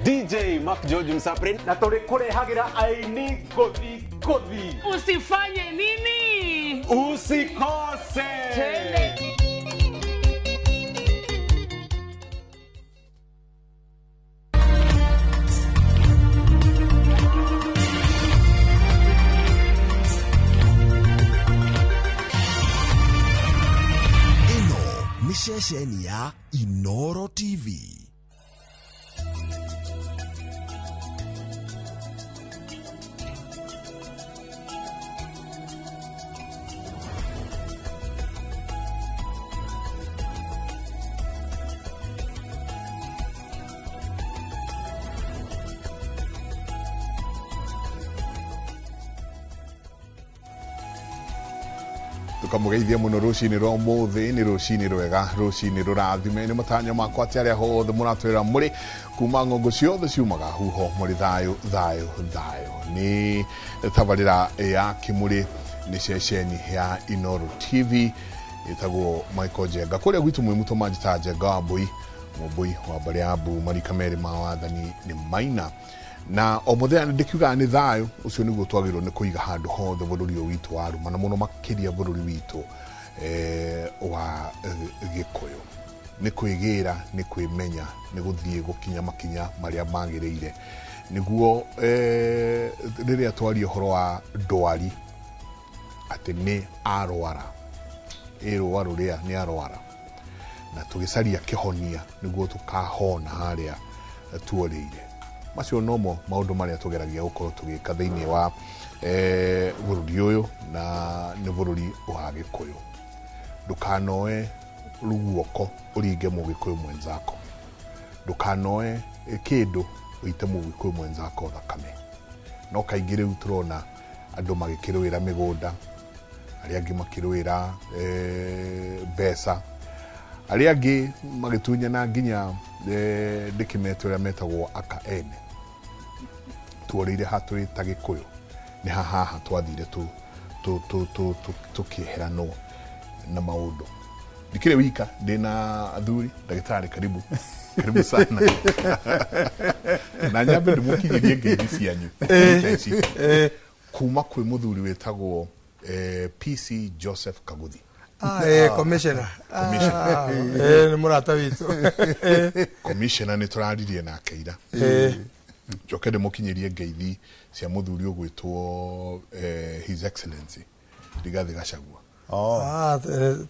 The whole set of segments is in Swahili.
DJ Mark George Msapre na tole kore hagira aini gothi. Usifanye nini? Usikose. Mishesheni ya Inoro TV. Tukamugeithia muno rucini rwa muthi ni rucini rwega rucini rurathime ni matanya makwa ati aria hothe muratwira muri kuma ngongo ciothe ciumaga huho muri thayo ni tabarira ya kimuri ni ceceni ya Inoro TV itagwo Michael Jenga kuria gwitu mwi muto majita Jenga Wambui mubui wa Bariabu Marika Meri mawathani ni maina na omuthea ndikiuga ni thayo ucio niguo twagirwo ni kuiga handu hothe bururi witu wa Ruma na muno makiria bururi witu wa Gikuyu ni kwigira ni kwimenya ni guthie gukinya makinya maria magiriire niguo riria twario horo wa ndwari ati ni arwara irwaro ria ni arwara na tugicaria kihonia niguo tukahona haria tuorire macio nomo maundu maria tugeragia gukorwo tugika thiini wa bururi uyu na ni bururi wa Gikuyu ndukanoe ruguoko uringe mugikuyu mwenzako ndukanoe kindu uite mugikuyu mwenzako thakame no kaingĩ rĩu turona andu magikirwira migunda aria angi makirwira mbeca aria angi magitunyana nginya ndikimeto ria metagwo aka ene tuorire hatu ita Gikuyu ni haha twathire tukiherano na maundu ndikire wika ndina athuri ndagitari karibu sana na nyambe ndimukinyirie ngeithi cianyu kuma kwi muthuri wetagwo PC Joseph Kaguthi commissioner ni murata witu commissioner ni turaririe na keira joke ndimukinyirie ngeithi cia muthuri ugwitwo his excellency Rigathi Gachagua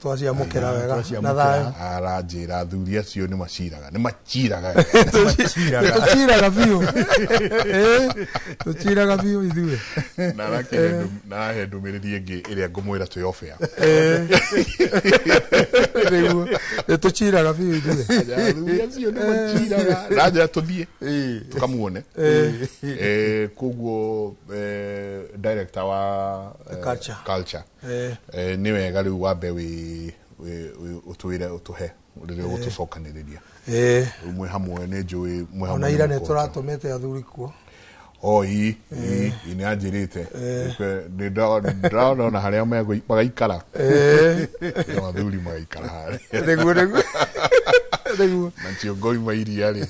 twacia mukira wega na thayo aranjira athuri acio ni maciraga tuchiraga biu ithue na he ndumiriri ingi iria ngumwira tuyofea tuchiraga biu ithue athuri acio ni maciraga raja tuthie tukamuone kuguo director wa culture ni wega riu wambe utwire utuhe riria gutucokaniriria umwe hamwe ni njui mwe hamwe na ira ne turatumete athuri kuo ini anjirite ni ndona haria magaikara athuri magaikara haria niguo mancio ngoi mairia ri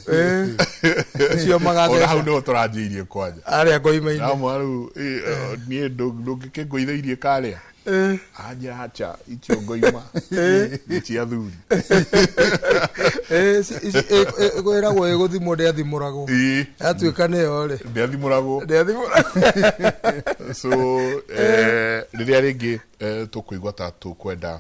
cio magate hau no turanjirie kwanja aria ngoi mairia na mwaru ni ndungikiguitheirie karia aja hacha icio ngoima ici athuri gwiragwo iguthimo ndiathimuragwo atuika neyo ri ndiathimuragwo so riria ringi tukuigwa ta tukwenda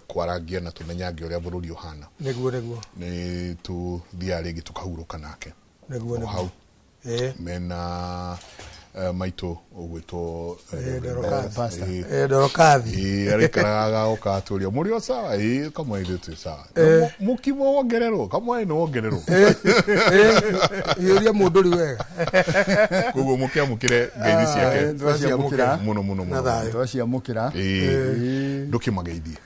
kwarangia na tumenyange uria bururi uhana niguo ni tuthia ringi tukahuruka nake niguo hau mena maito ugwitwo Dorokathi arikaraga ukaturia muri sawa kama ile tu sawa mukimo wongerero kama ino wongerero yuria munduri wega kugo mukiamukire ngeithi ciake twasiamukira muno twasiamukira ndukimageithi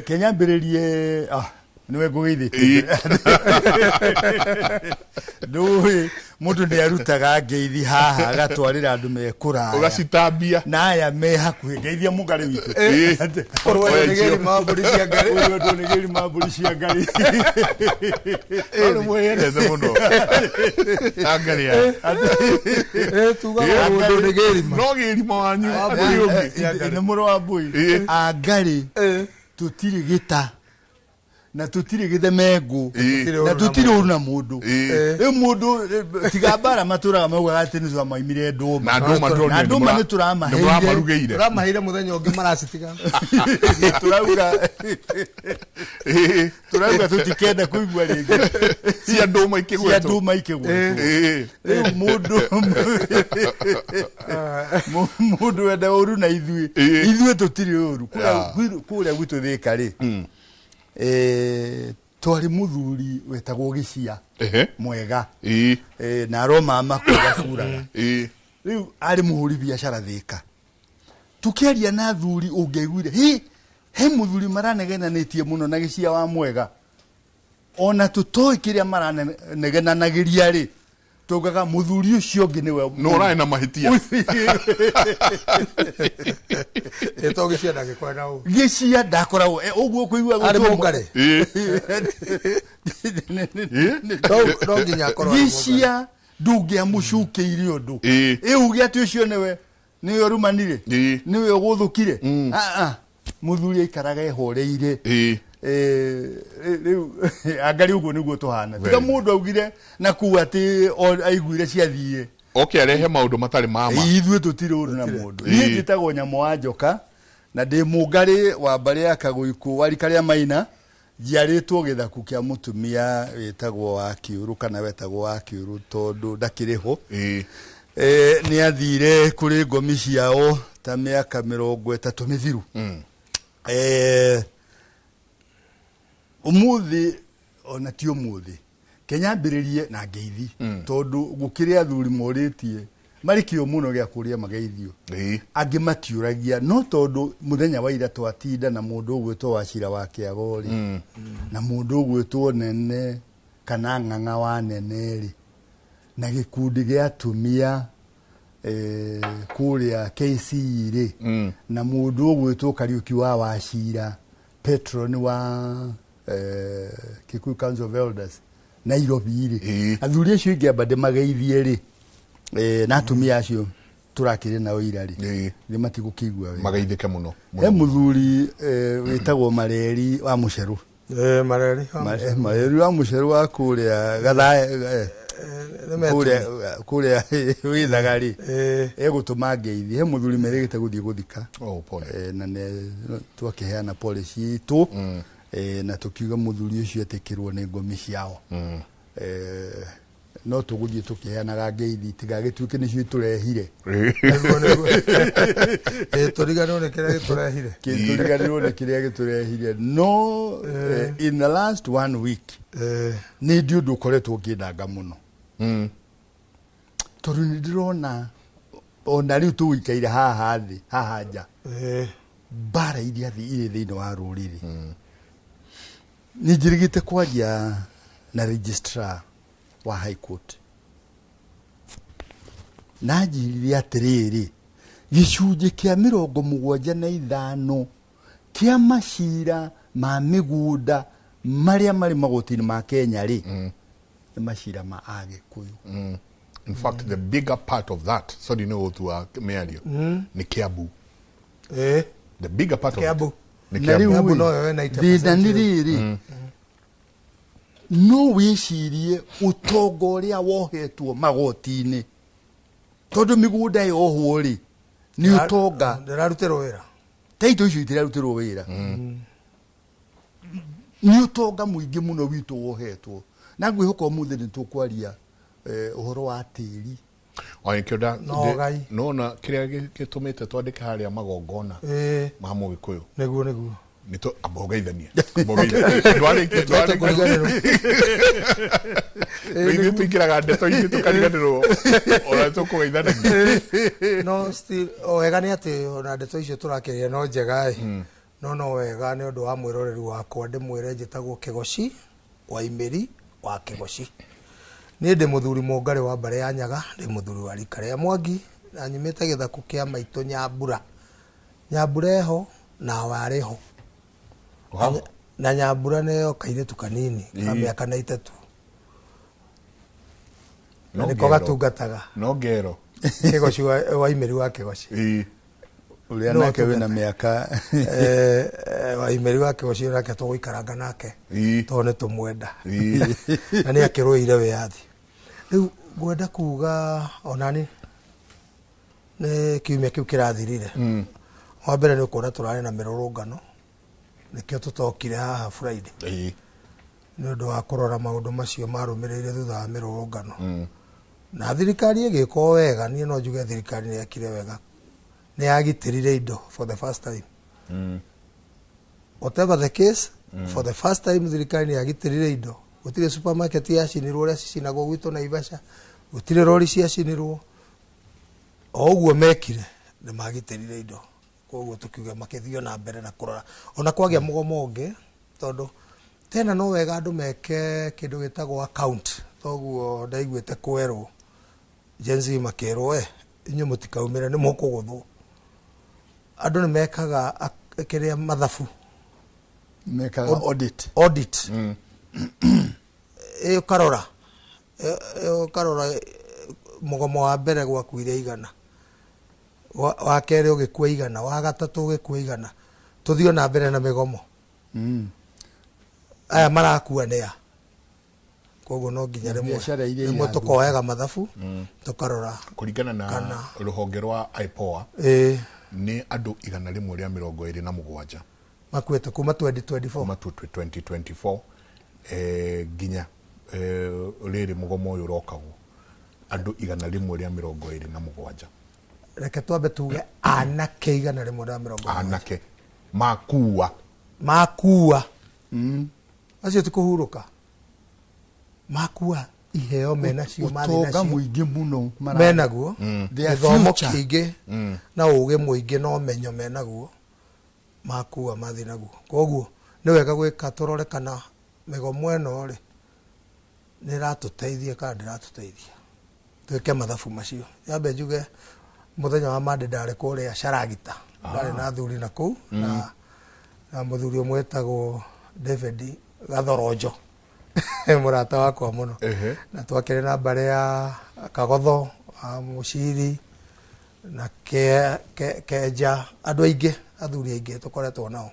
Kenya mbiririe niwe ngũgeithĩtie ndũĩ mũndũ nĩ arutaga ngeithi haha agatwarĩra andũ mekũraya ũgacitambia na aya me hakuhĩ ngeithia mũngarĩ witũ Ũrũnegeri mambũri cia Ngarĩ. ũrũnegeri mambũri cia Ngarĩ nĩ mwendete mũno Ngarĩ tugaga ũrũnegeri ma. no gĩrima wanyu nĩ mũrũ wa mbũi Ngarĩ tũtirĩ gĩta na tutiri githemego na tutiri una mundu mundu tigambara maturaga mauga ati nizo amaimire nduma na nduma ni turamahire muthenya ungi maracitiga turauga tutikenda kuigua ringi cia nduma ikigweto mundu wenda uru na ithuĩ tutiri uru kuria gwitu thika ri twari muthuri wetagwo Gĩcia mwega na aroma makuga kuraga riu ari muhuri biashara thika tukiaria na thuri ungeiguire he muthuri maranegenanetie muno na Gĩcia wa mwega ona tutoi kiria maranegenanagiria ri tugaga muthuri ucio ngi niwe no rai na mahitia eto Gĩcia ndagikwenda u Gĩcia ndakoragwo uguo kuigua ari Mũngarĩ no nginya akorwo Gĩcia ndungĩamucukĩire ũndũ uge ati ucio niwe orumanire niwe ũgũthũkire muthuri aikaraga ehoreire riu Ngarĩ uguo niguo tuhana tiga mundu augire na kuwa ati aiguire ciathie arehe maundu matari mama ithuĩ tutire uru na mundu niĩ njĩtagwo Nyamũ wa Njoka na ndĩ Mũngarĩ wa mbarĩ ya Kagũikũ warikaria Maina njiarĩtwo gĩthaku kĩa mũtumia wĩtagwo wa Kĩũru kana wetagwo wa Kĩũru tondu ndakĩrĩ ho nĩ athire kũrĩ ngomi ciao ta mĩaka 30 mithiru umuthi ona ti umuthi kenyambĩrĩrie na ngeithi tondu gũkĩrĩ athuri morĩtie marikio muno gĩa kũria mageithio angĩ matiũragia no tondu muthenya wa ira twatinda na mundu ũgwĩtwo Wachira wa Kĩagori na mundu ũgwĩtwo Nene kana Ng'ang'a wa Nene ri na gĩkundi gĩa atumia kũrĩa KC ri na mundu ũgwĩtwo Kariuki wa Wachira patron wa Kikuyu Council of Elders Nairobi ri athuri acio ingĩamba ndĩmageithie ri na atumia acio turakire nao ira ri ni matigukigua we mageithike muno he muthuri witagwo Mareri wa Muceru Mareri wa Muceru wa kuria gathae kuria withagari egutuma ngeithi he muthuri merigite guthie guthika na ne twakiheana policy itu na tukiuga muthuri ucio etikirwo ni ngomi ciao no tuguthie tukiheanaga ngeithi tigagituike nicio turehire turiganirwo ni kiria giturehire no in the last 1 week ni ndio ndukoretwo ngindanga muno tondu ni ndirona ona riu tuikaire haha nja bara iria iri thiini wa ruriri ni njirigite kwaria na registrar wa High Court najiriria atiriri gicunje kia 75 kia macira ma migunda maria mari magotini ma Kenya ri ni macira ma Agikuyu in fact the bigger part of that so you know to Meario ni Kiambu the bigger part Kiambu. of it ni Kiambu no yo na 80% no wicirie utongoria wohetwo magotini tondu migunda yohwo ri ni utonga ndirarutirwo wira taito icio itirarutirwo wira ni utonga muingi muno witu wohetwo na ngwihoka umuthi ni tukwaria uhoro wa tiri oinkioda no na kiria gitumite twandike haria magongona ma Mũgĩkũyũ neguo nito abogeithania Wewe tukiraga ndeto ingi tukariganirwo ora tukugeithanagia no still wega ni ati ona ndeto icio turakiria no njega no wega nĩ ũndũ wa mwĩroreri wakwa ndĩmwĩre njĩtagwo Kĩgoci wa Imeri wa Kĩgoci. Niĩ ndĩ mũthuri Mũngarĩ wa Mbare ya Nyaga, ndĩ mũthuri wa rika rĩa Mwangi na nyumĩte gĩthaku kĩa maitũ Nyambura. Nyambura eho na warĩ ho. Na Nyambura nĩyo kairĩtu kanini ka mĩaka na itatũ. Na nĩko gatungataga. No ngero. Kĩgoci wa Imeri wa Kĩgoci. Ũrĩa nake wĩna mĩaka wa Imeri wa Kĩgoci nake tũgũikaranga nake tondũ nĩ tũmwenda na nĩ akĩrũĩire wĩyathi. Rĩu ngwenda kuga onani nĩ kiumia kĩu kĩrathirire. Wa mbere nĩ ũkuona tũrarĩ na mĩrũrũngano nĩkĩo tũtokire haha Friday nĩ ũndũ wa kũrora maũndũ macio marũmĩrĩire thutha wa mĩrũrũngano. Na thirikari ĩgĩka wega, niĩ no njuge thirikari nĩ yakire wega, nĩ yagitĩrire indo for the first time. Whatever the case, for the first time thirikari nĩ yagitĩrire indo. Gũtirĩ supermarket yacinirwo ũrĩa cicinagwo gwitũ Naivasha, gũtirĩ rori ciacinirwo. O ũguo mekire nĩ magitĩrire indo. Koguo tukiuga makĩthio na mbere na kũrora ona kwagĩa mũgomo ũngĩ, tondũ tena no wega andũ meke kĩndũ gĩtagwo account. Toguo ndaiguĩte kwerwo Gen Z makĩrwo inyuĩ mũtikaumĩre nĩ mũkũgũthwo. Andũ nĩ mekaga kĩrĩa mathabu, mekaga audit. Ũkarora mũgomo wa mbere gwakuire igana, wa kerĩ ũgĩkua igana, wa gatatũ ũgĩkua igana, tũthio na mbere na mĩgomo. Aya marakua nĩa. Koguo no nginya rĩmwe tũkoyaga mathabu tũkarora kũringana na rũhonge rwa IPOA nĩ andũ 127 makuĩte kuma 2024 nginya rĩrĩ mũgomo ũyũ ũrokagwo andũ 127. Reke twambe tuge anake 127. Anake makua acio ti kũhurũka, makua iheo menacio ũtonga mũingĩ mũno menaguo, gĩthomo kĩingĩ na ũgĩ mũingĩ na ũmenyo menaguo, makua mathi naguo. Koguo nĩ wega gwĩka tũrore kana mĩgomo ĩno rĩ nĩ ĩratũteithia kana ndĩratũteithia, twĩke mathabu macio. Nyambe njuge mũthenya wa Monday ndarĩ kũrĩa Sharagita, ndarĩ na athuri na kũu na mũthuri ũmwe wetagwo David Gathoronjo mũrata wakwa mũno, na twakĩrĩ na Mbare ya Kagotho, Mũciri na Kenja, andũ aingĩ, athuri aingĩ tũkoretwo nao,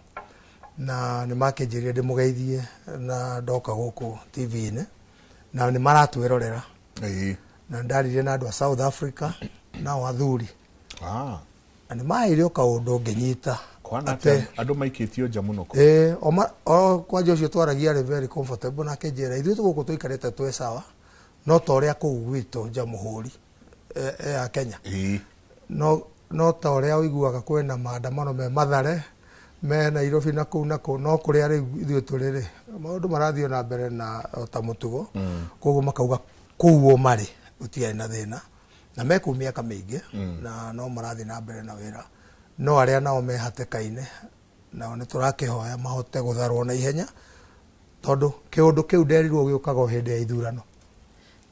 na nĩ makĩnjĩrire ndĩmũgeithie na ndoka gũkũ TV-inĩ, na nĩ maratwĩrorera na ndaririe na andũ a South Africa nao athuri na nĩ maheire kaũndũ ngĩnyita andũ maikĩtio nja mũno. Kwanja ũcio twaragia rĩ very comfortable, na kĩnjĩra ithuĩ tũgũkũ tũikarĩte twĩ sawa, no ta ũrĩa kũu gwitũ nja mũhũri ya Kenya, no ta ũrĩa ũiguaga kwĩna maandamano me Mathare me Nairobi na kũu no kũrĩa rĩu ithuĩ tũrĩ maũndũ marathiĩ na mbere na ta mũtugo. Koguo makauga kũu marĩ gũtiarĩ na thĩna na mekũu mĩaka mĩingĩ na no marathiĩ na mbere na wĩra, no arĩa nao me hatĩka-inĩ nao nĩ tũrakĩhoya mahote gũtharwo na ihenya, tondũ kĩũndũ kĩu nderirwo gĩũkaga hĩndĩ ya ithurano.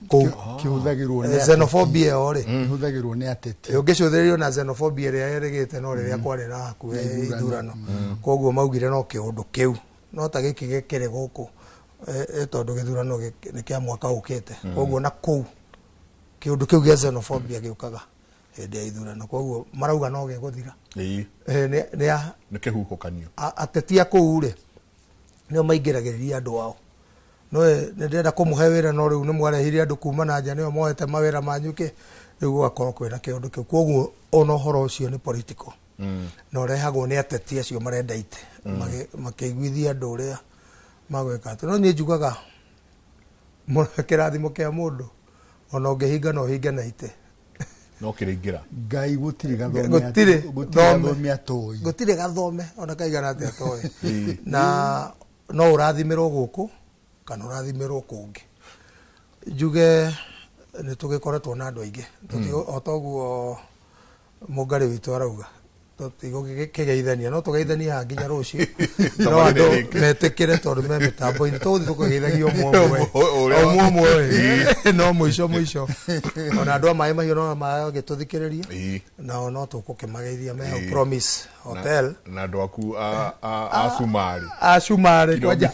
Kĩhũthagĩrwo nĩ xenophobia rĩ kĩhũthagĩrwo nĩ ateti, ũngĩcũthĩrĩrio na xenophobia ĩrĩa yerĩgĩte no rĩrĩa kwarĩ na hakuhĩ ithurano. Koguo maugire no kĩũndũ kĩu, no ta gĩkĩ gĩkĩrĩ gũkũ tondũ gĩthurano nĩ kĩa mwaka ũkĩte. Koguo na kũu kĩũndũ kĩu gĩa xenophobia gĩũkaga hĩndĩ ya ithurano, koguo marauga no gĩgũthira. Nĩ kĩhuhũkanio. Ateti a kũu rĩ nĩo maingĩragĩrĩria andũ ao, no nĩ ndĩrenda kũmũhe wĩra no rĩu nĩ mwarehire andũ kuma na nja nĩo mohete mawĩra manyu rĩu gũgakorwo kwĩna kĩũndũ kĩu. Koguo ona ũhoro ũcio nĩ political na ũrehagwo nĩ ateti acio marenda ite makĩiguithia andũ ũrĩa magwĩka atĩ. No niĩ njugaga kĩrathimo kĩa mũndũ ona ũngĩhinga no hinge na ite no kĩrĩingĩra. Ngai gũtirĩ gathome ona kaigana atĩa atoĩ na no ũrathimĩrwo gũkũ kana ũrathimĩrwo kũngĩ. Njuge nĩ tũgĩkoretwo na andũ aingĩ o toguo Mũngarĩ witũ arauga tigo kigeithania no tugeithania nginya rucio no andu metekire tondu me mitambo-ini tuthi tukigeithagia omwe no mwico ona andu amae mahio no magituthikiriria nao no tukukimageithia me Promise Hotel na andu aku a Sumari kwaja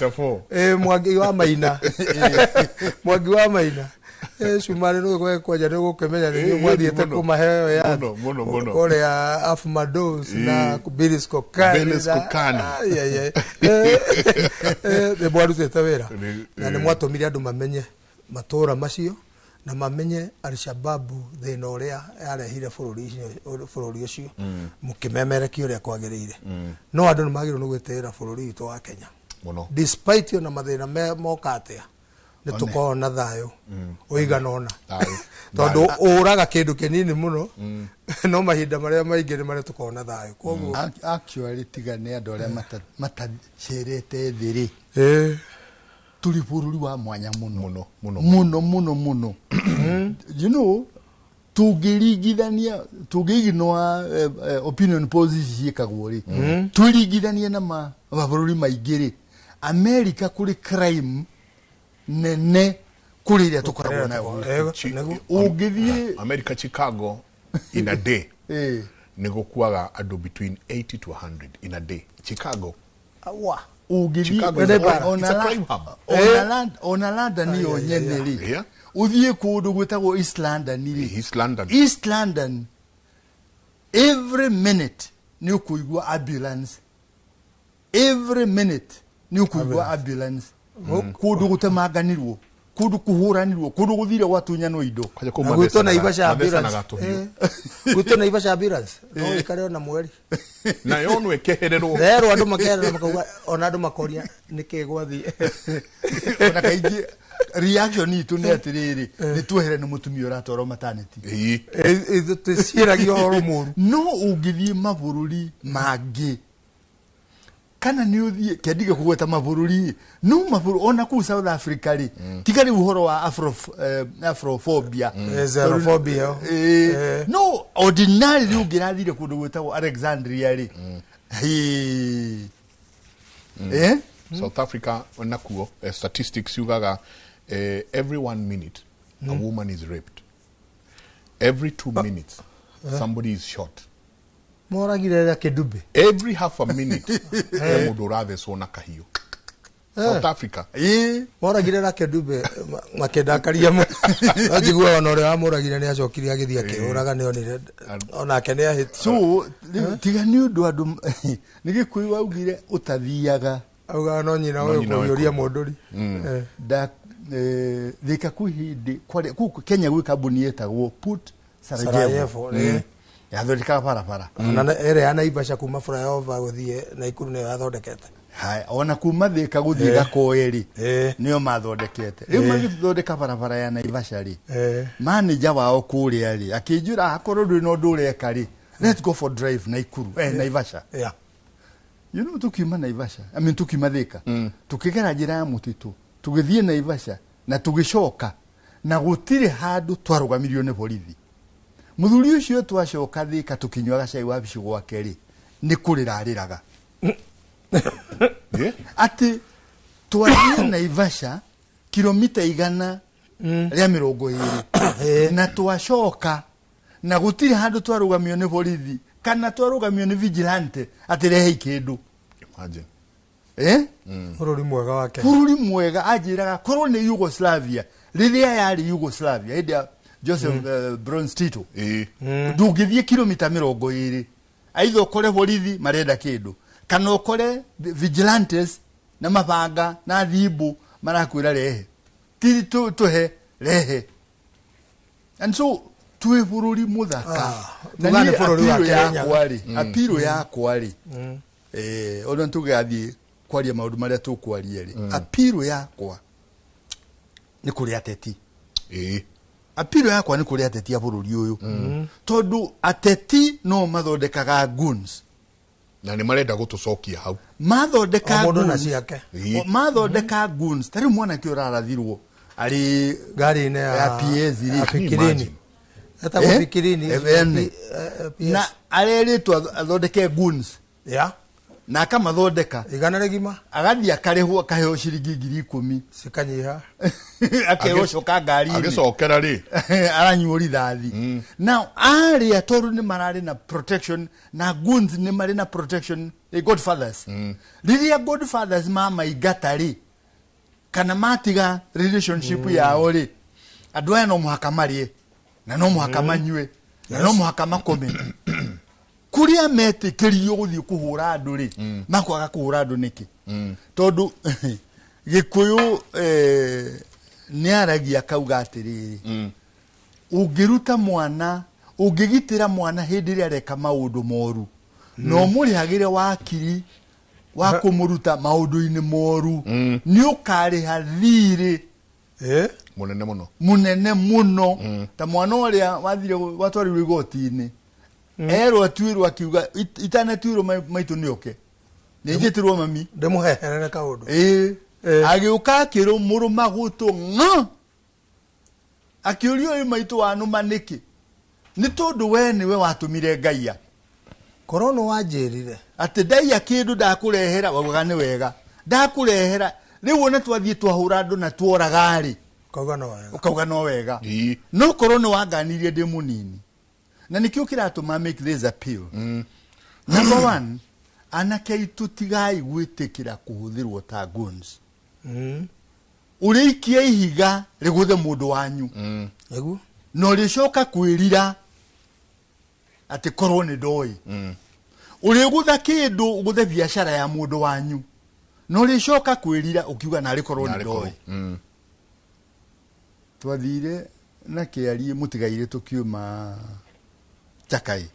Mwangi wa Maina Mwangi wa Maina Sumari no kwaja no gukemenya ni mwathiete kumaheo ya kore ya Afmados na Bilis Kokani de bwarutete wira na ni mwatumire andu mamenye matura macio na mamenye Al-Shababu thina uria yarehire bururi ucio mukimemerekia uria kwagirire no andu nimagirwo no gwetera bururi witu wa Kenya muno despite yo na mathina me mokatea ni tukona thayo uiganona tondu uraga kindu kinini muno no mahinda maria maingi ni maria tukona thayo koguo actually tigane andu aria matacirete thiri tuli bururi wa mwanya muno you know tugirigithania tugiginoa opinion polls yikagwo ri turigithania na mabururi maingiri America kuri crime nene kuri ria tukoragwo nayo ugithie America Chicago in a day nigukuaga andu between 80 to 100 in a day Chicago ugithie ona London ni onyeneri uthie kundu gwetagwo East London every minute ni ukuigwa ambulance kundu gutemaganirwo kundu kuhuranirwo kundu guthire gwatunya no indo guto na Ivasha ambulance no ikare na mweri na yo no ekehererwo rero andu makerera makauga ona andu makoria nikigwathi ona kaingi reaction itu ni atiriri ni twehere ni mutumia uratoro maternity tuciragio horo muru no ungithie mabururi mangi kana ni uthie kendige kugweta mabururi no maburu ona ku South Africa ri tigari uhoro wa afrophobia xenophobia no ordinary ungirathire kundu gwetagwo Alexandria ri South Africa onakuo statistics yugaga every 1 minute a woman is raped. Every 2 minutes somebody is shot. Moragire Kedube. Every half a minute mundu rathecwo na kahio. South Africa moragire Kedube makendakaria mu ajigwa ona ore amoragire ni acokiri agithia kiuraga ni onire ona kene ahit so tiga ni undu andu nigikui waugire utathiaga auga no nyina we kuyuria mondori da thika kuhindi kwale kuku Kenya gwi kambuni yetagwo Put Sarajevo yathondeka barabara na ere ana Ivasha kuma flyover guthie na ikuru ne yathondekete hai ona kuma thika guthie gakoeri niyo mathondekete riu magithondeka barabara ya Naivasha ri manager wao kuria ri akinjura akorwo ndu no ndureka ri let's go for drive na ikuru Naivasha you know tukima Naivasha tukima thika tukigera njira ya mutitu tugithie Naivasha na tugicoka na gutire handu twarugamirio ni borithi muthuri ucio twacoka thika tukinywa gacai wa bicu gwake ri ni kurirariraga ati twathie Naivasha kilomita 100 ria 20 na twacoka na gutire handu twarugamio ni borithi kana twarugamio ni vigilante ati rehe kindu imagine bururi mwega wake bururi mwega ajiraga korwo ni Yugoslavia riria yari Yugoslavia india Joseph Broz Tito ndungithie kilomita 20 aitho kore borithi marenda kindu kana okore vigilantes na mabanga na thibu marakwira rehe tiri tuhe rehe and so tuwe bururi muthaka na ni bururi wa Kenya kwari apiro ya kwari ona tugathie kwaria maundu maria tukwaria ri apiro yakwa ni kuri ateti apiro yakwa ni kuri ateti ya bururi uyu tondu ateti no mathondekaga goons na ni marenda gutucokia hau mathondeka goons tari mwana ki urarathirwo ari gari ne ya PS ri afikirini Eta gufikirini. Na areretwo athondeke goons. Ya. Na akamathondeka. Igana regima. Agathia akarehwo akaheo ciringi 10,000. Sikanyiha. Akeheo coka ngari. Agicokera ri. Aranyuo rithathi. Now aria toru ni marari na protection na goons ni mari na protection godfathers. Riria godfathers mama igatari kana matiga relationship yao ri andu aya no muhaka marie na no muhaka manyue na no muhaka makome kuria metikirio guthii kuhura andu ri makwaga kuhura andu niki tondu Gikuyu ni aragia kauga atiriri ungiruta mwana ungigitira mwana hindi ria reka maundu moru no muri hagire wakiri wa kumuruta maundu-ini moru ni ukari hathiri munene muno ta mwana uria wathire watwarirwo igoti-ini ero atwirwo akiuga itanatwirwo maitu nioke ninjitirwo mami ndemuheherere kaundu agiuka akiru muruma gutu akiurio maitu wanu maniki ni tondu we niwe watumire Ngaia korono wanjirire ati Ndaia kindu ndakurehera wauga ni wega ndakurehera riu ona twathie twahura andu na tuoragari ukauga no wega no korono wanganirie ndi munini na nikio kiratuma make this appeal number 1 anake itutigai gwitikira kuhuthirwo ta goons uriikia ihiga riguthe mundu wanyu egu no ricoka kwirira ati korwo ni ndoi urigutha kindu uguthe biashara ya mundu wanyu no ricoka kwirira ukiuga na rikorwo ni ndoi twathire na kiarie mutigaire tukiuma Chakai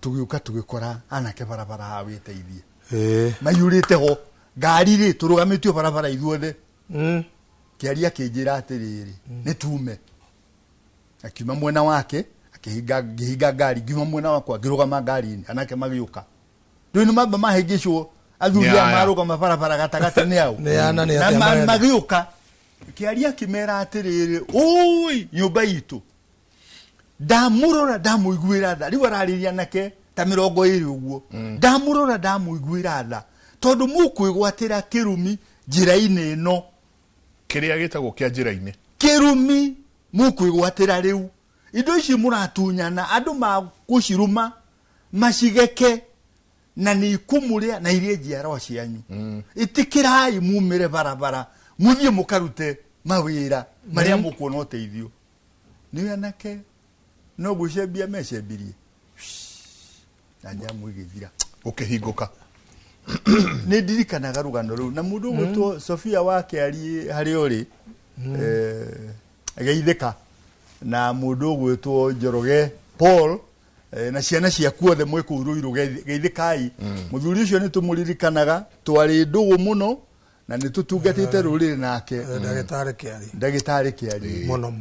tugiuka tugikora anake barabara ha witeithie mayurite ho ngari ri turugamitio barabara ithuothe kiaria kinjira atiriri ni tume akiuma mwena wake akihiga ngari ngiuma mwena wakwa ngirugama ngari-ini anake magiuka ndu ni mamba mahigicwo athuria marugama barabara gatagati ni au na magiuka kiaria kimera atiriri oi nyumba itu ndamurora ndamuiguira tha riu arariria nake ta 20 uguo ndamurora ndamuiguira tha tondu mukwigwatira kirumi njira-ini ino kiria gitagwo kia njira-ini kirumi mukwigwatira riu indo ici muratunyana andu maguciruma macigeke na ni ikumuria na irie njiarwa cianyu itikirai mumire barabara muthie mukarute mawira maria mukuona uteithio ni anake no gucebia mecebirie na nyamu igithira ukihinguka ni ndirikanaga rugano ru na mundu gwitwo Sofia wake ari hari uri ageithika na mundu gwitwo Njoroge Paul na ciana ciakuothe mwikuruiru geithikai muthuri ucio ni tumuririkanaga twari ndugu muno na ni tutungatite ruriri nake ndagitari kiari muno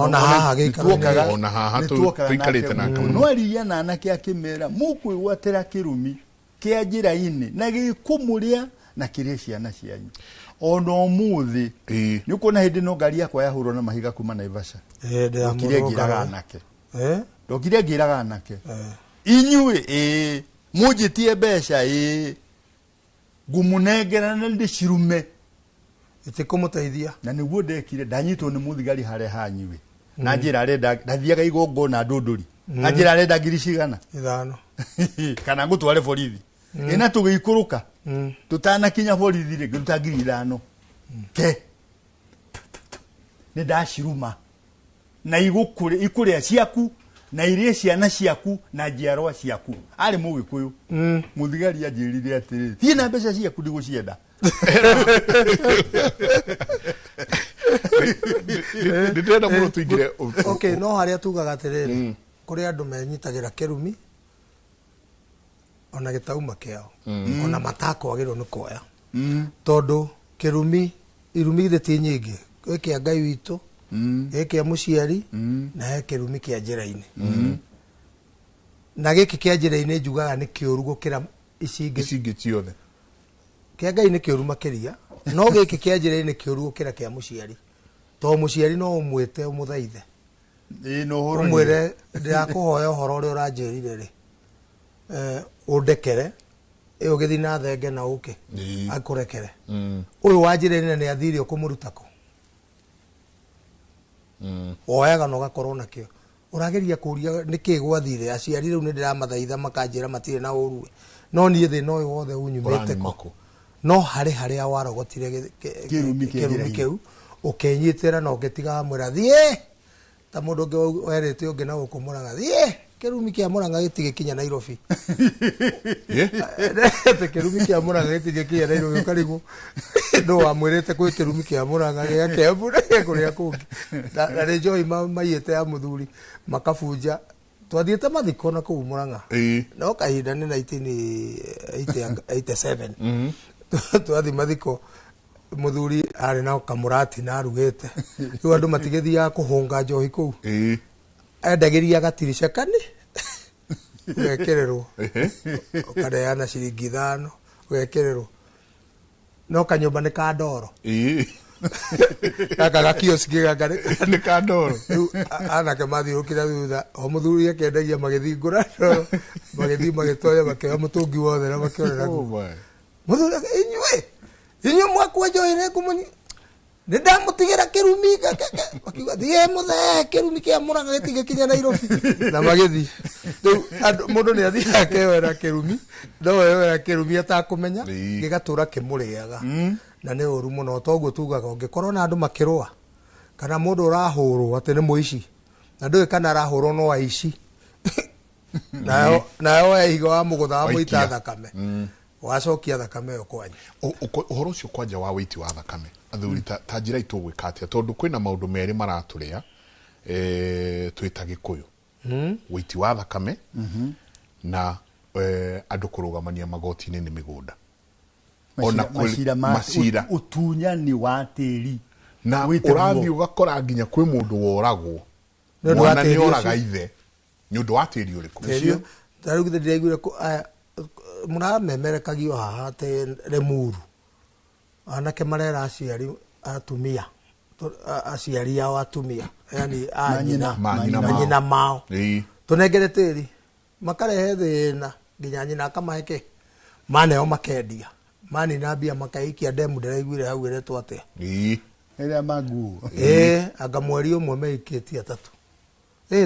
ona haha gikara ona haha tuikarite nake no aria na anake akimera mukwigwatira kirumi kia njira-ini na gikumuria na kiria ciana cianyu ona umuthi ni kuona hindi no ngari yakwa yahurwo na mahiga kuma Naivasha kiria ngiraga anake ndokire ngiraga anake inyue mujitie mbeca ngumunengera na ndicirume itikumuteithia na niguo ndekire ndanyitwo ni muthigari hare hanyiwe na njira arenda ndathiaga igongo na ndunduri na njira arenda ngiri cigana 5 kana ngutware borithi ina tugikuruka tutana kinya borithi ri nguta ngiri 5 ke ni ndaciruma na ikuria ciaku na irie ciana ciaku na njiarwa ciaku ari mugikuyu muthigari anjirire atiri thie na mbeca ciaku ndigucienda nditenda muno tuingire okay no haria tugaga atiriri kuri andu menyitagira kirumi ona gitauma kiao ona matakwagirwo ni koya tondu kirumi irumi githeti nyingi giki Ngai witu giki muciari na kirumi kia njira-ini na giki kia njira-ini njugaga ni kiuru gukira icingi ciothe kia Ngai ni kiuru makiria no giki kia njira-ini kiuru gukira kia muciari to muciari no umwite umuthaithe no horo umwire ndirakuhoya uhoro uri uranjirire ri undekere ugithi na thenge na uke akurekere uyu wanjirire ni athiri ukumurutako oyaga no gakorwo nakio urageria kuria niki gwathire aciari riu ni ndiramathaitha makanjira matire na uru no nie thina uyu wothe unyumite ko no hari awarogotire kirumi kiu ukenyitira no getiga mwira thie ta mundu ngi werete ungi na ukumuraga thie kirumi kia muranga gitige kinya Nairobi te kirumi kia muranga gitige kinya Nairobi karigu ndo amwirete kwi kirumi kia muranga gia kebura kuria kungi na rejoy mayete ya muthuri makabunja twathiete mathiko na kuu Murang'a no kahinda ni 1987 twathi mathiko muthuri ari na kamurati na arugete riu andu matigethia kuhunga njohi kuu endagiria gatirisha kani wekererwo ukareana ciringi 5 wekererwo no kanyumba ni ka ndoro kaka gakioski gakare ni ka ndoro anake mathiurukira thutha o muthuri akendagia magithingura magithi magitoya makea mutungi wothe na makiorera muthuri inywe mwakwa njoire kumunyi ndamutigira kirumi akiuga thie muthe kirumi kia Murang'a gitige kinya Nairobi na magithi riu mundu ni athia akewera kirumi no wera kirumi atakumenya gigatura kimuriaga na ne uru muno toguo tugaga ungikorwo na andu makirwa kana mundu urahurwo ati ni muici na ndu kana arahurwo no aici nayo eigo wa mugutha wa muita thakame wacokia thakame yo kwanya uhoro ucio kwanja wa witi wa thakame athuri ta njira itu gwikatia tondu kwina maundu meri maraturia twita Gikuyu witi wa thakame na andu kurugamania magoti-ini ni migunda ona masira utunyani wa tiri na urathi ugakora nginya kwi mundu woragwo mwana ni oraga ithe ni undu wa tiri uriku taru githiraigure muramemerekagio haha te Lemuru anake marera aciari atumia aciari ao atumia yani anyina mao tunengere tiri makarehe thina nginya nyina akamaheke maneo makendia mani na bia makaikia demu ndiraiguire hau iretwo atia ira maguo anga mweri umwe meikiti atatu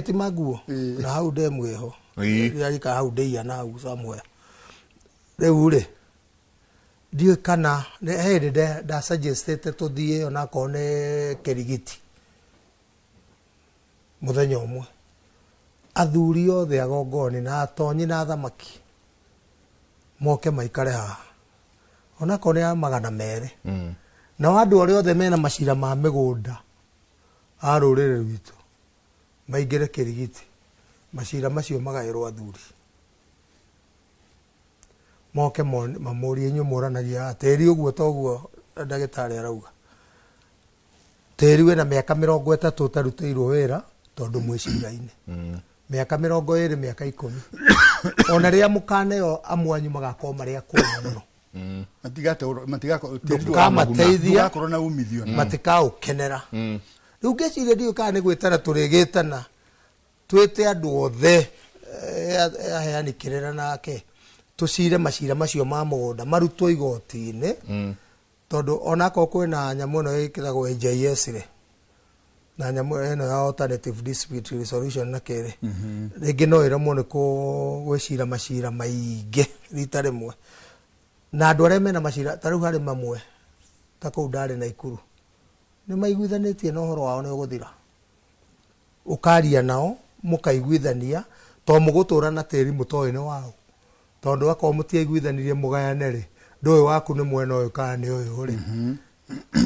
ti maguo na hau demu eho yarika hau deia na hau somewhere riu ri dio kana he da suggested to thie ona kone Kirigiti muthenya umwe athuri othe agongoni na atonyi na thamaki moke maikare haha ona kone ya 200 na andu ori othe mena macira ma migunda a rurire rwitu maingire Kirigiti macira macio magairwo athuri moke mamuri enyu moranagia teri uguo toguo ndagitari arauga teri we na miaka 30 utarutirwo wira tondu mwiciraine miaka 20 miaka 10 ona ria mukaneyo amwanyu magakoma maria kuma muno matigamateithia korona umithio matika ukenera riu ngeciria ndio kana ni gwitana turigitana twite andu othe aheani kirera nake tucire macira macio ma mugunda marutwo igoti-ini tondu onako kwina nyamu no ikiragwo NJS ri na nyamu eno ya alternative dispute resolution na kere ringi no iramwo ni gwicira macira maingi rita rimwe na andu aria mena macira tariu hari mamwe ta kuu ndari na Ikuru ni maiguithanitie no horo wao ni uguthira ukaria nao mukaiguithania to mugutura na tiri mutoini wao tondu akwa mutiaiguithanirie mugayane ri ndoy waku ni mwena uyu kana ni uyu ri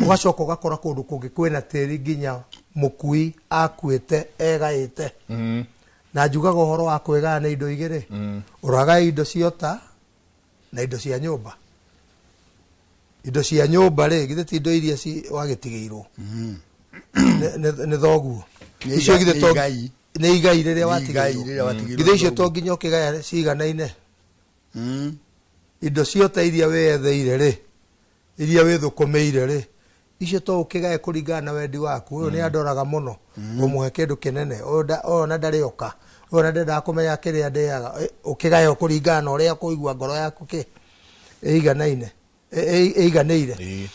ugacoka ugakora kundu kungi kwina tiri nginya mukui akuite egaite na njugaga uhoro wa kwigana na indo igiri uraga indo ciota na indo cia nyumba ri githe ti indo iria ci wagitigiirwo ne thoguo icio githe to ni igai riria watigiirwo githe icio to nginya ukigaya ciganaine indo ciota iria wetheire ri iria withukumeire ri icio to ukigae kuringana na wendi waku uyu ni andoraga muno umuhe kindu kinene ona ndari oka ona ndenda kumenya kiria ndiaga ukigae kuringana na uria kuigua ngoro yaku ki eiganaine eiganeire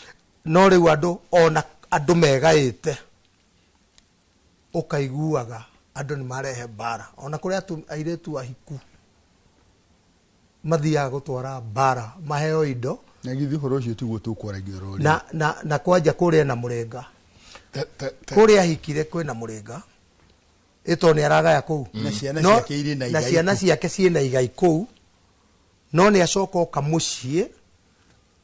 no riu andu megaite ukaiguaga andu ni marehe bara ona kuria airetu ahiku mathiaga gutwara bara maheo indo na githi horo ucio tiguo tukwaragia rori na kwanja kuria na murenga kuria hikire kwina murenga ito ni aragaya kuu na ciana ciake iri na igai na ciana ciake ciina igai kuu no ni acoka kamucie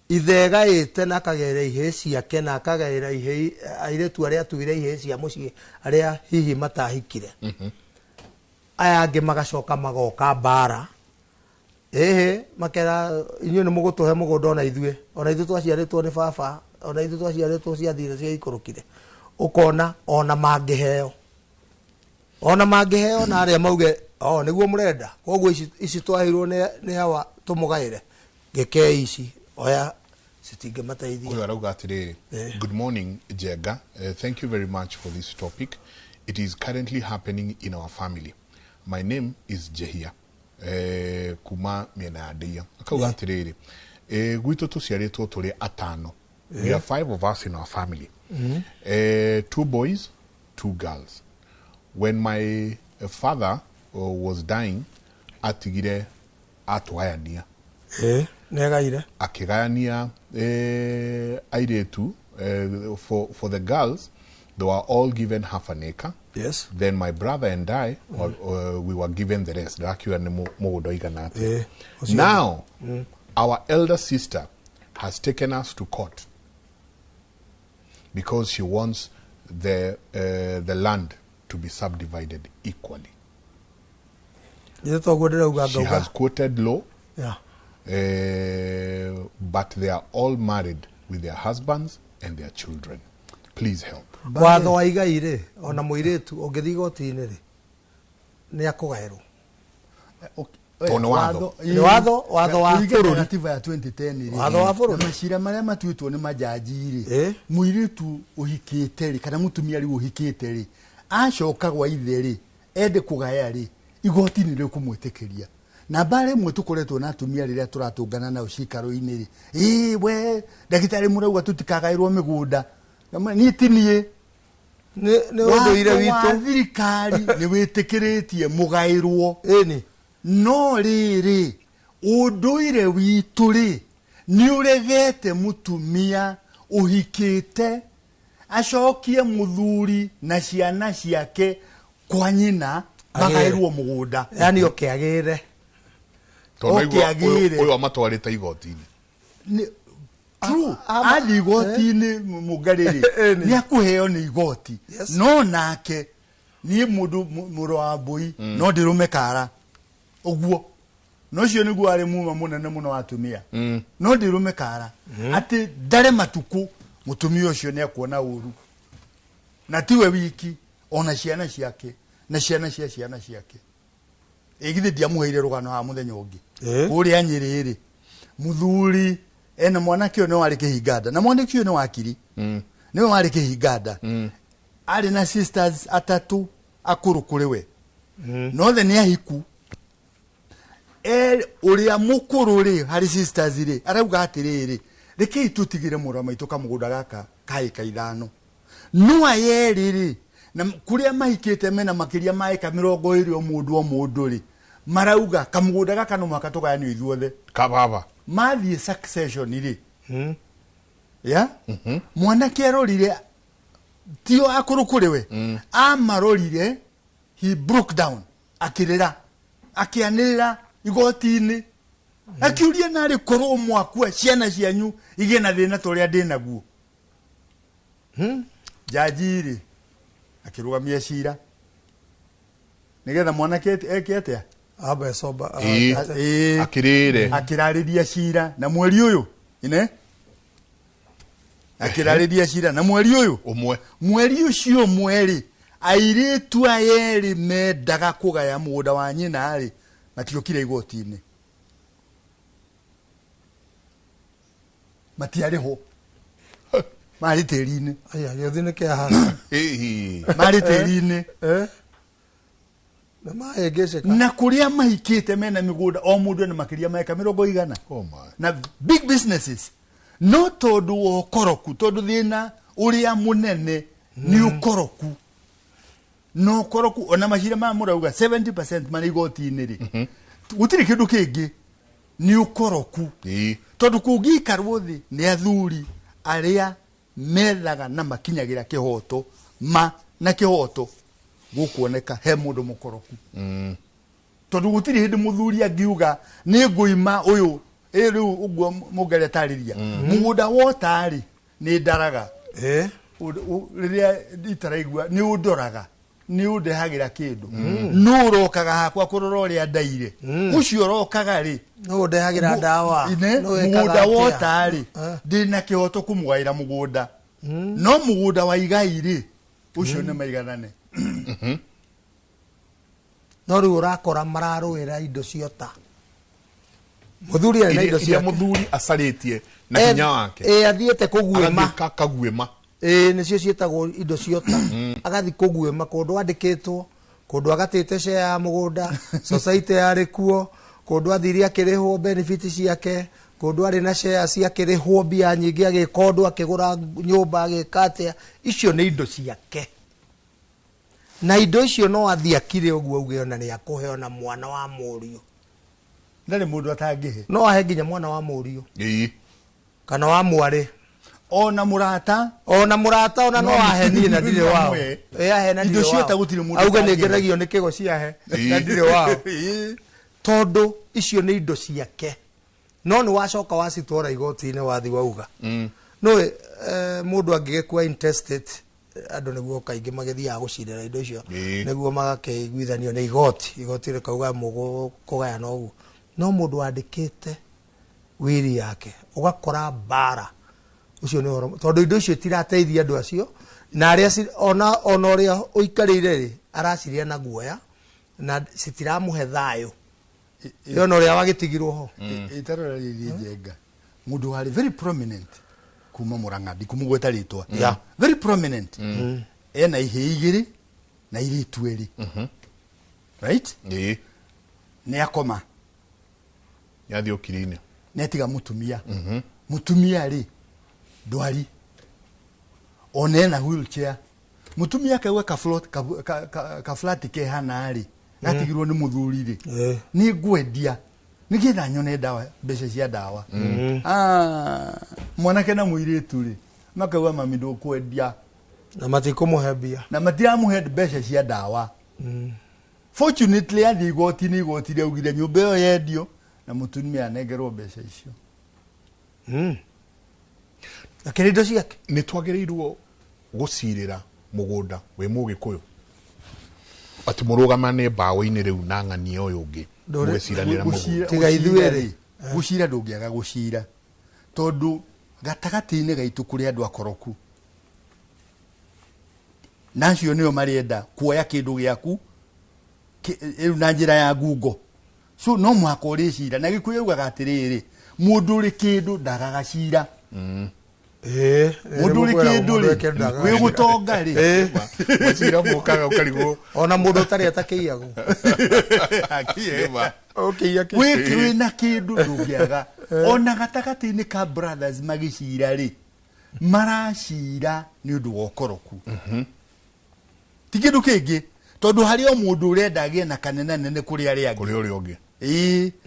ithegaite na kagera ihe ciake na kagera ihe airetu aria tuire ihe cia mucie aria hihi matahikire aya ange magacoka magoka bara makera inyu ni mugutuhe mugundo ona ithu twaciaritwo ni baba ona ithu twaciaritwo ciathire cia ikurukire ukona ona mangiheo na aria mauge niguo murenda koguo ici twahirwo ni hawa tumugaire geke ici oya sitinge mataithia Oya rauga atiriri. Good morning Jega. Thank you very much for this topic. It is currently happening in our family. My name is Jehia. Kuma miena ya Deia. Akauga atiriri. Gwitu tuciaritwo turi atano. We are 5 of us in our family. 2 boys, 2 girls. When my father was dying, atigire atwayania. Negaire. Akigania airetu for the girls, they were all given half an acre. Yes. Then my brother and I, we were given the rest. Now, our elder sister has taken us to court because she wants the land to be subdivided equally. She has quoted law, but they are all married with their husbands and their children. Please help. Watho wa igai ri ona muiretu ungithi gotini ri ni akugairwo Ono watho wa bururi katiba ya 2010 ri watho wa bururi macira maria matuitwo ni majaji ri muiretu uhikite ri kana mutumia ri uhikite ri acoka gwa ithe ri ende kugaya ri igoti ni ri kumwitikiria na bare mwe tukoretwo na atumia riria turatungana na ucikaro-ini ri we ndagitari murauga tutikagairwo migunda ni tinie ni unduire witu thirikari ni witikiretie mugairwo no riri unduire witu ri ni uregete mutumia uhikite acokie muthuri na ciana ciake kwa nyina magairwo mugunda yani okiagire uyu amatwarite igoti-ini true ali igoti-ini mugariri ni akuheo ni igoti no nake ni mundu muro wa mbui no ndirume kara uguo no cio niguo ari muma munene muno atumia no ndirume kara ati ndare matuku mutumia ucio ni akuona uru na tiwe wiki ona ciana ciake na ciana cia ciana ciake igithi ndiamuheire rugano ha muthenya ungi kuria Nyiriri muthuri ena mwanake one wari kihinganda na mwanake one wakiri niwe wari kihinganda ari na sisters atatu akuru kuri we no the ni ahiku uria mukuru ri hari sisters ri arauga atiriri reke tutigire mura maitu kamugunda gaka kai kaithano no ayeri ri na kuria mahikite mena makiria maika 20 o mundu ri marauga kamugunda gaka no makatugaya ithuothe kababa mathie succession ri mwanake arorire tio akuru kuri we amarorire he broke down akirira akianira igoti-ini akiuria nari korwo mwakua ciana cianyu igie na thina toria ndinaguo jaji ri akirugamia cira nigetha mwanake eketea abesoba akirire akirariria cira na mweri uyu ine akirariria cira na mweri uyu umwe mweri ucio mweri airitu ayeri mendaga kugaya mugunda wa nyina ri matiokire igoti-ini matiariho mari tĩri-inĩ aya gĩothi nĩ kĩahana mari tĩri-inĩ na mahĩngĩcĩka na kũrĩa mahikĩte mena mĩgũnda o mũndũ nĩ makĩria ma eka 100 na big businesses no tondũ wa ũkoroku tondũ thĩna ũrĩa mũnene nĩ ũkoroku no ũkoroku ona macira ma mũrauga 70% marĩ igoti-inĩ rĩ gũtirĩ kĩndũ kĩngĩ nĩ ũkoroku tondũ kũngĩikarwo thĩ nĩ athuri arĩa methaga na makinyagĩra kĩhoto na kĩhoto gũkuoneka he mũndũ mũkoroku tondũ gũtirĩ hĩndĩ mũthuri angiuga nĩ ngũima ũyũ rĩu ũguo mũngere tarĩria mũgũnda wotarĩ nĩ ndaraga rĩrĩa itaraigua nĩ ũndoraga nĩ ũndehagĩra kĩndũ no ũrokaga hakwa kũrora ũrĩa ndaire ũcio ũrokaga rĩ no ũndehagĩra ndawa mũgũnda wotarĩ ndĩna kĩhoto kũmũgaĩra mũgũnda no mũgũnda wa igai rĩ ũcio nĩ maiganane no rĩu ũrakora mararũĩra indo ciota mũthuri arĩ na indo cia mũthuri acarĩtie na hinya wake athiĩte kũguĩma kaguĩma nĩcio ciĩtagwo indo ciota agathi kũguĩma kũndũ andĩkĩtwo kũndũ agatĩte share ya mũgũnda society yarĩ kuo kũndũ athiria akĩrĩhwo benefit ciake kũndũ arĩ na share ciakĩrĩhwo mbia nyingĩ agĩka ũndũ akĩgũra nyũmba agĩka atĩa icio nĩ indo ciake na indo icio no athi akire ũguo uge ona nĩ akũheona mwana wa mũriũ ndarĩ mũndũ atangĩhe no ahe nginya mwana wa mũriũ kana wa mwarĩ ona mũrata ona no ahe niĩ na ndirĩ wao ahe na indo ciota gũtirĩ mũndũ auga nĩ ngeragio nĩ kĩgo ciahe na ndirĩ wao tondũ icio nĩ indo ciake no nĩ wacoka wacitwara igoti-inĩ wathi wauga no mũndũ angĩgĩkua intestate andũ nĩguo kaingĩ magĩthiaga gũcirĩra indo icio nĩguo magakĩiguithanio nĩ igoti rĩkauga kũgayana ũguo no mũndũ wandĩkĩte wĩri yake ũgakora mbara ucio nĩ ũhoro tondũ indo icio tirateithia andũ acio na arĩa ona ũrĩa ũikarĩire rĩ aracirĩa na guoya na citiramũhe thayũ yona ũrĩa wagĩtigirwo ho itarora rĩrĩ njenga mũndũ warĩ very prominent kuma Mũrang'a ndikumũgweta rĩtwa very prominent ena ihĩ igĩrĩ na irĩtu erĩ right nĩ akoma yathi okiri-inĩ netiga mũtumia mũtumia rĩ ndwari ona ena wheelchair mũtumia kaigua ka flat ke hana rĩ gatigirwo nĩ mũthuri rĩ nĩ ngwendia nĩgetha nyone ndawa mbeca cia ndawa mwanake na mũirĩtu rĩ makauga mami ndũkwendia na matikũmũhe mbia na matiramũhe mbeca cia ndawa fortunately athi igoti-inĩ igoti rĩaugire nyũmba ĩyo yendio na mũtumia anengerwo mbeca icio akĩrĩ indo ciake nĩ twagĩrĩirwo gũcirĩra mũgũnda wĩ mũgĩkũyũ atĩ mũrũgamane mbaũ-inĩ rĩu na ng'ania ũyũ ũngĩ mũgĩciranĩra mũgũnda tiga ithuĩ gũcira ndũngĩaga gũcira tondũ gatagatĩ-inĩ gaitũ kũrĩ andũ akoroku nacio nĩo marĩenda kuoya kĩndũ gĩaku na njĩra ya ngungo so no mũhaka ũrĩcira na Gĩkũyũ augaga atĩrĩrĩ mũndũ ũrĩ kĩndũ ndagagacira mũndũ ũrĩ kĩndũ rĩ wĩ gũtonga rĩ wacira mũkaga ũkarigwo ona mũndũ ũtarĩ atakĩiagwo wĩ na kĩndũ ndũngĩaga ona gatagatĩ-inĩ ka brothers magĩcira rĩ maracira nĩ ũndũ wa ũkoroku ti kĩndũ kĩngĩ tondũ harĩ o mũndũ ũrenda agĩe na kanene nene kũrĩ arĩa angĩ kũrĩ ũrĩa ũngĩ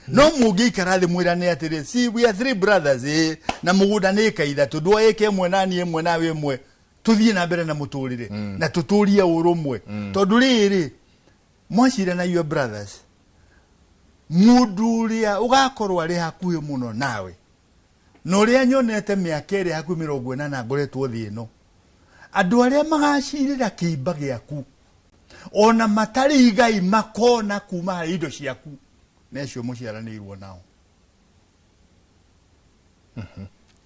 no mũngĩikara thĩ mwĩrane atĩrĩ see we are three brothers na mũgũnda nĩ ĩka ithatũ ndwa ĩka ĩmwe na niĩ ĩmwe nawe ĩmwe tũthiĩ na mbere na mũtũrĩre na tũtũrie ũrũmwe tondũ rĩrĩ mwacira na your brothers mũndũ ũrĩa ũgakorwo arĩ hakuhĩ mũno nawe na ũrĩa nyonete mĩaka ĩrĩ hakuhĩ 40 na ngoretwo thĩ ĩno andũ arĩa magacirĩra kĩimba gĩaku ona matarĩ igai makona kuma harĩ indo ciaku necio mũciaranĩirwo nao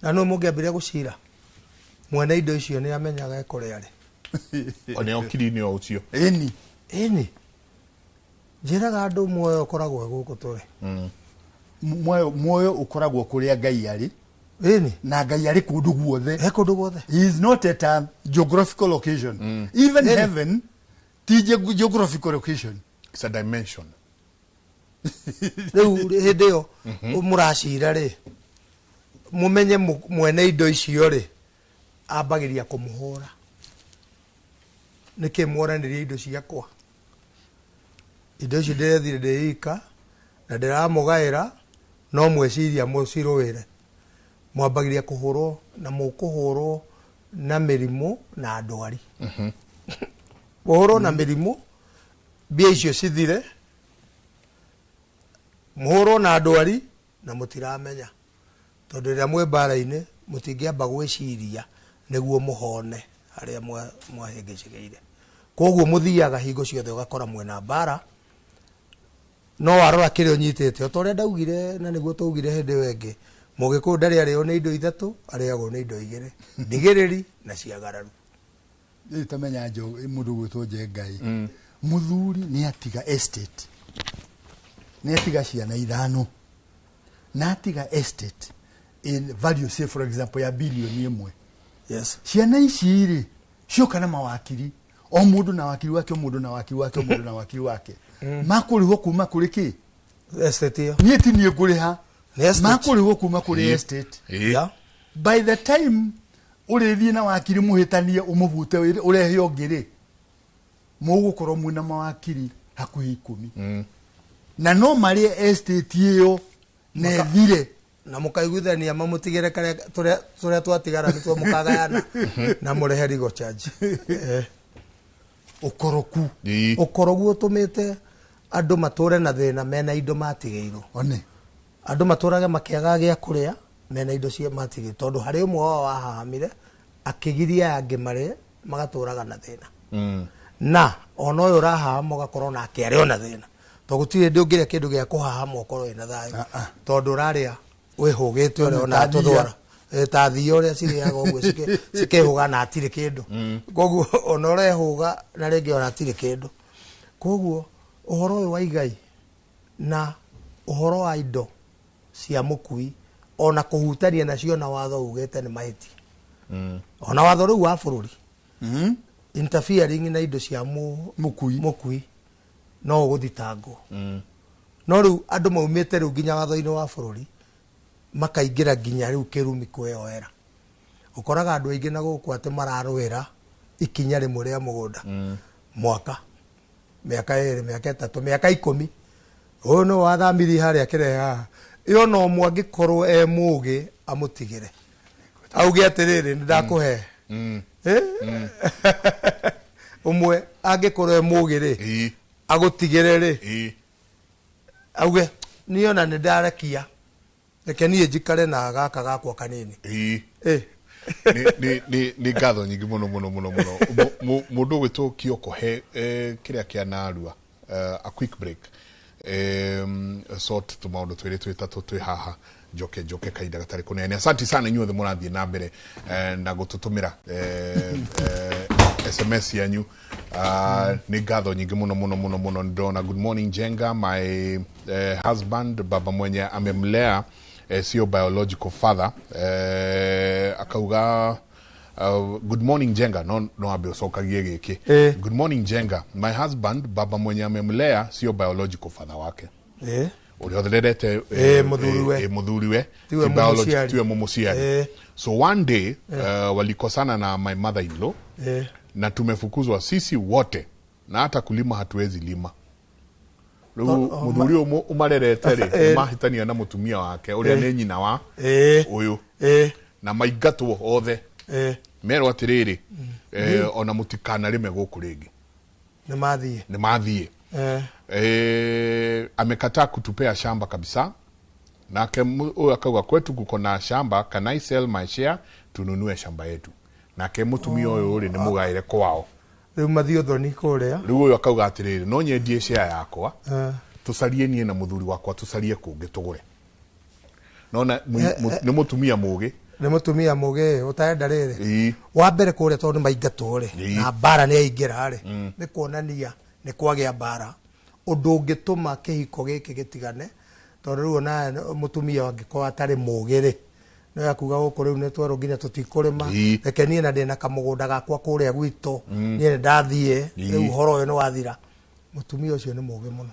na no mũngĩambĩrĩria gũcira mwene indo icio nĩ amenyaga ekũrĩa rĩ ona okiri-inĩ o ũcio ĩni njĩraga andũ muoyo ũkoragwo gũkũ tũrĩ muoyo ũkoragwo kũrĩa Ngai arĩ Ini na Ngai ari kundu guothe. Kundu guothe. He is not at a geographical location. Even heaven ti geographical location. It's a dimension. Riu hindi yo muracira ri mumenye mwene indo icio ri ambagiria kumuhura niki mworaniria indo ciakwa indo icio ndirathire ndiika na ndiramugaira no mweciria muciruire mwambagiria kuhurwo na mukuhurwo na mirimu na ndwari muhurwo na mirimu mbia icio cithire muhurwo na ndwari na mutiramenya tondu riria mwe mbara-ini mutingiamba gwiciria niguo muhone haria mwahingicigeire koguo muthiaga hingo ciothe ugakora mwena mbara no warora kirio nyitite otoria ndaugire na niguo taugire hindi wengi mugiku ndari ario ni indo ithatu ariagwo ni indo igiri ndigiriri na ciagararu itamenya mundu gwitwo Njengai muthuri ni atiga estate ni atiga ciana ithano na atiga estate in value say for example ya bilioni 1. Yes. Ciana ici ri cioka na mawakiri o mundu na wakiri wake, mundu na wakiri wake, mundu na wakiri wake makurihwo kuma kuri ki estate yo nie ti nie kuriha makurihwo kuma kuri estate. Yeah. By the time urithie na wakiri muhitanie umuvute urehe ongiri mugukorwo mwina mawakiri hakuhi 10 na no mari estate iyo nethire na mukaiguithania mamutigire kare turia twatigara nitwo mukagayana na murehe rigo charge ukorogu utumite andu mature na thina mena indo matigeirwo one andu maturage makiaga gia kuria mena indo cia matigire tondu hari umwe wao wahahamire akigiria angi mari magaturaga na thina na ono uyu rahama ugakorwo na akiari ona thina to gutire ndungiria kindu gia kuhahama ukorwo ina thayu tondu raria wihugite ore ona tuthwara ta thio ria ciriaga uguo cikehuga na atire kindu koguo ona urehuga na ringi ona atire kindu koguo uhoro uyu wa igai na uhoro wa indo cia mukui ona kuhutania nacio na watho ugete ni mahiti ona watho riu wa bururi interfering na indo cia mukui no guthitangwo no riu andu maumite riu nginya watho-ini wa bururi makaingira nginya riu kirumi kweyoera ukoraga andu aingi na guku ati mararwira ikinya rimwe ria mugunda mwaka miaka 2 miaka 3 miaka 10 uyu no wathamirie haria kireha iyo no mwangikorwo mugi amutigire auge atiriri ndakuhe umwe angikorwo mugi ri agutigire ri auge niona ni ndarekia reke nie njikare na gaka gakwa kanini ni ngatho nyingi muno mundu gwitwo Kioko he kiria kia narua a quick break sort to maundu twiri twitatu twi haha njoke kaida gatari kunene. Asante sana inyuothe murathie na mbere na gututumira SMS yanyu ni ngatho nyingi muno ndona. Good morning Jenga, my husband baba mwenye amemlea sio biological father akauga good morning Jenga no abe usokagie giki good morning Jenga, my husband baba mwenye amemlea sio biological father wake uri otherete muthuriwe tiwe mumuciari. So one day walikosana na my mother in law na tumefukuzwa sisi wote na hata kulima hatuwezi lima. Muthuri umarerete ri mahitania na mutumia wake uria ni nyina wa uyu na maigatwo othe mero atiriri ona mutikana rime guku ringi ni mathie amekataa kutupea shamba kabisa na huyo akauga kwetu kuko na shamba, can I sell my share tununue shamba yetu na ke mutumia uyu uri ni mugaire kwao riu mathio thoni kuria riu uyu akauga atiriri no nyendie share yakwa tusarie nie na muthuri wakwa tusarie kungi tugure nona ni mutumia mugi utaenda riri wa mbere kuria tondu maingatwo ri na bara ni aingira ri ni kuonania ni kwagia bara undu ungituma kihiko giki gitigane tondu riu na mutumia wangikorwo atari mugi ri no yakuga guku riu netwaro nginya tutikurima reke nie na ndina kamugunda gakwa kuria gwito nie ndathie riu horo yo no wathira mutumia ucio ni muge muno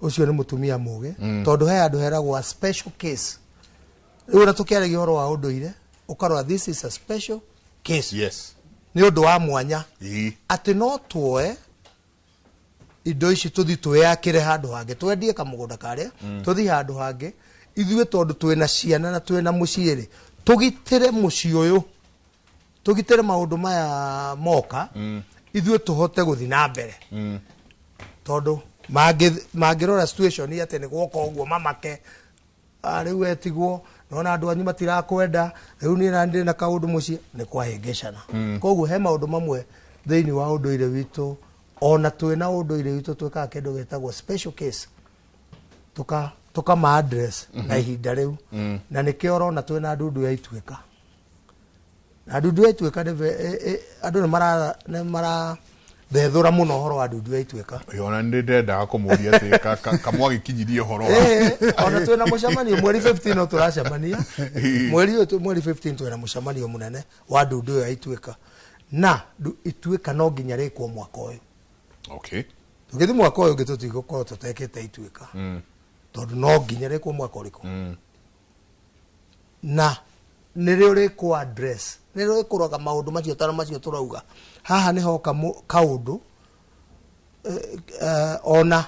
ucio ni mutumia muge tondu he andu heragwo a special case riu na tukiaragia horo wa unduire ukarwa this is a special case yes ni undu wa mwanya ati no tuoe indo ici tuthi tweyakire handu hange twendie kamugunda karia tuthi handu hange ithuĩ tondu twina ciana na twina muciiri tugitire muci uyu tugitire maundu maya moka ithuĩ tuhote guthi na mbere tondu mangirora situation ate ni gwoka uguo mamake riu etigwo nona andu anyu matirakwenda riu ni nandi na kaundu muci ni kwahingicana koguo he maundu mamwe thiini wa unduire witu ona twina unduire witu twikaga kindu getagwo special case tuka ma address na ihinda riu na nikio rona twina ndundu ya itwika na ndundu ya itwika andu ni mara thethura muno horo wa ndundu ya itwika yona ndenda kumuria ati kamwagi kinyirie horo ona twina mucamanio mweri 15 no turacamania mweri 15 twina mucamanio munene wa ndundu ya itwika na itwika no nginya rikwo mwaka uyu okay tugithi mwaka uyu ngitutigo tutekete itwika tondu no nginya rikwo mwaka uriku na nirio rikwo address nirio rikuraga maundu macio tara macio turauga haha ni hoka kaundu ona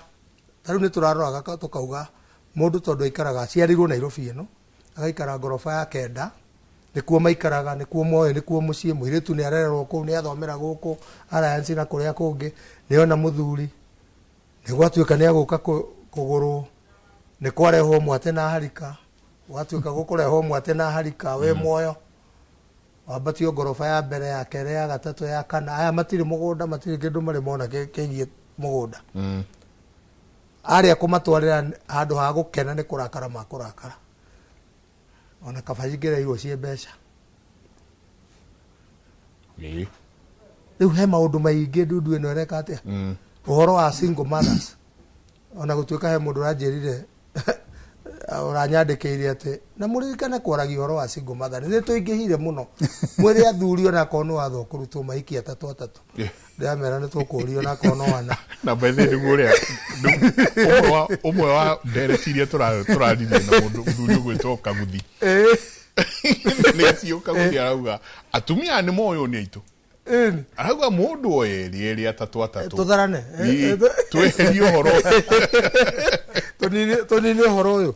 taru ni turaroraga tukauga mundu tondu aikaraga aciarirwo Nairobi ino agaikara gorofa ya kenda nikuo maikaraga nikuo moyo nikuo mucie mwiritu ni arererwo ku ni athomera guku Alliance na kuria kungi ni ona muthuri ni gwatuika ni aguka kugurwo ni kwareho mwate na harika gwatuika gukureho mwate na harika we moyo wabatio gorofa ya mbere ya kere ya gatatu ya kana aya matiri mugunda matiri kindu mari mona kigie mugunda aria kumatwarira handu ha gukena ni kurakara makurakara ona kabajigira igo cie mbeca riu he maundu maingi ndundu ino reka atia uhoro wa single mothers ona gutuika he mundu ranjirire uranyandikiire ati na muririkane kwaragia uhoro wa single mother ni tuingihire muno mwiri athuri ona kono watho kurutwo maiki atatu ndamera ni tukurio na kono wana na bethe ni guria umwe wa deretiria turaririe na mundu thuri gwitwo kaguthi ni cio kaguthi arauga atumia ni moyo ni aitu arauga mundu oyeri atatu tutharane tweherie horo tonini horo uyu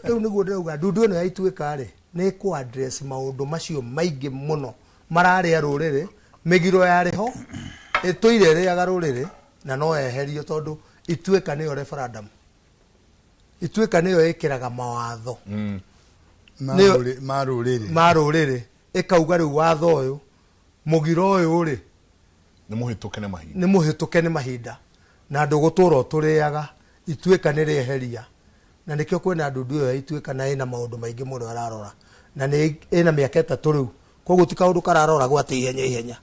riu niguo ndauga ndundu ino ya itwika ri ni ku address maundu macio maingi muno mararia ruriri migiro yariho ituirereaga ruriri na no eherio tondu itwika niyo referendum itwika niyo ikiraga mawatho ma ruriri ikauga riu watho uyu mugiro uyu ri ni muhituke ni mahinda na ndugutura turiaga itwika ni rieheria na nikio kwena ndundu yo itwika na ina maundu maingi muno ararora na ni ina miaka 3 riu koguo ti kaundu kararora gwati ihenya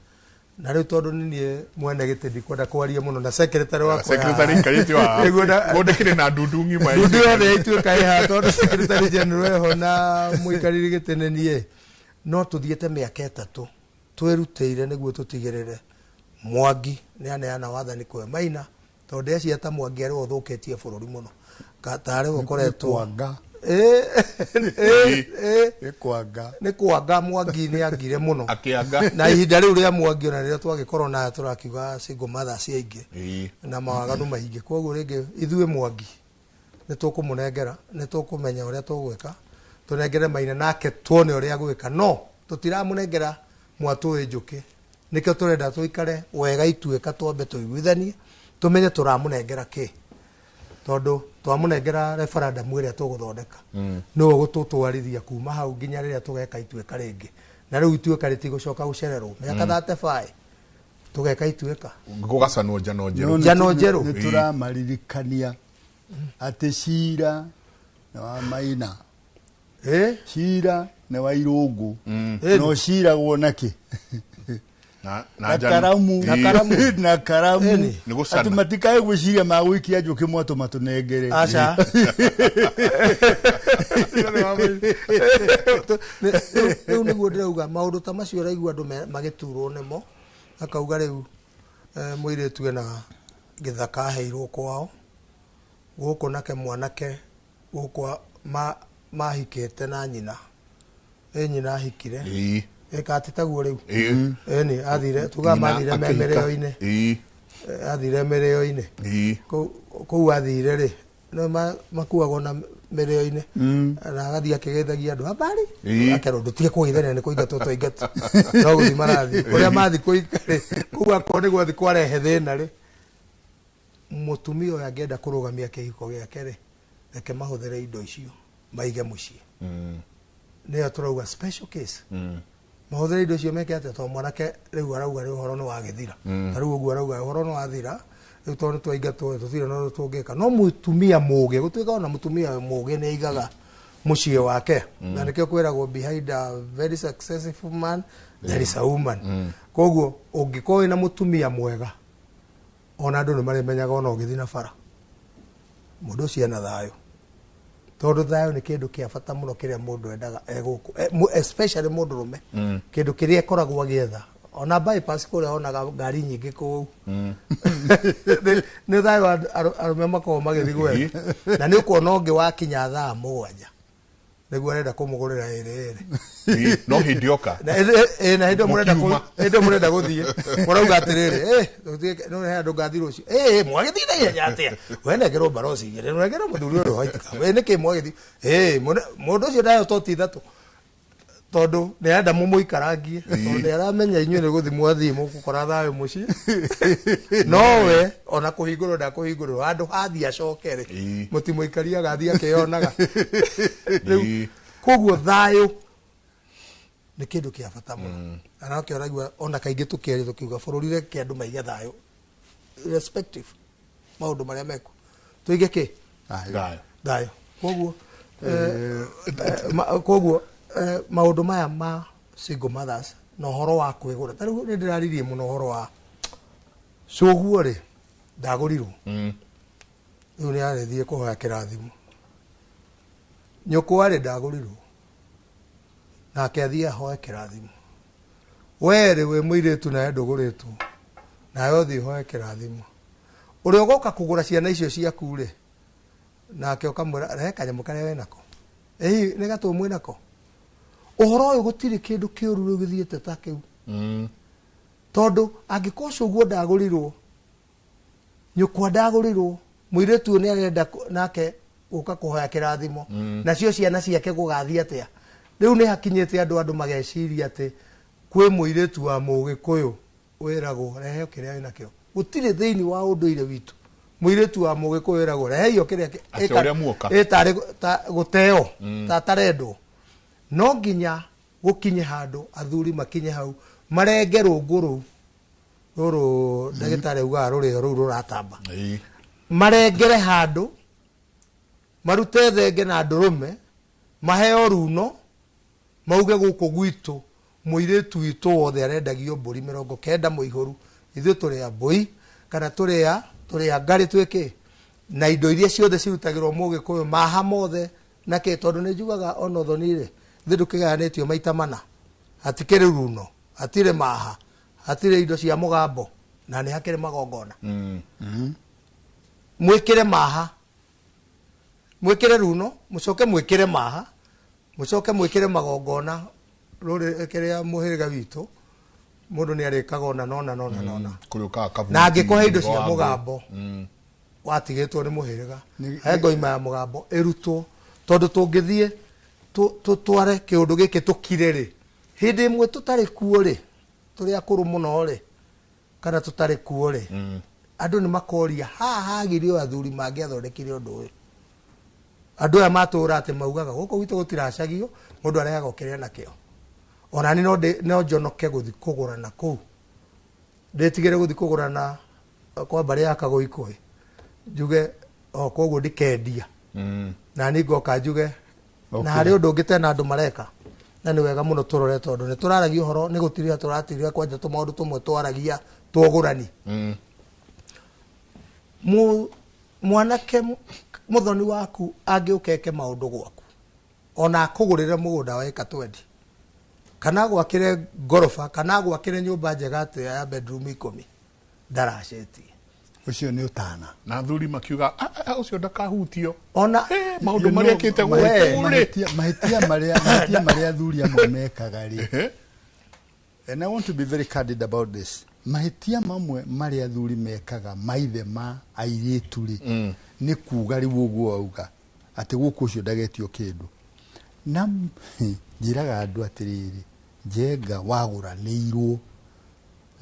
na riu tondu ni mwene gitindi kwenda kwaria muno na secretary wakwa kariti wa gondekire na ndundu ngima ndundu yo itwika iha tondu secretary general eho na muikariri gitene nie no tuthiete miaka 3 twirutire niguo tutigirire Mwangi ni aneana wathani kwe Maina tondu aci ata Mwangi ari uthuketie bururi muno katare ukoretwo ni kwanga Mwangi ni angire muno akianga na ihinda riu ria Mwangi ona riria twagikorwo na turakiuga single mother ciaingi na mawaganu maingi koguo ringi ithuĩ Mwangi ni tukumunengera ni tukumenya uria tugwika tunengere Maina nake tuone uria gwika no tutiramunengera mwatu njuki nikio turenda tuikare wega itwika twambe tuiguithanie tumenye turamunengera ki tondu twamunengera referendum iria tuguthondeka no gututwarithia kuma hau nginya riria tugeka itwika ringi na riu itwika ritigocoka gucererwo miaka 35 tugeka itwika gugacanwo njano njeru ni turamaririkania ati cira na wa Maina cira na wa Irungu no cira gwonaki na karamu na karamu ati matikae gwiciria magwikia njuki mwato matunengere acha riu niguo ndirauga maundu ta macio raigua andu magiturwo nimo akauga riu muiretu ena githaka heirwo kwao guku nake mwanake guku mahikete na nyina nyina ahikire ekatitaguo riu eni athire tuga mathire memereo-ine athire mereo-ine kou athire ri no makuagwo na mereo-ine na agathia kigethagia andu habari akero ndutige kuithania ni kuingatwo twaingata no guthi marathi uria mathi kuikare kou akone gwathi kwarehe thina ri mutumia uyu angenda kurugamia kihiko giake ri reke mahuthere indo icio maige mucii niyo turauga special case mahuthere indo icio meke atia to mwanake riu arauga ri uhoro ni wagithira riu uguo arauga uhoro ni wathira riu to ni twaingatwo tutire no tungika no mutumia muge gutwika ona mutumia muge ni igaga mucii wake na nikio kwiragwo behind a very successful man there is a woman koguo ungiko ina mutumia mwega ona andu ni marimenyaga ona ugithi na bara mundu ucio ena thayo tondu thayo ni kindu kia bata muno kiria mundu endaga eguku especially mundu rume kindu kiria ekoragwo agietha ona bypass kuria onaga ngari nyingi kuu ni thayo arume makoo magithi gwe na ni kuona ungi wakinya thaa 7 niguo arenda kumugurira iri no hindioka na hindo murenda guthie murauga atiriri no he andu ngathi rucio mwagithire ihenya atia wenegero barosi igire wenegero muthuri uyu hoitika niki mwagithi mundu ucio ndayo toti ithatu tondu ni enda mumuikarangie tondu aramenya inyuĩ ni guthi mwathii mukukora thayo mucii nowe ona kuhingurwo ndakuhingurwo andu hathi acokere mutimuikaria gathi akionaga riu koguo thayo ni kindu kia bata muno anake oragua ona kaingi tukeri tukiuga bururi reke andu maige thayo respective maundu maria meku tuige ki thayo koguo maundu maya ma single mothers no horo wa kwigura tariu ni ndiraririe muno horo wa coguo ri ndagurirwo riu ni arethie kuhoya kirathimo nyoko ari ndagurirwo nake athie ahoya kirathimo were we muiretu na nduguritwo na yothi hoya kirathimo uria ugoka kugura ciana icio ciaku ri nake ukamwira rehe kanyamu karia we nako ni gatumwe nako uhoro uyu gutiri kindu kiuru ru githiete ta kiu tondu angikoco guo ndagurirwo nyukwa ndagurirwo muiretu ni arenda nake uka kuhoya kirathimo nacio ciana ciake gugathia atia riu ni hakinyete andu mageciria ati kwi muiretu wa mugikuyu wiragwo rehe kiria wina kio gutiri thiini wa unduire witu muiretu wa mugikuyu wiragwo rehe iyo kiria etari guteo ta tarendo no nginya gukinye handu athuri makinye hau marengerwo nguru ruru ndagitari uga ruri ru ruratamba marengere handu marute thenge na ndurume maheo runo mauge guku gwitu muiretu witu wothe arendagio mburi 90 muihuru ithu turi a mbui kana turi a ngari twiki na indo iria ciothe cirutagirwo mugikuyu maha mothe na ke tondu ni njugaga ono thonire thindu kiganitio maita mana atikire runo atire maha atire indo cia mugambo na ni hakire magongona mwikire maha mwikire runo mucoke mwikire maha mucoke mwikire magongona ruri kiria muhiriga witu mundu ni arikaga ona nona na angikuhe indo cia mugambo watigitwo ni muhiriga hengo ima ya mugambo irutwo tondu tungithie tutware kiundu giki tukire ri hindi imwe tutari kuo ri turi akuru muno ri kana tutari kuo ri andu ni makoria hagirio athuri mangiathondekire undu uyu andu aya matura ati maugaga guku gwitu gutiracagio mundu arehaga ukiria nakio ona ni no njonoke guthi kugura na kuu ndetigire guthi kugura na kwa bari akago ikoi njuge koguo ndikendia na ni ngoka njuge na hari undu ngite na andu mareka na nĩ wega mũno tũrore tondũ nĩ tũraragia ũhoro nĩ gũtirĩra tũratirĩra kwanja tũmaũndũ tũmwe twaragia twogũrani mwanake mũthoni waku angĩũkeke maũndũ gwaku ona akũgũrĩre mũgũnda wa eka 20 kana gwakĩre ngoroba kana gwakĩre nyũmba njega atĩ ya bedroom 10 ndaracetie ucio nĩ utana na thuri makiuga ucio ndakahutio ona maũndũ marĩa kĩte mahĩtia marĩa thuri amwe mekaga rĩ. And I want to be very candid about this. Mahĩtia mamwe marĩa thuri mekaga maithe ma airĩtu rĩ nĩ kuuga rĩu ũguo auga atĩ gũkũ ũcio ndagetio kĩndũ na njĩraga andũ atĩrĩrĩ njenga wagũranĩirwo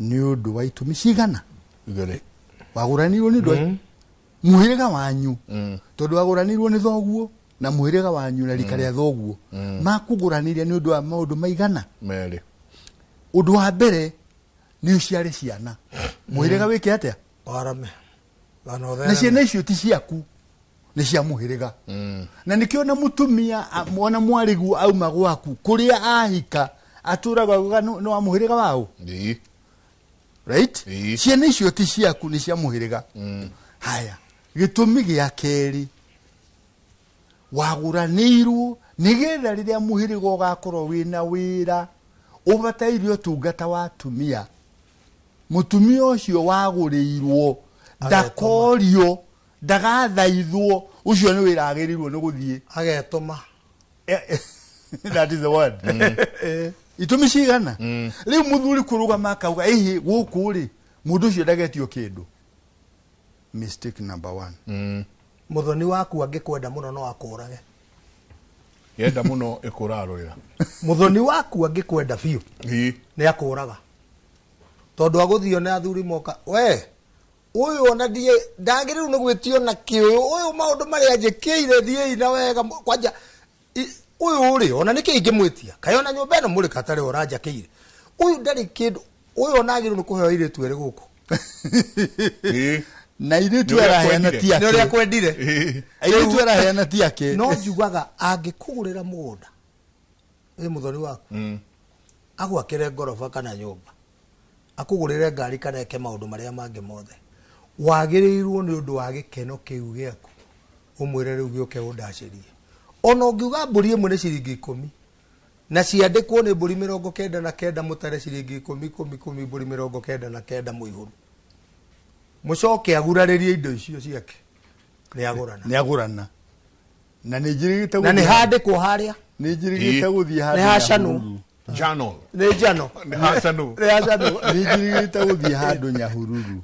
nĩ ũndũ wa itũmi cigana wagũranĩirwo nĩ ũndũ mũhĩrĩga wanyu tondũ wagũranĩirwo nĩ thoguo na mũhĩrĩga wanyu na rika rĩa thoguo makũgũranĩria nĩ ũndũ wa maũndũ maigana merĩ. Ũndũ wa mbere nĩ ũciarĩ ciana mũhĩrĩga wĩke atĩa warame na ciana icio ti ciaku nĩ cia mũhĩrĩga na nĩkĩo na mũtumia mwana mwarĩguo auma gwaku kũrĩa ahika atũraga nĩ wa mũhĩrĩga wao right ciana icio ti ciaku nĩ cia mũhĩrĩga haya gĩtũmi gĩa kerĩ wagũranĩirwo nĩgetha rĩrĩa mũhĩrĩga ũgakorwo wĩna wĩra ũbataire ũtungata wa atumia mũtumia ũcio wagũrĩirwo ndakorio ndagathaithwo ucio nĩ wĩra agĩrĩirwo nĩ gũthiĩ agetũma that is the word itũmi cigana rĩu mũthuri kũrũgama akauga ĩhĩ gũkũ rĩ mũndũ ũcio ndagetio kĩndũ mistake number 1 mũthoni waku angĩkwenda mũno no akũrage yenda mũno ĩkũrarũĩra mũthoni waku angĩkwenda biũ nĩ akũraga tondũ agũthio na athuri moka we ũyũ ona die ndagĩrĩirwo nĩ gwĩtio na kĩũyũ ũyũ maũndũ marĩa njĩkĩire thiĩ na wega kwanja ũyũ rĩ ona nĩkĩ ingĩmwĩtia kaĩ ona nyũmba ĩno mũrĩ katarĩ ũranjakĩire ũyũ ndarĩ kĩndũ ũyũ ona agĩrĩirwo nĩ kũheo irĩtu erĩ gũkũ na irĩtu araheana ti ake nĩ ũrĩa kwendire irĩtu araheana ti ake no njugaga angĩkũgũrĩra mũgũnda wĩ mũthoni waku agwakĩre ngoroba kana nyũmba akũgũrĩre ngari kana eke maũndũ marĩa mangĩ mothe wagĩrĩirwo nĩ ũndũ wa gĩkeno kĩu gĩaku ũmwĩre rĩu gĩũke ũndacĩrie ona ũngiuga mbũri ĩmwe nĩ ciringi 10 na ciandĩkwo nĩ mbũri 99 mũtare ciringi 10 mbũri 99 mũihũru mũcoke agurarĩrie indo icio ciake nĩ agũrana na nĩ njirigĩte na nĩ handĩkwo harĩa nĩ njirigĩte gũthiĩ handũ nĩ hacanu Jano nĩ njano nĩ hasanu nĩ njirigĩte gũthiĩ handũ Nyahururu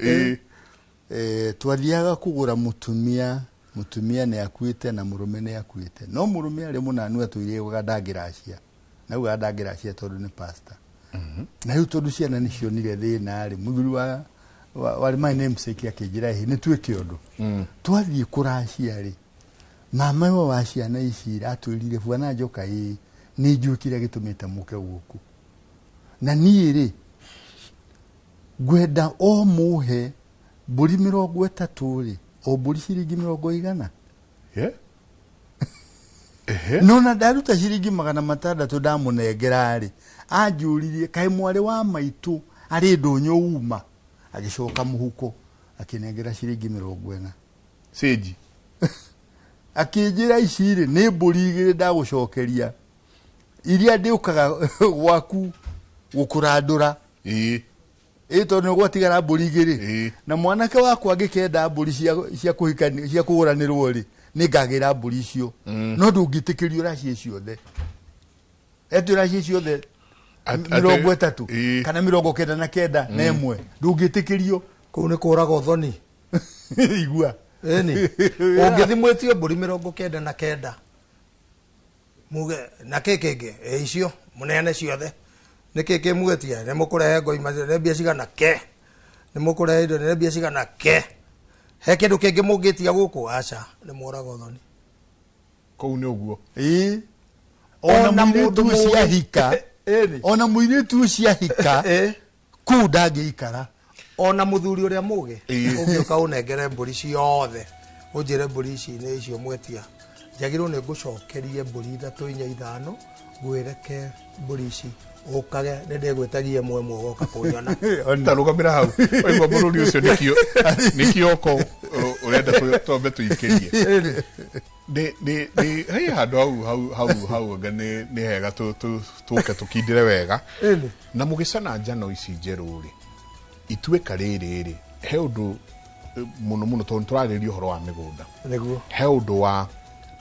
twathiaga kũgũra mutumia nĩ akuĩte na mũrũme nĩ akuĩte no mũrũme arĩ mũnanu atũire ndangĩracia na uga ndangĩracia tondũ nĩ pastor na rĩu tondũ ciana nĩ cionire thĩna rĩ mũthuri wa my namesake akĩnjĩra ĩ nĩ twĩke ũndũ twathiĩ kũracia rĩ mama wa ciana ici atwĩrire bwana njoka nĩ njũkire gĩtũmĩte mũke gũkũ na niĩ rĩ ngwenda o mũhe mbũri 30 rĩ o mbũri ciringi 100 no na ndaruta ciringi 600 ndamũnengera rĩ anjũririe kaĩ mwarĩ wa maitũ arĩ ndũnyũ uma agĩcoka mũhuko akĩnengera ciringi 40 seji akĩnjĩra ici rĩ nĩ mbũri 2 ndagũcokeria iria ndĩũkaga gwaku gũkũrandũra tondũ nĩ gwatigara mbũri 2 na mwanake wakwa angĩkenda mbũri cia kũhikania cia kũgũranĩrwo rĩ nĩ ngagĩra mbũri icio no ndũngĩtĩkĩrio racie ciothe racie ciothe 30 kana 99 na ĩmwe ndũngĩtĩkĩrio kũu nĩ kũraga ũthoni igua ĩni ũngĩthimwĩtio mbũri 99 muge na kĩngĩ icio mũneane ciothe nĩkĩ kĩmũgetia nĩ mũkũrehe ngoima nĩ mbia cigana ke nĩ mũkũrehe indo nĩ mbia cigana ke he kĩndũ kĩngĩ mũngĩtia gũkũ aca nĩ mũraga ũthoni kũu nĩ ũguo ona mũndũ ciahika ona mũirĩtu ciahika kũu ndangĩikara ona mũthuri ũrĩa mũge ũngĩũka ũnengere mbũri ciothe ũnjĩre mbũri ici nĩ icio mwetia njagirwo nĩ ngũcokerie mbũri 3-4-5 ngwĩreke mbũri ici ũkage nĩ ndĩgwĩtagia ĩmwe ũgoka kũnyona tarugamĩra hau oigua mũrũri ũcio nĩ kĩoko ũrenda twambe tũikĩrie hei handũ hau anga nĩ hega tũke tũkindĩre wega na mũgĩcana njano ici njerũ-rĩ ituĩka rĩrĩ he ũndũ mũno tondũ tũrarĩria ũhoro wa mĩgũnda he ũndũ wa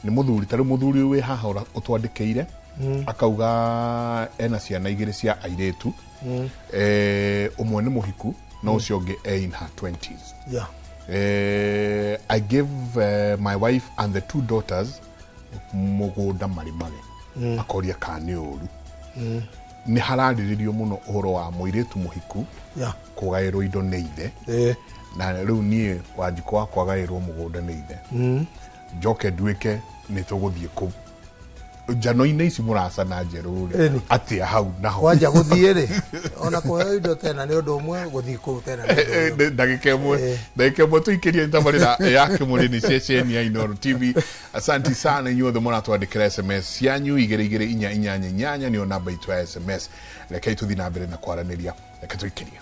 nĩ mũthuri tarĩ mũthuri wĩ haha ũtwandĩkĩire akauga ena ciana 2 cia airĩtu ũmwe nĩ mũhiku na ũcio ũngĩ in her 20s. I gave my wife and the 2 daughters mũgũnda marĩmage akoria kana nĩ ũru nĩ hararĩrĩrio mũno ũhoro wa mũirĩtu mũhiku kũgaĩrwo indo nĩ ithe na rĩu niĩ wanjikũ wa kwagaĩrwo mũgũnda nĩ ithe njoke nduĩke nĩ tũgũthiĩ kũu njano-inĩ ici mũracana njerũ-rĩ atĩa hau naho kwanja gũthiĩ-rĩ ona kũheo indo tena nĩ ũndũ ũmwe gũthiĩ kũu tena ndagĩka ĩmwe tũikĩrie tabarĩra ya Kĩmũrĩni ceceni ya Inooro TV. Asanti sana inyuothe mũratwandĩkĩra SMS cianyu 22488 nĩyo namba itũ ya SMS. Rekei tũthiĩ na mbere na kwaranĩria, reke tũikĩrie.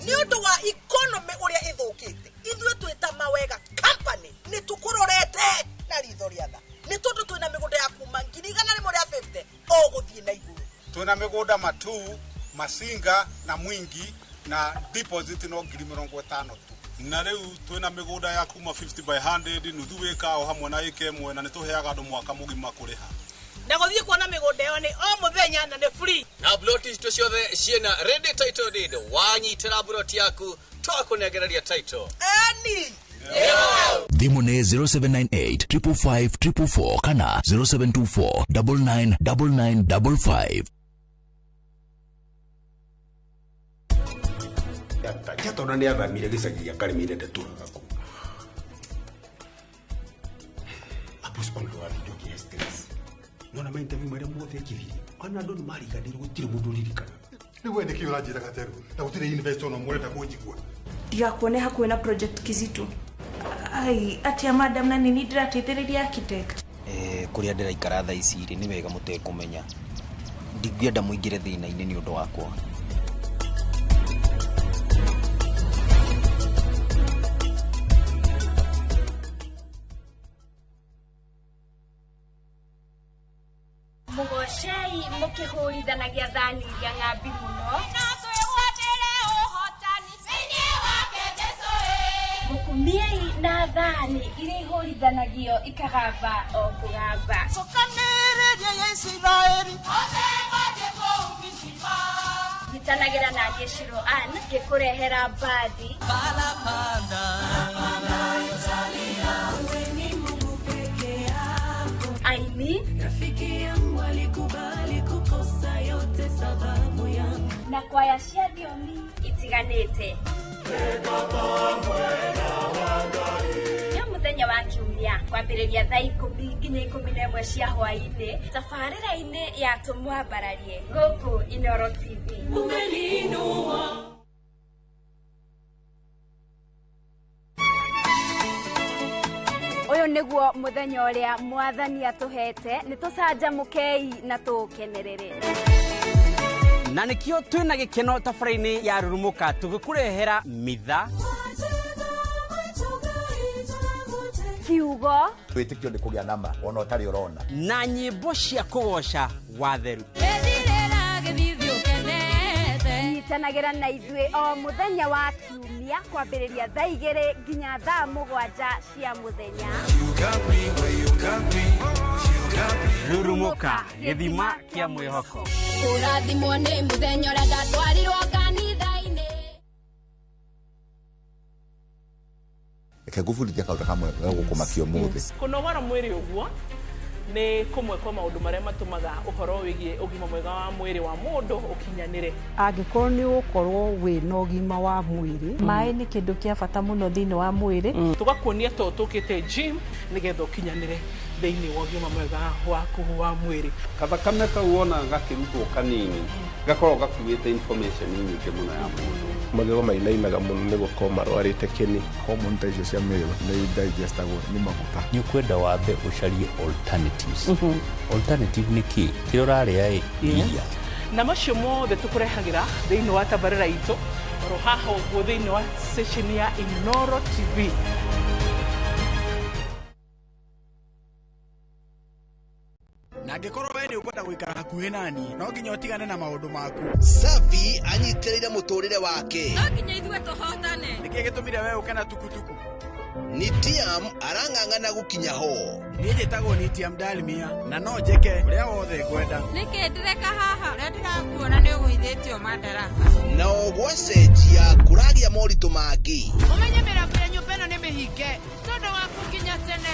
Niundo wa economy uria ithukite ithuĩ twita Mawega company ni tukurorete na ritho ria tha ni tondu twina migunda ya kuma 150 oguthie na iguru twina migunda Matu Masinga na Mwingi na deposit no 50,000 tu na riu twina migunda ya kuma 50 by 100 nuthu wika o hamwe na ike mwe na ni tuheaga andu mwaka mugima kuriha na guthie kuona migunda yo ni o muthenya na ni free na bloti icio ciothe ciena ready title deed wanyitira bloti yaku twakunegereria title ani Thimu nĩ 0798 555 444 kana 0724 999955. Tona nĩ athamire gĩcagi gĩa Karimire ndetũraga kũ. Apuspando wa video kiestes. Nona ma interview marĩa mothe ekithire. Ona andũ nĩ mariganĩirwo gũtirĩ mũndũ ũririkana. Rĩu wende kĩ ũranjĩra Gateru na gũtirĩ investor no mũrenda kũnjigua. Ndigakuone hakuhĩ na project Kizito. Ai, atia madam na nini ndirateithĩrĩria architect. Kũrĩa ndĩraikara thaa ici rĩ nĩ wega mũtekũmenya. Ndingĩenda mũingĩre thĩna-inĩ nĩ ũndũ wakwa. Mugoshei mukihurithanagia thani ya ng'ambi muno. Mukumiei na thani iria ihũrithanagio ikagamba o kũgamba. Sokanereria ya Israeli Nyitanagĩra na Jeshiro Ann ngĩkũrehera mbathi. Aini rafiki yangu alikubali kukosa yote sababu yangu na kwaya cia thiomi itiganĩte. Nĩ mũthenya wa Kiumia kwambĩrĩria thaa 10 nginya 11 cia hwaĩ-inĩ tabarĩra-inĩ ya tũmwambararie gũkũ Inooro TV. Ũyũ nĩguo mũthenya ũrĩa mwathani atũhete nĩ tũcanjamũkei na tũkenerere. Na nikio twina gikeno tabarĩra-inĩ ya Rurumuka tũgĩkũrehera mitha kiugo twĩtĩkio nĩ kũgĩa nama ona ũtarĩ ũrona na nyĩmbo cia kũgoca watheru. Nyitanagĩra na ithuĩ o mũthenya wa Kiumia kwambĩrĩria thaa 2 nginya thaa 7 cia mũthenya. Rurumuka gĩthima kĩa mwĩhoko. Kũrathimwo nĩ mũthenya ũrĩa ndatwarirwo kanitha-inĩ. Reke ngũbundithia kaũndũ kamwe ga gũkũmakia ũmũthĩ. Kũnogora mwĩrĩ ũguo nĩ kũmwe kwa maũndũ marĩa matũmaga ũhoro wĩgiĩ ũgima mwega wa mwĩrĩ wa mũndũ ũkinyanĩre. Angĩkorwo nĩ ũkorwo wĩna ũgima wa mwĩrĩ, maĩ nĩ kĩndũ kĩa bata mũno thĩinĩ wa mwĩrĩ. Tũgakuonia to tũkĩte gym nĩgetha ũkinyanĩre thĩinĩ wa ũgima mwega waku wa mwĩrĩ. Kathakame kau wona gakĩrutwo kanini gakorwo gakuĩte information nyingĩ mũno ya mũndũ. Magego mainainaga mũno nĩ gũkorwo marwarĩte kĩni. Hormone ta icio cia mĩĩrĩ nĩ digestagwo nĩ maguta. Nĩ ũkwenda wambe ũcarie alternatives. Alternative nĩ kĩ? Kĩrĩa ũrarĩa iria. Na macio mothe tũkũrehagĩra thĩinĩ wa tabarĩra itũ oro haha ũguo thĩinĩ wa session ya Inooro TV. Na ngĩkorwo we nĩ ũkwenda gũikara hakuhĩ nani, no nginya ũtigane na maũndũ maku. Safi anyitĩrĩire mũtũrĩre wake. No nginya ithuĩ tũhotane. Nĩkĩĩ gĩtũmire we ũke na tukutuku? Nitiam arang'ang'ana gũkinya ho. Niĩ njĩtagwo Nitiam Dalmia na no njĩke ũrĩa wothe ngwenda. Nĩkĩ ndĩreka haha ũrĩa ndĩrakuona nĩ ũgũithĩtio madaraka. Na gwacenjia kũragia moritũ mangĩ. Ũmenye mĩrango ya nyũmba ĩno nĩ mĩhinge tondũ wa kũnginya tene.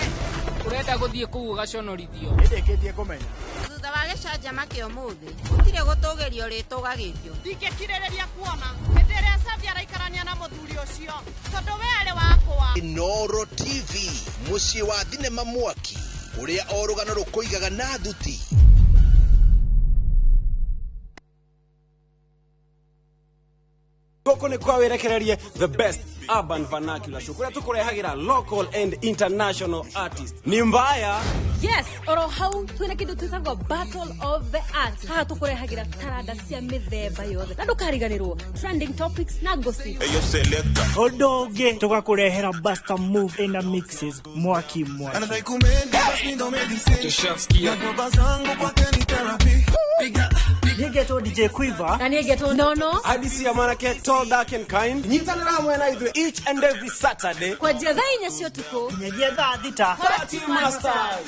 Ũrenda gũthiĩ kũu ũgaconorithio. Nĩndĩkĩtie kũmenya. Thutha wa gĩcanjama kĩa ũmũthĩ gũtirĩ gũtũgĩrio rĩtũgagĩrio. Ndingĩkirĩrĩria kuona hĩndĩ ĩrĩa Safi araikarania na mũthuri ũcio tondũ we arĩ wakwa. Inooro TV mũciĩ wa thinema mwaki ũrĩa o rũgano rũkũigaga na thuti. Goko nĩ kwa werekererie the best urban vernacular show kuria tukurehagira local and international artists. Ni mbaya. Yes, oro hau twina kindu twitagwo Battle of the Arts. Haha tukurehagira taranda cia mithemba yothe. Na ndukariganirwo trending topics na gossip. Eyo selector. Odoge tugakurehera Buster Move in the mixes mwaki. Nigeto DJ Quiver. Na nigeto Nono. Hadisi ya Manake Tall Dark and Kind. Nyitanira hamwe na ithuĩ each and every Saturday. Kwa njia thaa inya cia ũtukũ. Nyagia thaa thita. Party Masters.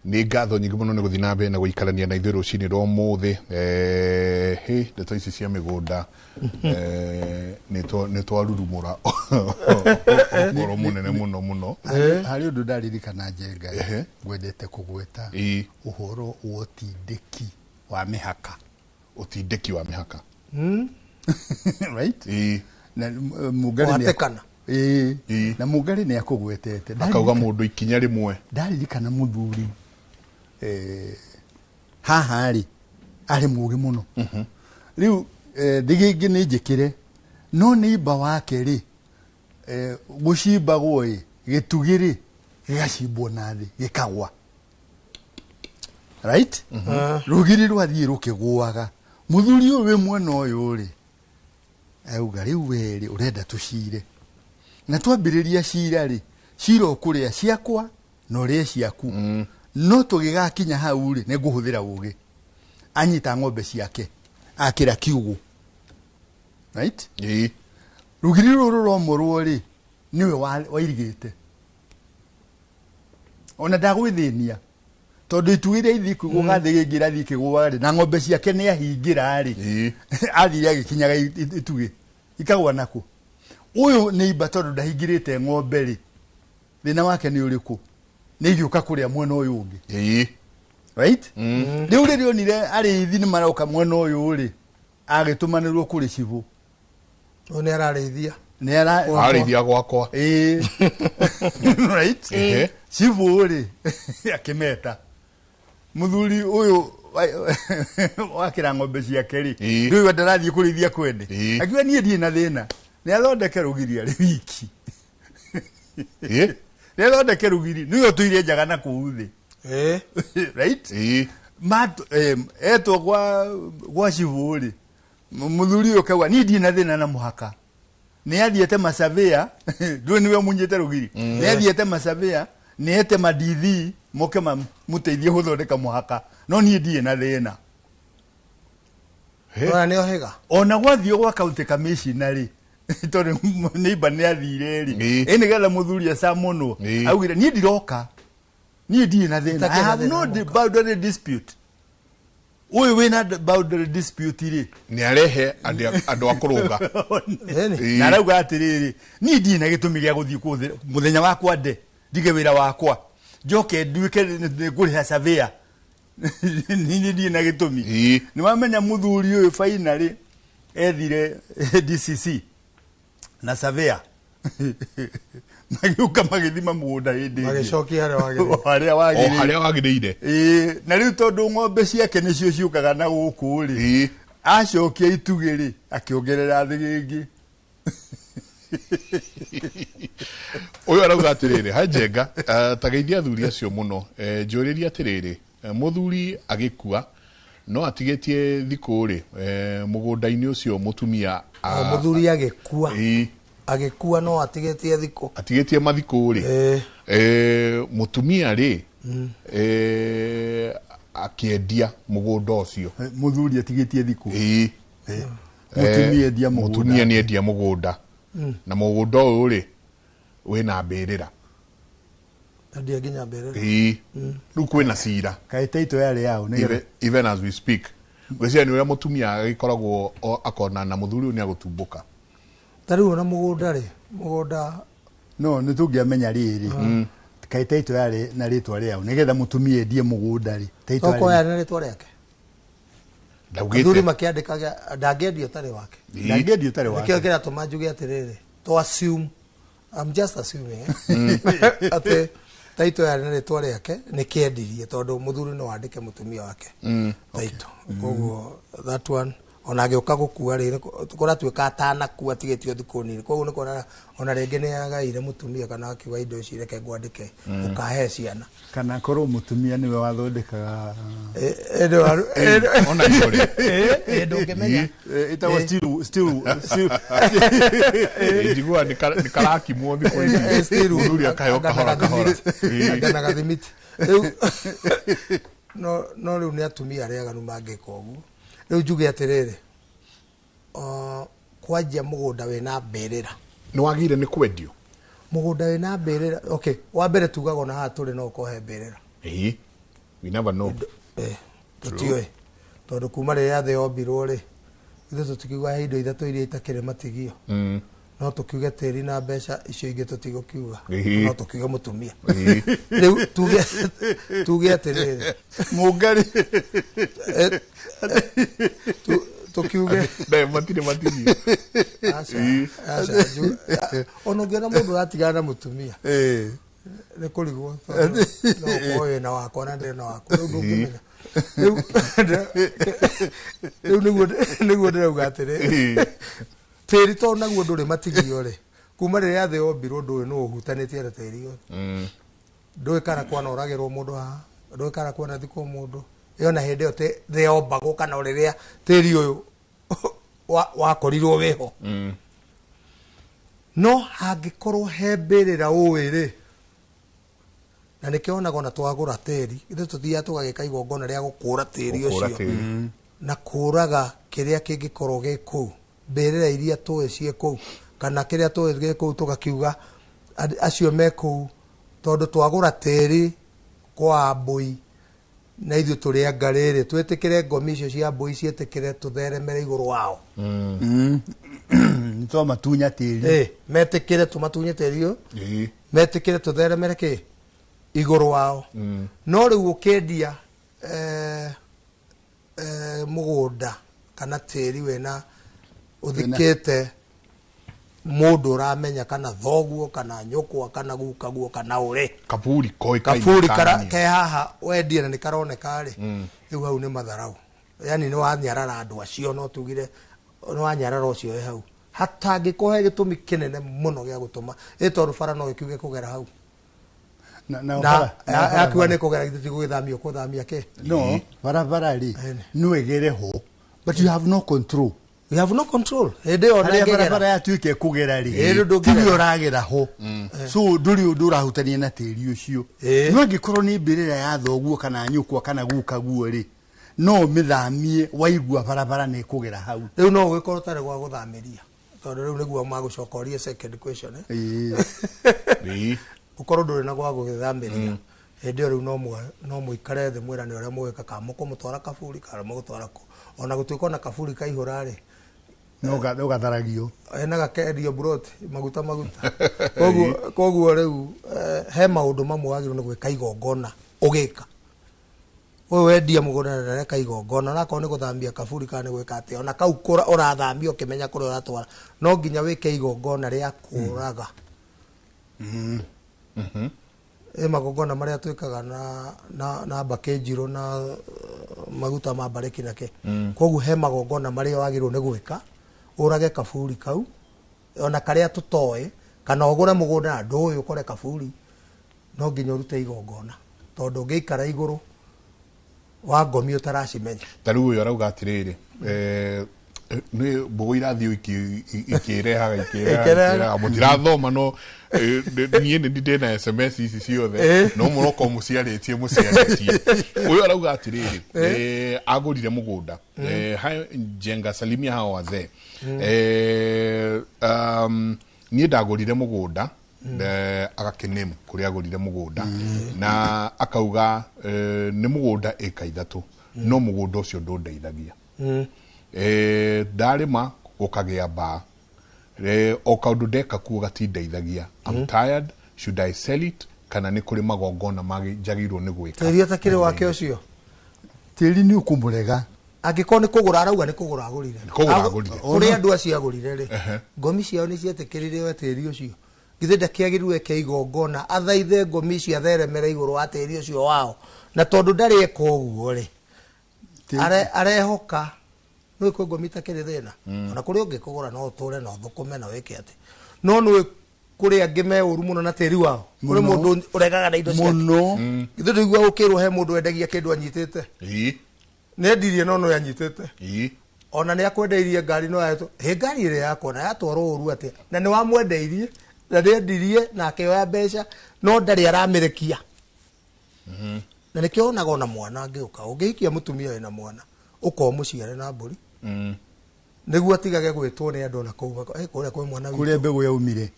Nĩ ngatho nyingĩ mũno nĩ gũthiĩ na mbere na gũikarania na ithuĩ rũcinĩ rwa ũmũthĩ. Ndeto ici cia mĩgũnda nĩ twarurumũra ũhoro mũnene mũno. Harĩ ũndũ ndaririkana Njenga ngwendete kũgweta ũhoro wa ũtindĩki wa mĩhaka. Ũtindĩki wa mĩhaka. Right? Na Mũngarĩ na Mũngarĩ nĩ akũgwetete. Akauga mũndũ ikinya rĩmwe. Ndaririkana mũthuri haha rĩ arĩ mũũgĩ mũno. Rĩu thigĩngĩ nĩ njĩkĩre no nĩ imba wake rĩ gũcimbagwo gĩtugĩ rĩ gĩgacimbwo na thĩ gĩkagwa. Right? Rũgiri rwathiĩ rũkĩgũaga. Mũthuri ũyũ wĩ mwena ũyũ rĩ auga rĩu we rĩ ũrenda tũcire. Na twambĩrĩria cira rĩ cira ũkũrĩa ciakwa na ũrĩa ciaku. No tũgĩgakinya hau rĩ nĩ ngũhũthĩra ũgĩ. Anyita ng'ombe ciake akĩra kiugũ. Right? Rũgiri rũrũ rũmũrwo rĩ niwe wairigĩte. Ona ndagwĩthĩnia tondũ itugĩre ithi kũgũga thĩ gĩrathi kĩgũa rĩ na ng'ombe ciake nĩ ahingĩra rĩ athire agĩkinyaga itugĩ ikagwa nako. Ũyũ nĩ imba tondũ ndahingĩrĩte ng'ombe rĩ thĩna wake nĩ ũrĩkũ? Nĩ igĩũka kũrĩa mwena ũyũ ũngĩ. Right? Rĩu rĩrĩa onire arĩithi nĩ maroka mwena ũyũ rĩ agĩtũmanĩrwo kũrĩ cibũ. Nĩ ararĩithia. Nĩ ararĩithia gwakwa. Right? Cibũ rĩ akĩmeta mũthuri ũyũ wakĩra ng'ombe ciake rĩ rĩu ndarathiĩ kũrĩithia kwene. Akiuga niĩ ndirĩ na thĩna nĩ athondeke rũgiri arĩ wiki. Nĩ athondeke rũgiri nĩyo tũire njaga na kũu thĩ. Right? Etwo gwa cibũ rĩ mũthuri ũyũ kauga niĩ ndirĩ na thĩna na mũhaka. Nĩ athiĩte macabĩa ndũĩ nĩwe munyĩte rũgiri. Nĩ athiĩte macabĩa nĩ ete madithi moke mũteithie gũthondeka mũhaka no niĩ ndirĩ na thĩna. Ona nĩ ohega. Ona gwathiĩ gwa county commissioner tondũ neighbor nĩ athire rĩ nĩgetha mũthuri acamonwo augire niĩ ndiroka niĩ ndirĩ na thĩna. I have no boundary dispute. Uyu wina boundary dispute ri ni arehe andu akurunga na rauga atiriri ni ndi na gitumi gya guthii kuthi muthenya wakwa nde ndige wira wakwa njoke nduike nguri surveyor ni ndi na gitumi ni wamenya muthuri uyu finally ethire DCC na surveyor magiuka magithima mugunda hindi magicokia haria wagirire na riu tondu ng'ombe ciake nicio ciukaga na guku ri acokia itugiri akiongerera thigingi uyu arauga atiriri hajenga tageithia athuri acio muno njuriria atiriri muthuri agikua no atigetie thiku ri mugunda-ini ucio mutumia muthuri agikua no atigetie thiku mathiku ri mutumia ri akiendia mugunda ucio muthuri atigetie thiku mutumia ni endia mugunda na mugunda uyu ri wina mbirira ndia ginya mbirira riu kwina cira kae taito yale yao even as we speak gwĩciria nĩ ũrĩa mũtumia agĩkoragwo akona na mũthuri ũyũ nĩ agũtumbũka tariu na mũgũnda no nĩ tũngĩamenya rĩrĩ kaĩ taito yale na rĩtwa rĩao nĩgetha mũtumia endie mũgũnda rĩ taito yale na rĩtwa rĩake mũthuri makĩandĩkaga ndangĩendio tarĩ wake nĩkĩo kĩratũma njuge atĩrĩrĩ to assume I'm just assuming atĩ taito yale na rĩtwa rĩake nĩ kĩendirie tondũ mũthuri no andĩke mũtumia wake taito koguo that one ona agĩũka gũkua rĩrĩ kũratuĩka atanakua tigetio thikũ nini koguo nĩ kuona ona rĩngĩ nĩ agaire mũtumia kana akiuga indo ici reke ngwandĩke ũkahe ciana kana korwo mũtumia nĩwe wathondekaga ona igore ndũngĩmenya ĩtagwo still njiguaga nĩ karakimwo thikũ ici mũthuri akaheo kahora agana gathimiti no rĩu nĩ atumia arĩa aganu mangĩka ũguo rĩu njuge atĩrĩrĩ kwanjia mũgũnda wĩna mbĩrĩra nĩ wagire nĩ kwendio mũgũnda wĩna mbĩrĩra okay wa mbere tugaga ona haha tũrĩ no ũkohe mbĩrĩra we never know tũtiũĩ tondũ kuma rĩrĩa thĩ yombirwo rĩ ithuĩ tũtikiuga he indo ithatũ iria itakĩrĩ matigio no tũkiuge tĩri na mbeca icio ingĩ tũtigũkiuga no tũkiuge mũtumia rĩu tuge atĩrĩrĩ mũngari tukiuge matirĩ matigio ona ũngĩona mũndũ ũratigana na mũtumia nĩ kũrigwo no ũkorwo wĩna wakwa na ndĩrĩ na wakwa rĩu ndũngĩmenya rĩu nĩguo ndĩrauga atĩrĩ tĩri tondũ naguo ndũrĩ matigio rĩ kuma rĩrĩa thĩ yombirwo ndũĩ nũ ũhutanĩtie na tĩri yothe ndũĩ kana kwana ũragĩrwo mũndũ haha ndũĩ kana kwana thikũ mũndũ ĩyo na hĩndĩ ĩyo thĩ yombagwo kana rĩrĩa tĩri ũyũ wakorirwo wĩho no hangĩkorwo he mbĩrĩra ũĩ rĩ na nĩkĩo onaga ona twagũra tĩri ithuĩ tũthiaga tũgagĩka igongona rĩa gũkũra tĩri ũcio na kũraga kĩrĩa kĩngĩkorwo gĩ kũu mbĩrĩra iria tũĩ ciĩ kũu kana kĩrĩa tũĩ gĩ kũu tũgakiuga acio me kũu tondũ twagũra tĩri kwa mbũi na ithuĩ tũrĩ anga rĩrĩ twĩtĩkĩre ngomi icio cia mbũi ciĩtĩkĩre tũtheremere igũrũ wao nĩtwa matunya tĩri metĩkĩre tũmatunye tĩri ũyũ metĩkĩre tũtheremere kĩ igũrũ wao no rĩu ũkĩendia mũgũnda kana tĩri wĩna ũthikĩte mũndũ ũramenya kana thoguo kana nyũkwa kana gukaguo kana ũrĩ kaburi ke haha wendia na nĩ karoneka rĩ rĩu hau nĩ matharau yani nĩ wanyarara andũ acio no tugire nĩ wanyarara ũcio wĩ hau hatangĩkũhe gĩtũmi kĩnene mũno gĩa gũtũma tondũ bara no gĩkiuge kũgera hau na akiuga nĩ kũgera githĩ tigũgĩthamio kũthamia kĩ no barabara rĩ no egere ho but you have no control. You have no control. Hĩndĩ ona barabara yatuĩke kũgera rĩ tiwe ũragera ho so ndũrĩ ũndũ ũrahutania na tĩri ũcio no angĩkorwo nĩ mbĩrĩra ya thoguo kana nyũkwa kana gukaguo rĩ no mĩthamie waigua barabara nĩ kũgera hau rĩu no ũgĩkorwo tarĩ gwa gũthamĩria tondũ rĩu nĩguo magũcoka ũrie second question ũkorwo ndũrĩ na gwa gũgĩthamĩria ndio riu no muikare the mwira ni ore mweka ka muko mutwara kaburi kana mugutwara ko ona gutuiko na kaburi kaihura ri no gatharagio ena gakendio brot maguta koguo riu he maundu mamwe wagiru ni gwika igongona ugika we wendia mugunda na reka igongona na ko ni guthambia kaburi kana ni gwika ati ona kau kura urathambia ukimenya kuri uratwara no nginya wike igongona ria kuraga magongona maria twikaga na bakenjiro na maguta ma bareki nake koguo he magongona maria wagirwo ni gwika urage kaburi kau ona karia tutoe kana ogure mugunda nduyu ukore kaburi no nginya urute igongona tondu ngiikara iguru wa ngomi utaracimenya tariu uyu arauga atiriri ni mbugu irathio ikirehaga mutirathoma no nie ni ndina SMS ici ciothe no muroko muciaritie uyu arauga atiriri agurire mugunda jenga salimia hao wazee nie ndagurire mugunda agakenemu kuri agurire mugunda na akauga ni mugunda eka 3 no mugunda ucio ndundeithagia darima ukagia ba o kaundu ndeka ku gatindeithagia I'm tired, should I sell it kana ni kuri magongona magi jagirwo ni gwika tiri atakire wake ucio tiri ni ukumurega angiko ni kugura arauga ni kugura agurire kuri andu acio agurire ri ngomi ciao ni cietekirire we tiri ucio githe ndakiagirwe ke igongona athaithe ngomi cia theremere iguru wa tiri ucio wao na tondu ndari eka uguo ri arehoka no ko ngomi takire thina ona kuri ungikugura no uture no thukume na weke ati no no kuri angime uru muno na tiri wao kuri mundu uregaga na indo cia muno githe ndigwa ukirwo he mundu endagia kindu anyitite ne ndirie no no yanyitite ona ne akwendeirie ngari no yato he ngari ire yakwa na yatwaro uru ati na ni wa mwendeirie na ndirie na akioya mbeca no ndari aramerekia na nikionaga ona mwana ngiuka ungiikia mutumia ina mwana uko muciare na mburi niguo atigage gwitwo ni andu na kuuga kuria kwa mwana kuria mbegu yaumire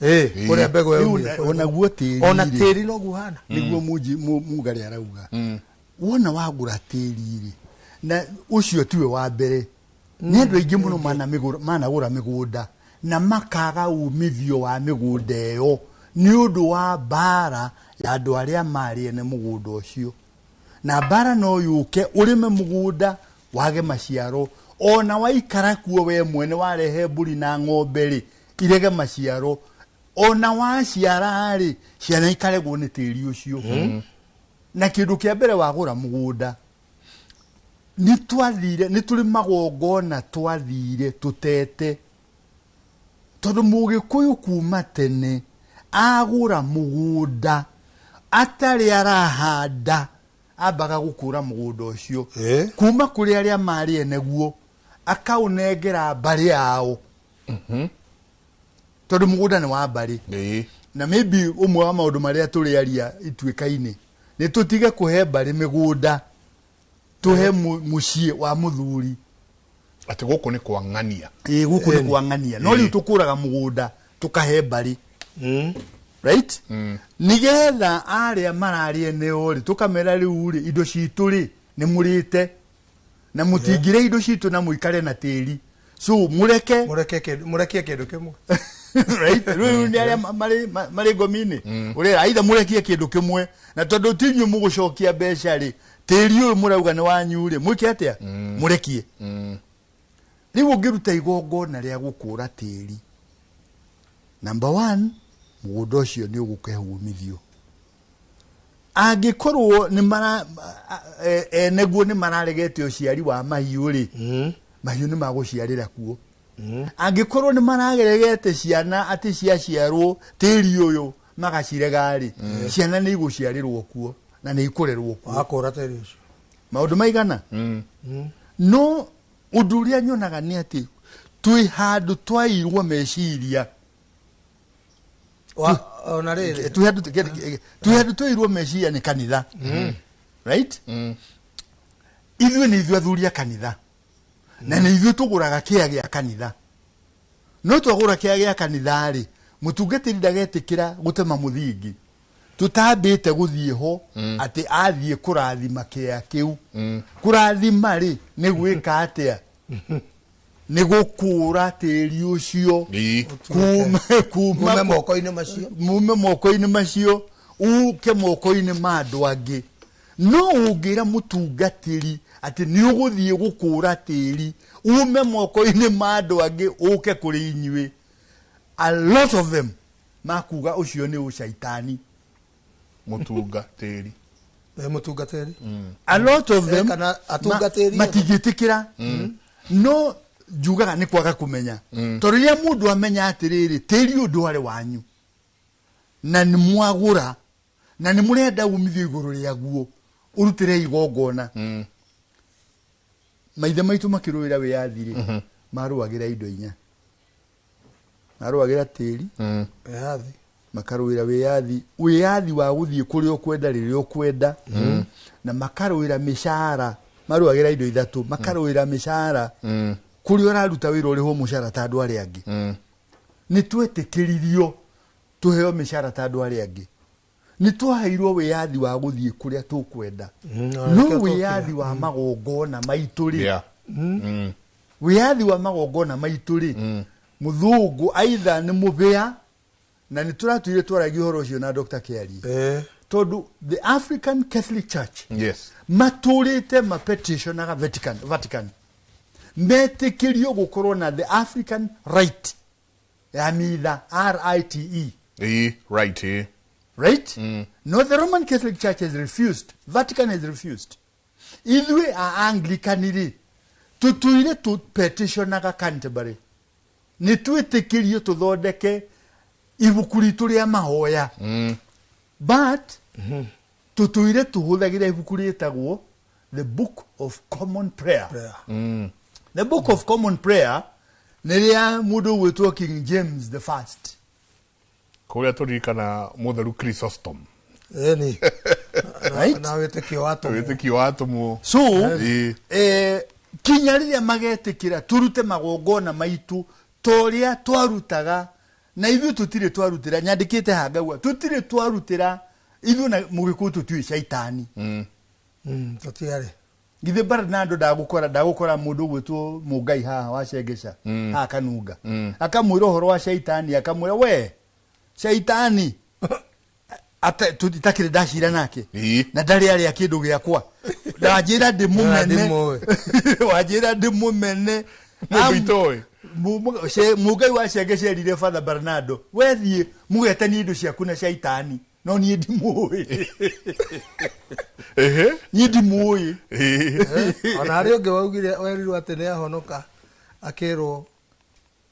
kuria mbegu yaumire ona guotiri ona tiri no guhana niguo mugari arauga wona wagura tiri na ucio tiwe wa mbere ni andu aingi muno managura migunda na makaga umithio wa migunda iyo ni undu wa bara ya andu aria mari ene mugunda ucio na bara no yuke urime mugunda wage maciaro ona waikara kuo we mwene warehe mburi na ng'ombe ri irege maciaro ona waciara ri ciana ikaregwo ni tiri ucio na kindu kia mbere wagura mugunda ni twathire ni tuli magongona twathire tutete tondu mugikuyu kuma tene agura mugunda atari arahanda abaga gukura mugunda ucio kuma kuri aria mari eneguo akaunengera bari yao tondu mugunda ni wa bari na maybe umwe wa maundu maria turi aria itwikaine ni tutige kuhe bari migunda tuhe mucie wa muthuri ati guku ni kwang'ania guku ni kwang'ania no riu tukuraga mugunda tukahe bari right nigetha aria mararie ne ori tukamera riu ri indo citu ri ni murite na mutingire indo citu na muikare na tiri so mureke kindu kimwe right riu ni aria mari ngomini uri aitha murekie kindu kimwe na tondu tinyu mugucokia mbeca ri tiri uyu murauga ni wanyu ri mwike atia murekie riu ungiruta igongona ria gukura tiri number 1 mugunda ucio ni ugukehe umithio angikorwo ni mara neguo ni mararegete uciari wa mahiu ri mahiu ni maguciarira kuo angikorwo ni mararegete ciana ati ciaciarwo tiri uyu magacirega ri ciana ni iguciarirwo kuo na ni ikurerwo kuo akora tiri ucio maundu maigana no unduria nyonaga ni ati twi handu twairwo meciria ona riri tuhedu tuirwo meciria ni kanitha right ithuĩ ni ithuĩ athuria kanitha na ni ithuĩ tuguraga kĩa gĩa kanitha no twagura kĩa gĩa kanitha ri mutungatĩri ndagetikira gutema muthingi tutabite guthie ho ati athie kurathima kia kiu kurathima ri ni gwika atia ni gukura tiri ucio kuma moko-ini macio uke moko-ini ma andu angi no ungira mutungatiri ati ni uguthie gukura tiri ume moko-ini ma andu angi uke kuri inywe a lot of them makuga ucio ni ushaitani mutungatiri a lot of them matigitikira no jugaga ni kwaga kumenya toriria mundu amenya atiriri tiri undu ari wanyu na ni mwagura na ni murenda umithio iguru riaguo urutire igongona maithe maitu makiruira wiyathiri maruagira indo inya maruagira tiri wiyathi makaruira wiyathi wa guthie kuri okwenda riri okwenda na makaruira mishahara maruagira indo ithatu makaruira mishahara kuri oraruta wira uri ho mushahara ta andu ari angi ni twetikiririo tuheo mishahara ta andu ari angi ni twaheirwo wiyathi wa guthie kuria tukwenda no wiyathi wa magongona maituri wiyathi wa magongona maituri muthungu aitha ni mubia na ni turatuire twaragi horo ucio na Dr. Kelly tondu the African Catholic Church maturite ma petition na Vatican metikirio gukorwo na the African Rite ya mitha RITE right no the Roman Catholic Church has refused, Vatican has refused. Idwe a Anglicaniri tutuire tu petition na Canterbury ni twitikirio tuthondeke ibukuri turi ya mahoya but tutuire tuhuthagira ibukuri etagwo the Book of Common Prayer. The Book of Common Prayer niria mundu wetwo King James the First kuria turikana mutheru Chrysostom ni right na wetekio atomo so kinyariria magetikira turute magongona maitu toria twarutaga na ithu tutire twarutira nyandikite hangagwa tutire twarutira ithu na mugikutu twi shaitani tutiare githe Bernardo ndagukora mundu gwitwo mugai haha wa Shegesha ha kanunga akamwira horo wa shaitani akamwira we shaitani ata tutakire dashira nake na ndari ari akindu giakwa ndajira ndi mumene wajira ndi mumene mubitoe mugai wa Shegesha rire Father Bernardo wethie mugetani indu ciaku na shaitani no ni ndimuwe ni ndimuwe ona ari unge waugire werirwo atene ahonoka akero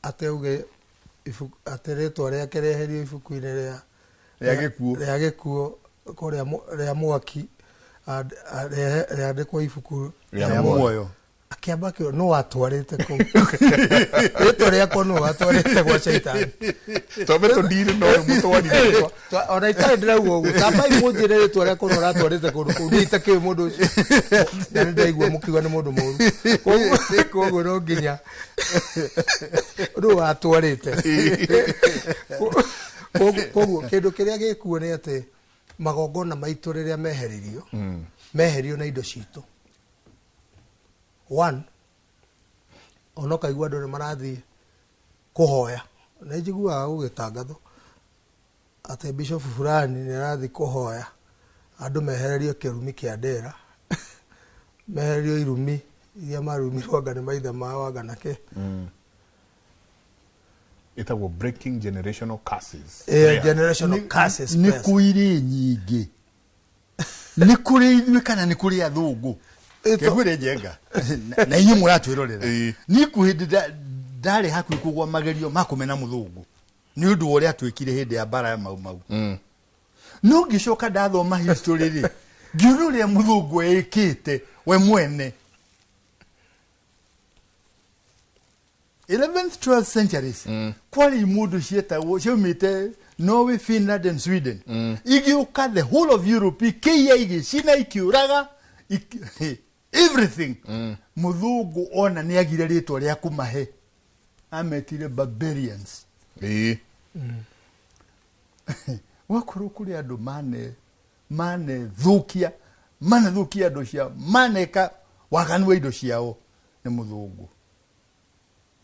ateuge ateretwo ria kereherio ibuku-ini ria gikuo kuria mwaki riandikwo ibuku ria muoyo akiamba kio no atwarite ku eto ria ko no atwarite kwa shaitani tobeto ndire no mutwani ona itai ndiraguo gutamba imujire eto ria ko no atwarite ku ndite ke mundu na ndaigua mukiwa ni mundu muru koguo no nginya ndo atwarite koguo kindu kiria gikuo ni ati magongona maitu riria meheririo na indo citu one onoka igwa ndo marathi kuhoya na njiguaga gugitangatho ate bishop fulani ni arathi kuhoya andu mehererio kirumi kia ndera mehererio irumi iria marumirwo anga ni maithe mao anga nake itagwo breaking generational curses generational curses ni kuiri nyingi ni kuri ithuĩ kana ni kuri athungu kegwire njenga na inyu muratwirorera ni kuhindi ndari hakuhi kugwa magerio makumena muthungu ni undu uria twikire hindi ya bara ya mau no ngicoka ndathoma history ri ngiururia muthungu ekite we mwene 11th 12th centuries kwari mundu cietagwo ciumite Norway, Finland and Sweden igiuka the whole of Europe ikiya igicina ikiuraga everything muthungu ona ni agire ritwa ria kumahe ametire barbarians wakoro kuri andu mane thukia ndo cia maneka wakanwa indo ciao ni muthungu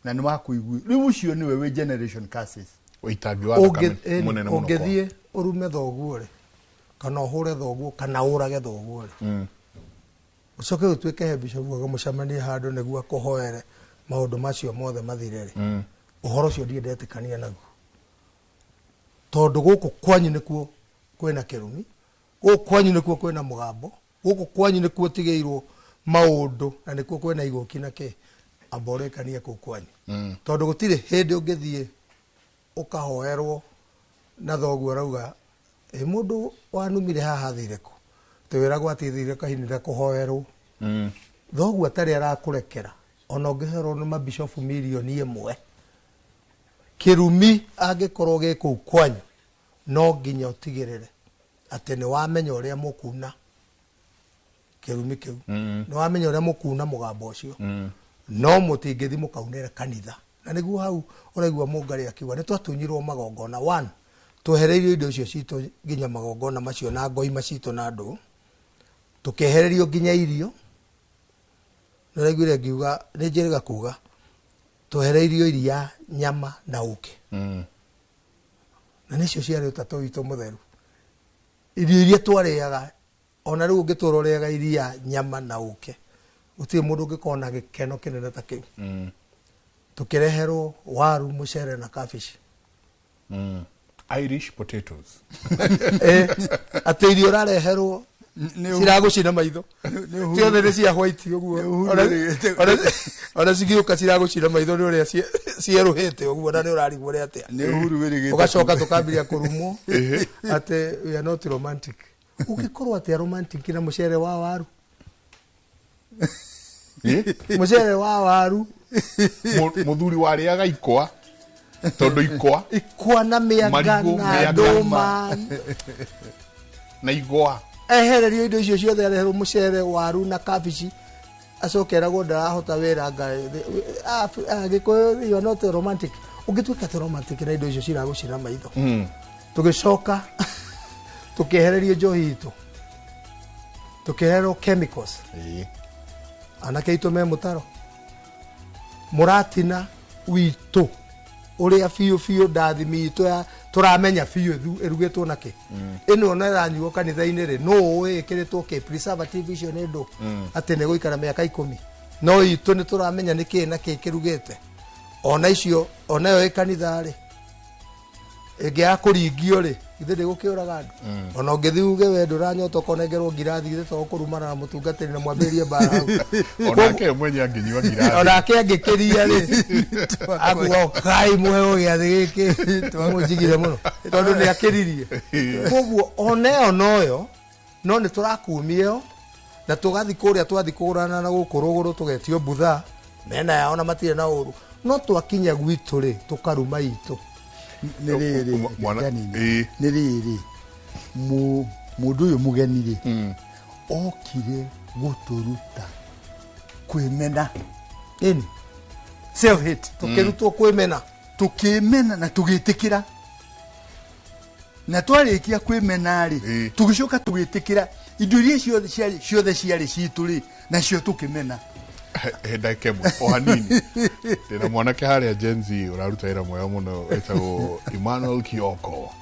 na ni makuigui riu ucio niwe we generation curses Waitambi wa thakame munene muno ungethie urume thoguo ri kana uhure thoguo kana urage thoguo ri ucoke utwike he bishop wa mucemania handu niguo kuhoere maundu macio mothe mathire ri uhoro cio ndiendetikania naguo tondu guku kwanyu nikuo kwina kirumi guku kwanyu nikuo kwina mugambo guku kwanyu nikuo tigeirwo maundu na nikuo kwina igoki na ke aborekania ku kwanyu tondu gutire hindi ungethie ukahoerwo na thoguo rauga mundu wanumire haha thire ku twiragwo atithire kahinira kuhoerwo thoguo atari arakurekera ona ungiherwo ni mabishofu milioni 1 kirumi angikorwo giku kwanyu no nginya utigirire ati ni wamenya uria mukuna kirumi kiu ni wamenya uria mukuna mugambo ucio no mutingithi mukaunira kanitha na niguo hau uraigua mungari akiuga ni twatunyirwo magongona 1 twehereirio indo icio cito nginya magongona macio na ngoi macito na andu tukehererio nginya irio niraiguire ngiuga ni njiriga kuga twehereirio iria nyama na uke na nicio ciari utatu wito mutheru iria twariaga ona riu ngitororeaga iria nyama na uke uti mundu ngikona gikeno kinene ta kiu tukireherwo waru mucere na cabbage Irish potatoes ati irio rareherwo ciragucina maitho ciothe ni cia white uguo ona cigiuka ciragucina maitho ni uria cieruhite uguo na ni urarigwo ri atia ugacoka tukambiria kurumwo ati we are not romantic ukikorwo atia romantic na mucere wa waru mucere wa waru muthuri wariaga ikwa tondu ikwa na mianga na nduma na igwa ehererio indo icio ciothe areherwo mucere waru na cabbage acokeragwo ndarahota wira ngai agikoyo you are not romantic ungituika te romantic na indo icio ciragucina maitho tugicoka tukehererio njohi itu tukeherwo chemicals anake itu me mutaro muratina witu uria fiu ndathimi itu ya turamenya fiu erugitwo nake ino na ranyuo kanitha-ini ri no ikiritwo ke preservative icio ni ndu ati ne guikara miaka 10 no itu ni turamenya niki na ke kirugite ona icio ona yo ikanitha ri ege akuringio ri ithe ndi gukiuraga andu ona ungithiuge we nduranyota konengerwo ngirathi ithe to kurumana na mutungatiri na mwambirie bara onake mwenye anginywa ngirathi onake angikiria ri akuo kai muheo giathi giki mujigire muno tondu ni akiririe koguo oneo noyo no ni turakumio na tugathi kuria twathi kurana na gukuruguru tugetio butha mena yao na matire na uru no twakinya gwitu ri tukaruma itu niriri mundu uyu mugenire okire guturuta kwimena ini self hate tukirutwo kwimena tukimena na tugitikira na twarikia kwimena ri tugicoka tugitikira indo iria ciothe ciari cituri na cio tukimena ndake o hanini ndina mwanake haria Gen Z uraruta ira mwega muno etagwo Emmanuel Kioko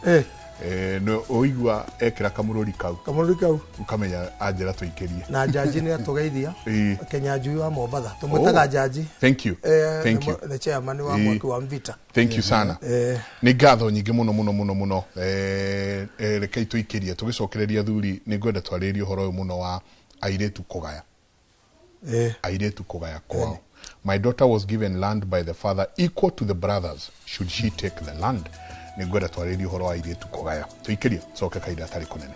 no oigwa ekira kamururi kau ukamenya anjira tuikirie na jaji ni atugeithia Kenya Njui wa Mombatha tumutaga jaji thank you the chairman wa mwaki wa Mvita thank you sana ni ngatho nyingi muno rekei tuikirie tugicokereria thuri ni ngwenda twaririe uhoro uyu muno wa airetu kugaya airetu kugaya kwao. My daughter was given land by the father equal to the brothers. Should she take the land? Nigwenda twaririe uhoro wa airetu kugaya. Tuikirie coke kaida atari kunene.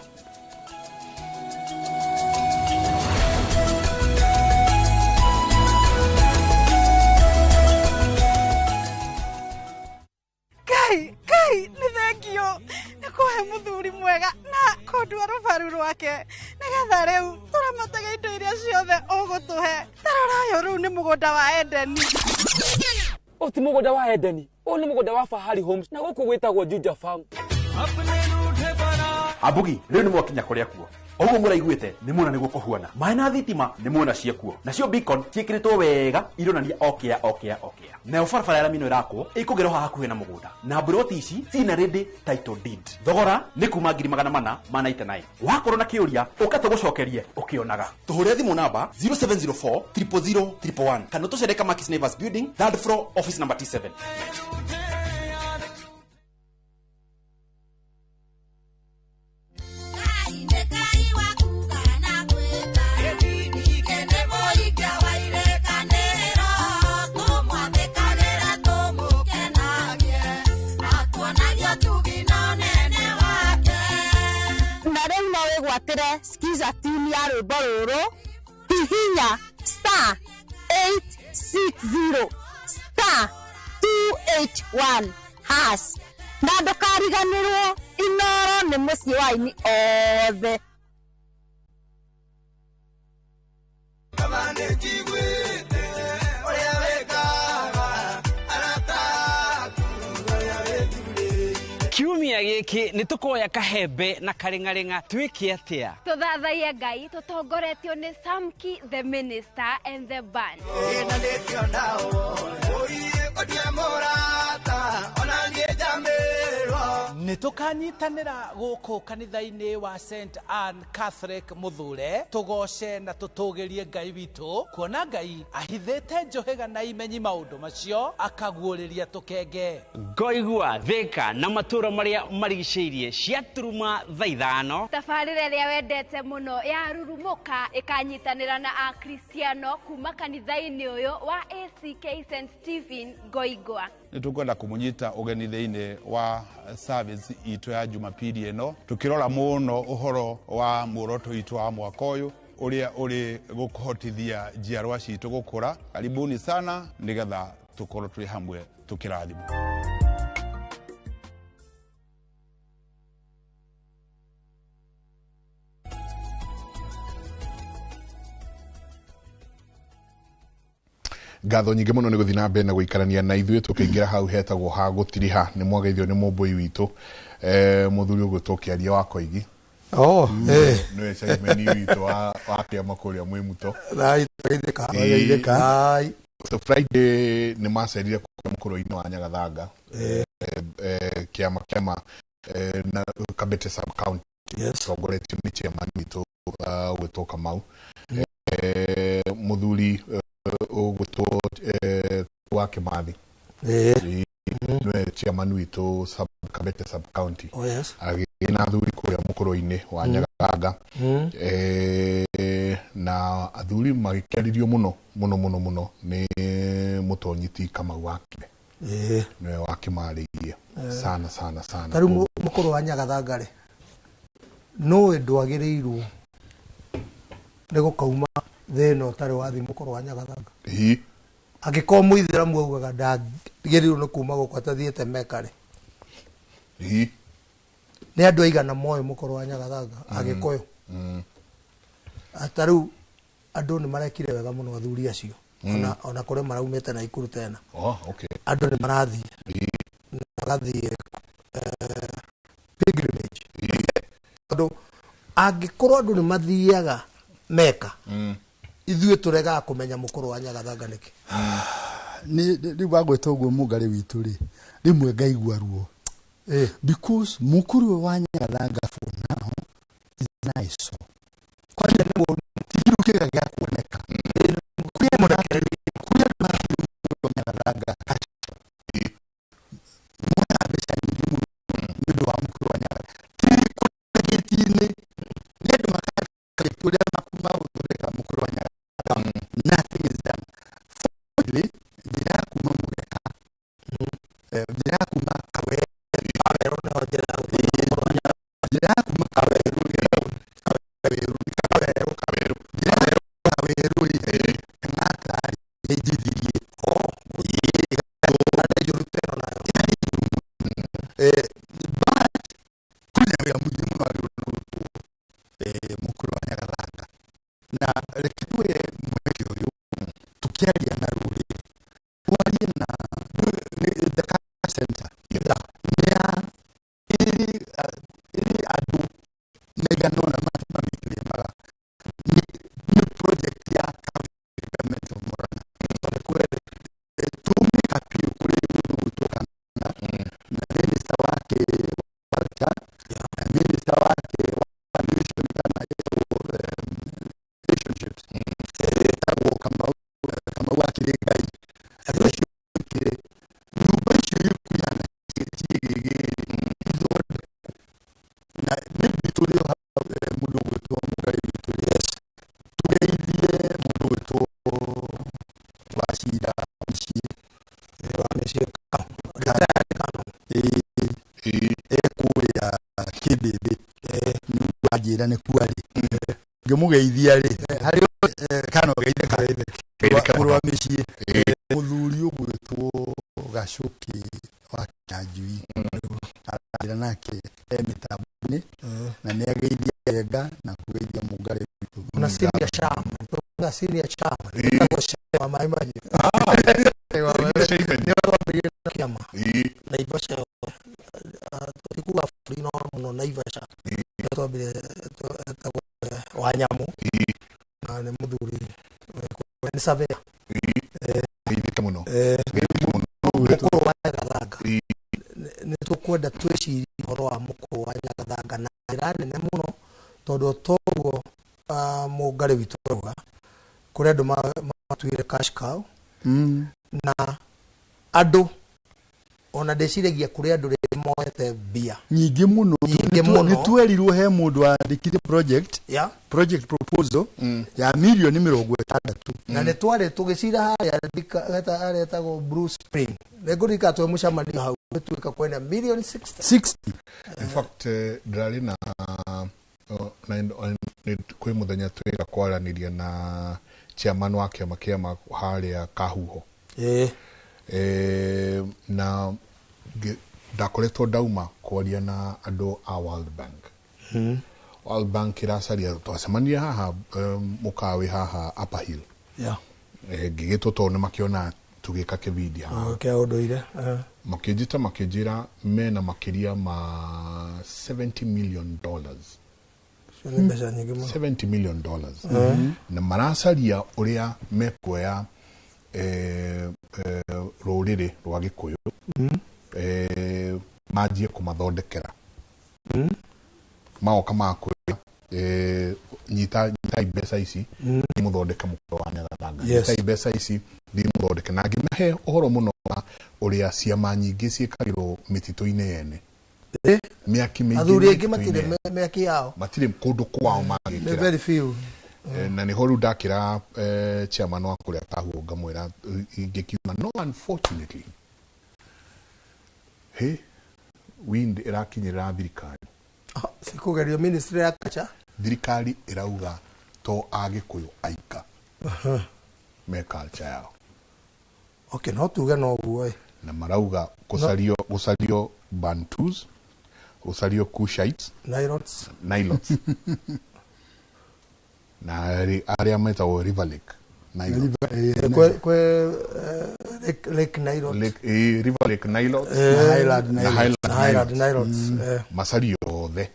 Kai ni thengio nikuhe muthuri mwega na kundua rubaru rwake nigetha riu turamataga indo iria ciothe ugutuhe tarorayo riu ni mugunda wa Edeni oti mugunda wa Edeni o ni mugunda wa Fahari Homes na guku gwitagwo Juja Farm. Ambugi riu ni mwakinya kuria kuo oguo muraiguite ni muona niguo kuhuana mai na thitima ni muona cia kuo nacio beacon ciikiritwo wega ironania okea nayo barabara ya Lamino irako ikugerwo hakuhe na mugunda na broti ici cina ready title deed thogora ni kuma 499 wakorwo na kiuria ukatugucokerie ukionaga tuhure thimu namba 0704 000 111 kana tucereka Markis Neighbors Building 3rd floor office number T7. Skiza tune ya rwimbo ruru hihinya *860 *281 has na ndukariganirwo Inoro ni mucii wa ini othe kiumia giki ni tukoya kahembe na karingaringa twiki atia tuthathaia Ngai tutongoretio ni Samki the minister and the band ni tukanyitanira guku kanitha-ini wa St Anne Catholic Muthure tugoce na tutugerie Ngai witu kuona Ngai ahithite njohega na imenyi maundu macio akaguuriria tukenge Ngoigua Thika na matura maria marigiceirie ciaturuma thaithano tabarire ria wendete muno ya rurumuka ikanyitanira na akristiano kuma kanitha-ini uyu wa ACK St Stephen Ngoigua nitukwenda kumunyita ugeni thiini wa service itu ya Jumapili ino tukirora muno uhoro wa muoroto itu wa mwaka uyu uria uri gukuhotithia njiarwa citu gukura karibuni sana nigetha tukorwo turi hamwe tukirathimwo ngatho nyingi muno ni guthina mbere na guikarania na ithuĩ tukiingira hau hetagwo ha gutiriha ni mwageithio ni mumbui witu muthuri uguo tukiaria wa Koigi no segment witu wa kiama kuria mwimuto Rai so Friday ni macerire kwa mukuru-ini wa Nyagathanga kiama na Kabete sub county tongoretio ni chairman witu gwĩtwo Kamau muthuri ugutwo wa Kimathi no chairman witu Kabete sub county agina athuri kuria mukuru-ini wa Nyagathanga na athuri magikaririo muno ni mutonyiti Kamau wake no wakimaririe sana taru mukuru wa Nyagathanga ri no ndwagirirwo nego kauma theno tare wathi mukuru wa Nyagathanga agiko muithiramu augaga ndagirirwo no kuma guko atathiete mekare ni andu aigana moyo mukuru wa Nyagathanga agikoyo ataru andu ni marekire wega muno athuri acio ona kure maraumete na ikuru tena andu ni marathi nagathi pilgrimage andu agikorwo andu ni mathiaga meka ithuĩ turega kumenya mukuru wa Nyagathanga niki ni wagweta uguo mugari witu ri rimwe ngaigua ruo because mukuru wa Nyagathanga for now is nice kwa hiyo ni tigiruke ga kuoneka kuya Nyagathanga mwana besha ni wa mukuru wa Nyagathanga tini ndio makaka kulia makuma ureka mukuru wa Nyagathanga nothing is done finally ndia kuma mureka ndia kuma kawe na ojera ndia kuma kawe mukuru wa Nyagathanga na rekitwe mweke uyu tukiaria na ruri warie na the center ya iri adu kanona mamikire maga ni project ya government of Murang'a kwele tumika pia kule kutoka na minister wake Walter na minister wake wa relationships kama wakile gai akishikire nyubashi yukuyana na nibi tulio mudo wetu mugari wetu yes tugeithie mudo wetu washida mshi wameshika kuya kibebe wajira ne kwali ngemugeithia ri hari kano geithia kurwa mishi muthuri ugwitwo Gacuki wa Kanjui arira nake emitabuni na ni ageithia yega na kugeithia mugare witu kuna siri ya chama kuna siri ya chama kwa maimaji kiama na ivasha tukikuwa frino muno na ivasha tobire wanyamu na ne muthuri ni savea muno mukuru wa Nyagathanga ni tukwenda twiciri horo wa mukuru wa Nyagathanga na njira nene muno tondu toguo mugare witu ruga kuri andu matuire cash cow na andu ona ndeciragia kuri andu moete bia nyingi muno nitwerirwo he mundu andikire project project proposal ya milioni 60 na nitware tugicira haria ndika aretagwo Bruce Spring negurika twe mucamani hau tuika kwenda milioni 60 in fact drali na kwi muthenya twira kwaraniria na chairman wa kiama kia haria Kahuho na ndakoretwo ndauma kwaria na andu a World Bank World Bank iracaria twacemania haha mukawe haha Upper Hill ngigitwo to ne makiona tugika kibidi haha okay unduire makijita makijira mena makiria ma $70 million $70 million na maracaria uria mekuoya rurire rwa Gikuyu majie kumathondekera maoka makuya nyita ibesa ici ni muthondeka mukuru wa Nyagathanga nyita ibesa ici ni muthondeka na ngimahe uhoro muno uria ciama nyingi ciikagirwo mitito-ine yene miaki mingi athuri ingi matire miaki yao matire kundu kwao magikira very few na ni horu ndakira chairman wa kuria Kahuho ngamwira ingikiuma no unfortunately wind irakinyira thirikari sikugerio ministry ya kacha thirikari irauga to Agikuyu aika me culture yao okay no tuge no guo na marauga gusario Bantus gusario Kushites Nilots na area metagwo River Lake Lake Nilot River Lake Nilot Highland Nilot masario othe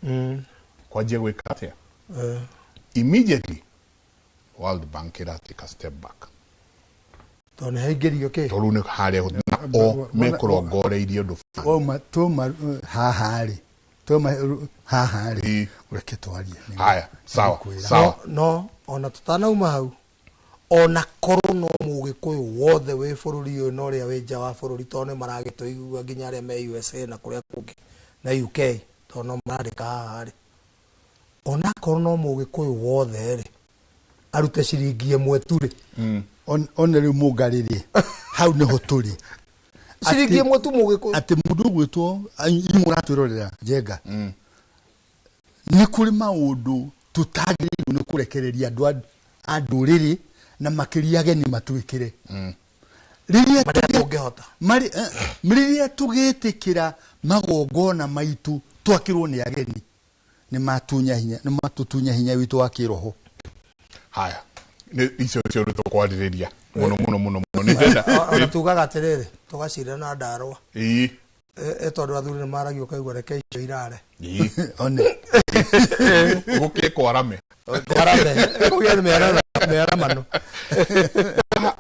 kwajia gwika atia immediately World Bank take a step back tone haigerio ke torune hare o mekurongoreirie ndu hahari ureke twarie haya sawa no ona tutanauma hau ona korwo no mugikuyu wothe we bururi uyu no ria winja wa bururi tone maragituigua nginya ria me USA na kuria kungi na UK tono marandika haha ri ona korwo no mugikuyu wothe ri arute ciringi imwe tu ri ona ri mugaririe hau niho turi ciringi imwe tu mugikuyu ati mundu gwitwo imuraturorera jenga ni kuri maundu tutagiriru ni kurekereria andu riri na makiria geni matwikire riria tugitikira magongona maitu twakirwo ni ageni ni matutunya hinya witu wa kiroho haya ni icio cio tukwariria muno ni ndenda tugaga atiriri tugacira na ndarwa tondu athuri ni maragio kaigwa reke icio irare one Ugoke kwarame. Kwarame. Kugia mera mano.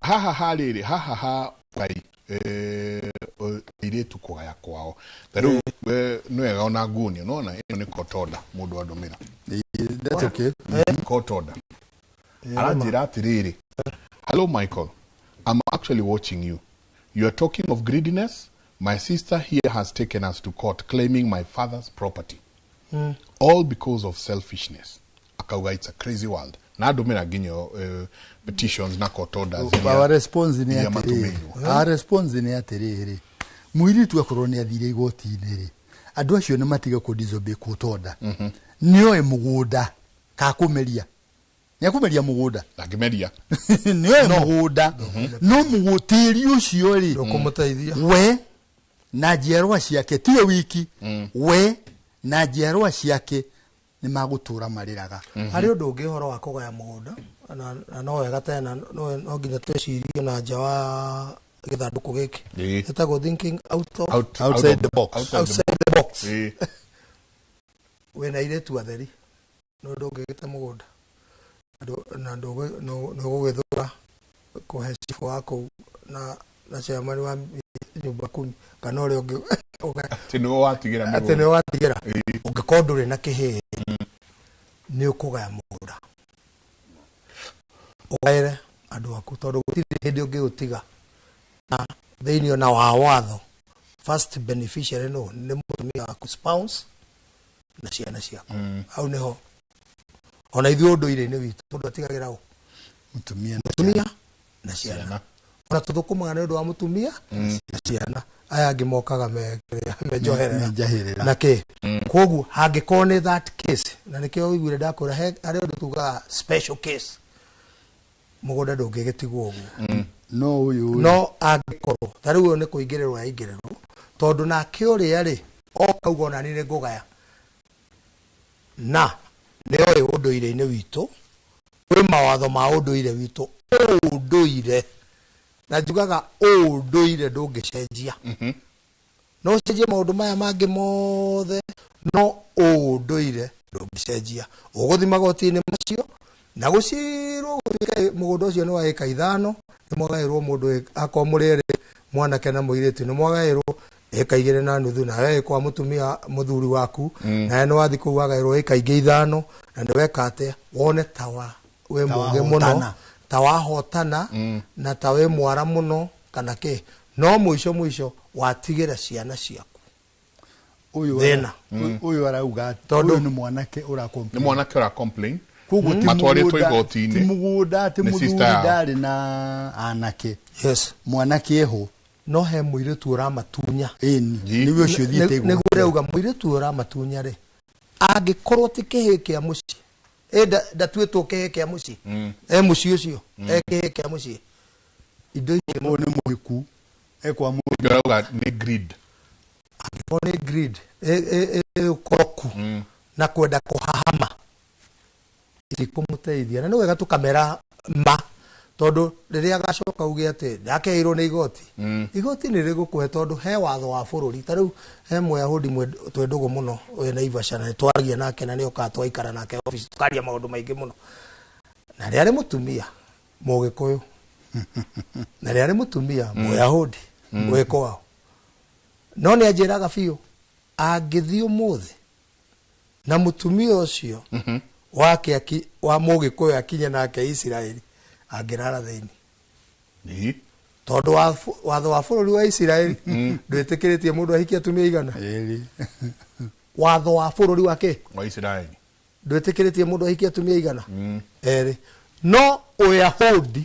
Ha pai. Ile tukugaya kwao. Taru no ega ona guni unaona ino ni kotoda mundu adomira. That's okay. Kotoda. Aranjira atiriri. Hello Michael. I'm actually watching you. You are talking of greediness. My sister here has taken us to court claiming my father's property. All because of selfishness. Akauga, it's a crazy world. Na adomira ginyo petitions na court orders. Our response ni atiriri. Our response ni atiriri. Muiri tu akorwo ni athire igoti-inĩ ri. Andu acio ni matiga ku disobey court order. Nioe mugunda ka kumeria. Ni akumeria mugunda. Ndakimeria. Nioe mugunda. No mugutiri ucio ri. Ndukumuteithia. We na njiarwa ciake tiwe wiki. We na njiarwa ciake ni magutura mariraga. Hari undu ungi horo wa kugaya mugunda na no wega tena no nginya twicirie na nja wa githanduku giki. Etagwo thinking outside the box. Outside the box. We na ile tu atheri no ndungigite mugunda na no gwithura kuhe chifu wako na chairman wa nyumba 10 kana uri ungi tino watigira mugunda tino watigira ungikondure na kihe ni ukugaya mugunda ugaire andu aku tondu gutiri hindi ungi utiga na thĩinĩ na wa watho first beneficiary no ni mutumia waku spouse na ciana ciaku au niho ona ithuĩ ũndũire-inĩ witũ mũndũ atigagĩra ũ mutumia na ciana ona tũthũkũmaga nĩ ũndũ wa mutumia na ciana aya angĩ mokaga menjoherera na kĩ koguo hangĩkorwo nĩ that case na nĩkĩo ũiguire ndakwĩra harĩ ũndũ tugaga special case mũgũnda ndũngĩgĩtigwo ũguo no angĩkorwo ta rĩu ũyũ nĩ kũingĩrĩrwo yaingĩrĩrwo tondũ nake ũrĩa rĩ okauga ona niĩ nĩ ngũgaya na nĩoĩ ũndũire-inĩ witũ kwĩ mawatho ma ũndũire witũ ũndũire na njugaga ũndũire ndũngĩcenjia no cenjie maũndũ maya mangĩ mothe no ũndũire ndũngĩcenjia ũgũthiĩ magoti-inĩ macio na gũcirwo mũgũnda ũcio nĩ wa ĩka 5 nĩ mwagaĩrwo mũndũ akorwo mũrĩ erĩ mwanake na mũirĩtu nĩ mwagaĩrwo ĩka 2.5 na wewe kwa mutumia muthuri waku na nĩ wathi kũu wagaĩrwo ĩka ingĩ 5 na nĩ weka atĩa wone tawa we mũnge mũno tawa hotana na tawe mwara mũno kana kĩ no mũico watigĩra ciana ciaku uyu thĩna uyu arauga tondũ nĩ mwanake ura complain kugu matwaritwo igoti-inĩ timugunda timuthuri ndari na anake yes mwanake eho no he mũirĩtu ũramatunya nĩwe ũcio thiĩte igũrũ nĩguo rauga mũirĩtu ũramatunya rĩ angĩkorwo ti kĩhĩ kĩa mũciĩ ndatuĩtwo kĩhĩ kĩa mũciĩ mũciĩ ũcio kĩhĩ kĩa mũciĩ indo icio nĩ mũhiku ekwa mũirĩtu nĩ greed angĩkorwo nĩ greed ũkoroku na kwenda kũhahama itikũmũteithia na nĩ wega tũkamera ma tondu riria gacoka uge ati ndakeirwo ni igoti igoti ni rigukuhe tondu he watho wa bururi ta riu he Mũyahudi twendugo muno we na Ivasha na twaragia nake na ni oka twaikara nake office tukaria maundu maingi muno na riari mutumia Mũgĩkũyũ na riari mutumia Mũyahudi weko wao no ni anjiraga biũ angĩthi ũmũthĩ na mutumia ucio wake wa Mũgĩkũyũ akinye nake Israeli angirara thĩinĩ ni tondu watho wa bururi wa Israeli ndwĩtĩkĩrĩtie mũndũ ahikie atumia igana watho wa bururi wake wa Israeli ndwĩtĩkĩrĩtie mũndũ ahikie atumia igana erĩ no Ũyahudi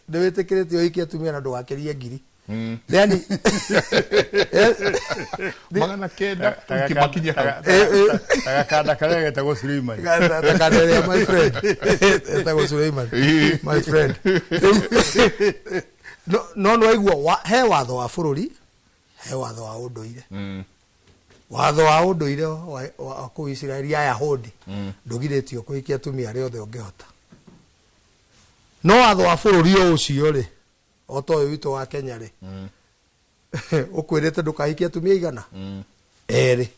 ndwĩtĩkĩrĩtie ahikie atumia na ndũgakirie ngiri yani magana kenda kimakinya takakanda kale getagwo Suleiman takakanda my friend getagwo Suleiman my friend no waigua he watho wa bururi he watho wa ũndũire watho wa ũndũire wa kũu Israeli Ayahudi ndũgirĩtio kũhikia atumia arĩa othe ũngĩhota no watho wa bururi ũcio rĩ otoyo wito wa Kenya ri ukwirite ndukahikia atumia igana eri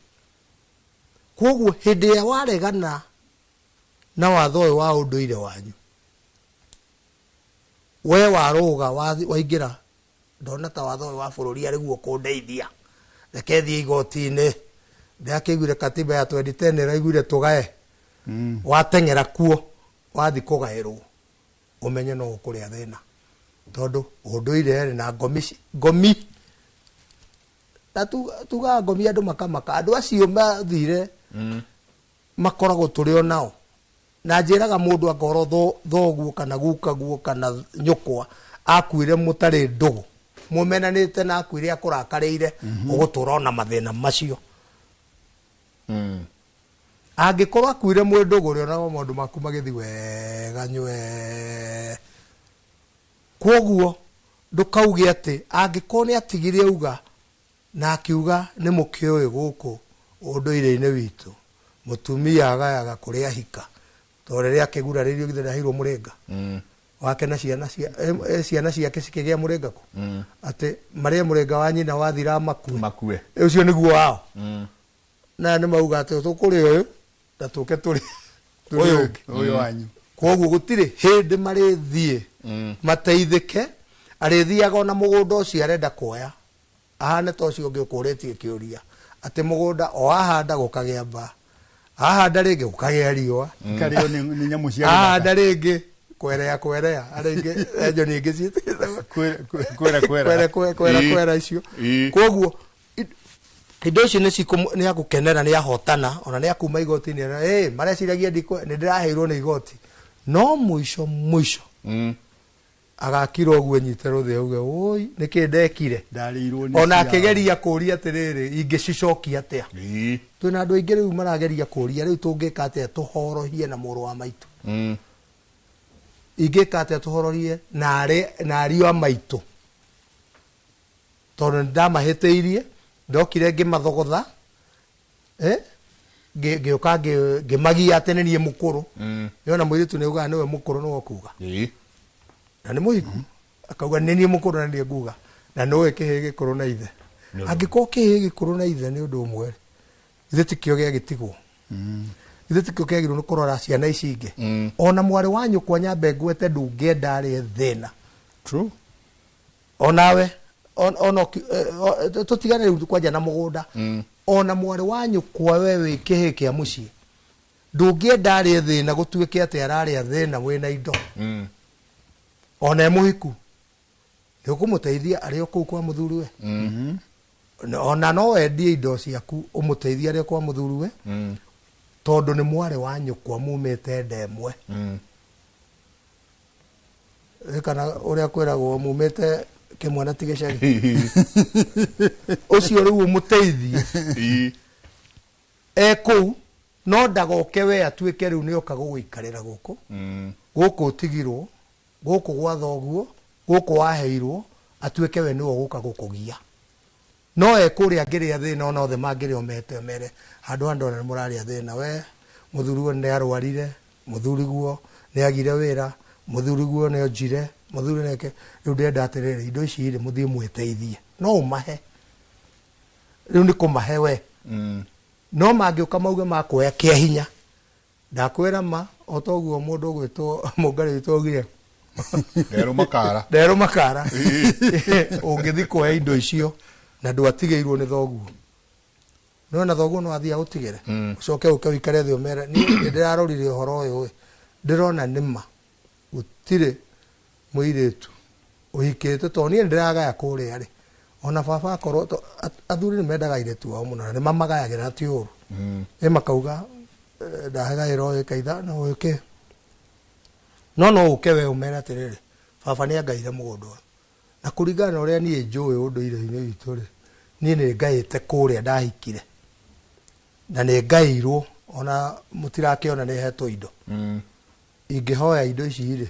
koguo hĩndĩ ya waregana na watho ũyũ wa ũndũire wanyu we waroga waingĩra ndona ta watho ũyũ wa bũrũri arĩ guo kũndeithia reke thiĩ igoti-inĩ ndakĩiguire katiba ya 2010 ĩraiguire tũgae wateng'era kuo wathi kũgaĩrwo ũmenye no ũkũrĩa thĩna tondũ ũndũire na ngomi na tuga ngomi andũ makamaka andũ acio mathire makoragwo tũrĩ o nao na njĩraga mũndũ akorwo thoguo kana gukaguo kana nyũkwa akuire mũtarĩ ndũgũ mũmenanĩte na akuire akũrakarĩire ũgũtũra ona mathĩna macio angĩkorwo akuire mwĩ ndũgũ rĩo na maũndũ maku magĩthi wega nywe kwoguo ndũkauge atĩ angĩkorwo nĩ atigire auga na akiuga nĩ mũkĩũĩ gũkũ ũndũire-inĩ witũ mũtumia agayaga kũrĩa ahika tondũ rĩrĩa akĩgurarĩrio githĩ ndahirwo mũrĩnga wake na ciana ciake cikĩgĩa mũrĩnga kũ atĩ marĩa mũrĩnga wa nyina wathira makue ũcio nĩguo wao na nĩ mauga atĩ tũkũrĩ ũyũ na tũke tũrĩ ũyũ wanyu kwoguo gũtirĩ hĩndĩ marĩthiĩ mateithĩke arĩthiaga ona mũgũnda ũcio arenda kuoya ahane ta ũcio ũngĩ ũkũrĩtie kĩũria atĩ mũgũnda o ahanda gũkagĩa mbaa ahanda rĩngĩ gũkagĩa riũa ahanda rĩngĩ kwerea arĩngĩ enjo ningĩ kwera icio kwoguo indo icio nĩ agũkenera nĩ ahotana ona nĩ akuma igoti-inĩ mareciragia nĩ ndĩraheirwo nĩ igoti no mũico agakira ũguo nyite rũthĩ auge ũi nĩkĩ ndekire ona akĩgeria kũria atĩrĩrĩ ingĩcicokia atĩa twĩna andũ aingĩ rĩu marageria kũria rĩu tũngĩka atĩa tũhorohie na mũrũ wa maitũ ingĩka atĩa tũhorohie na ariũ a maitũ tondũ ndamahĩtĩirie ndokire ngĩmathogotha ngĩũka ngĩmagia atĩ nĩ niĩ mũkũrũ yona mũirĩtu nĩ ugaga nĩwe mũkũrũ nĩwe kuga na nĩ mũhiku akauga nĩ niĩ mũkũrũ na niĩ nguga na nĩwe kĩhĩ gĩkũrũ na ithe angĩkorwo kĩhĩ gĩkũrũ na ithe nĩ ũndũ ũmwe ithe tikĩo gĩagĩtigwo ithe tikĩo kĩagĩrwo nĩ kũrora ciana ici ingĩ ona mwarĩ wa nyũkwa nyambe ngwete ndũngĩenda arĩ thĩna onawe tũtigane rĩu kwanja na mũgũnda ona mwarĩ wa nyũkwa we wĩ kĩhĩ kĩa mũciĩ ndũngĩenda arĩ thĩna gũtuĩke atĩ ararĩa thĩna wĩna indo ona mũhiku nĩ ũkũmũteithia arĩ o kũu kwa mũthuriwe ona no wendie indo ciaku ũmũteithia arĩ o kwa mũthuriwe tondũ nĩ mwarĩ wa nyũkwa mumĩte ndemwe kana ũrĩa kwĩragwo mumĩte kĩmwana ti gĩcagi ũcio rĩu ũmũteithie kũu no ndagoke we atuĩke rĩu nĩoka gũgũikarĩra gũkũ ũtigirwo gũkũ gwa thoguo gũkũ waheirwo atuĩke we nĩwe gũka gũkũgia no kũrĩa ngĩrĩa thĩna ona othe mangĩrĩa omete mere handũ andũ ona mũrarĩa thĩna we mũthuriguo nĩ arwarire mũthuriguo nĩ agire wĩra mũthuriguo nĩ onjire mũthuri neke rĩu ndenda atĩrĩrĩ indo ici rĩ mũthiĩ mwĩteithie no ũmahe rĩu nĩ kũmahe we no mangĩũka mauge makuoya kĩa hinya ndakwĩra ma o toguo mũndũ ũgwĩtwo mũngarĩ witũ ogire nderũ makara ũngĩthi kuoya indo icio na ndwatigĩirwo nĩ thoguo nona thoguo no athiĩ agũtigĩre ũcoke ũke ũikare thĩ ũmere niĩ ndĩrarorire ũhoro ũyũ ndĩrona nĩma gũtirĩ mũirĩtu ũhikĩte tondũ niĩ ndĩragaya kũrĩa rĩ ona baba akorwo athuri nĩ mendaga airĩtu ao mũno na nĩ mamagayagĩra ti ũru makauga ndahagaĩra ũyũ kaitha na ũyũ kĩ no ũke we ũmere atĩrĩrĩ baba nĩ angaire mũgũnda ũyũ na kũringana na ũrĩa niĩ njũĩ ũndũire-inĩ witũ rĩ niĩ nĩ ngaĩte kũrĩa ndahikire na nĩ ngaĩirwo ona mũtirakĩona nĩ hetwo indo ingĩhoya indo ici rĩ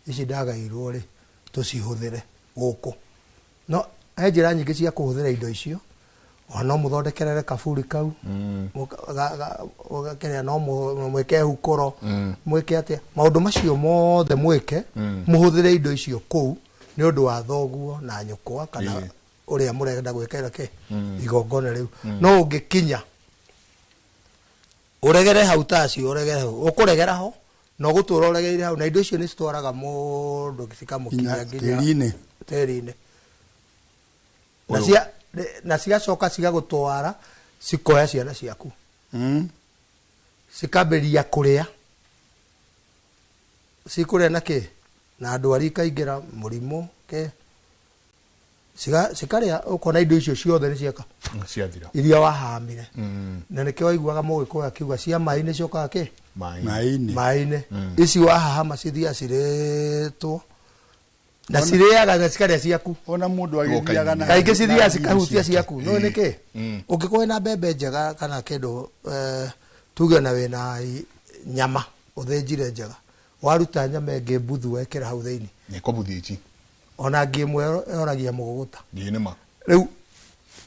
ici ndagaĩirwo rĩ tũcihũthĩre gũkũ no he njĩra nyingĩ cia kũhũthĩra indo icio ona no mũthondekerere kaburi kau ũgakerera no mwĩke hukũro mwĩke atĩa maũndũ macio mothe mwĩke mũhũthĩre indo icio kũu nĩ ũndũ wa thoguo na nyũkwa kana ũrĩa mũrenda gwĩkĩra igongona rĩu no ũngĩkinya uregere hau taci uregere hau ukuregera ho no gutura uregeire hau na indo icio ni citwaraga mundu gicikamukinya nginya teri-ini na cigacoka cigagutwara cikoya ciana ciaku cikamberia kuria cikuria na ki na ndwari ikaingira murimu ke cikaria ukona indo icio ciothe ni cieka ciathira iria wahamire na nikio waiguaga mugikuya akiuga cia mai ni ciokaga ki mai-ini ici wahahama cithia ciretwo na cireaga na cikaria ciaku ona mundu agithiaga na kaingĩ cithia cikahutia ciaku no niki ungikuwa na mbembe njega kana kindu tuge na wina nyama uthinjire njega waruta nyama ĩngĩ mbuthu wekĩra hau thĩinĩ nĩko mbuthi ici ona ngĩmwe yoragia mũgũgũta nĩ ma rĩu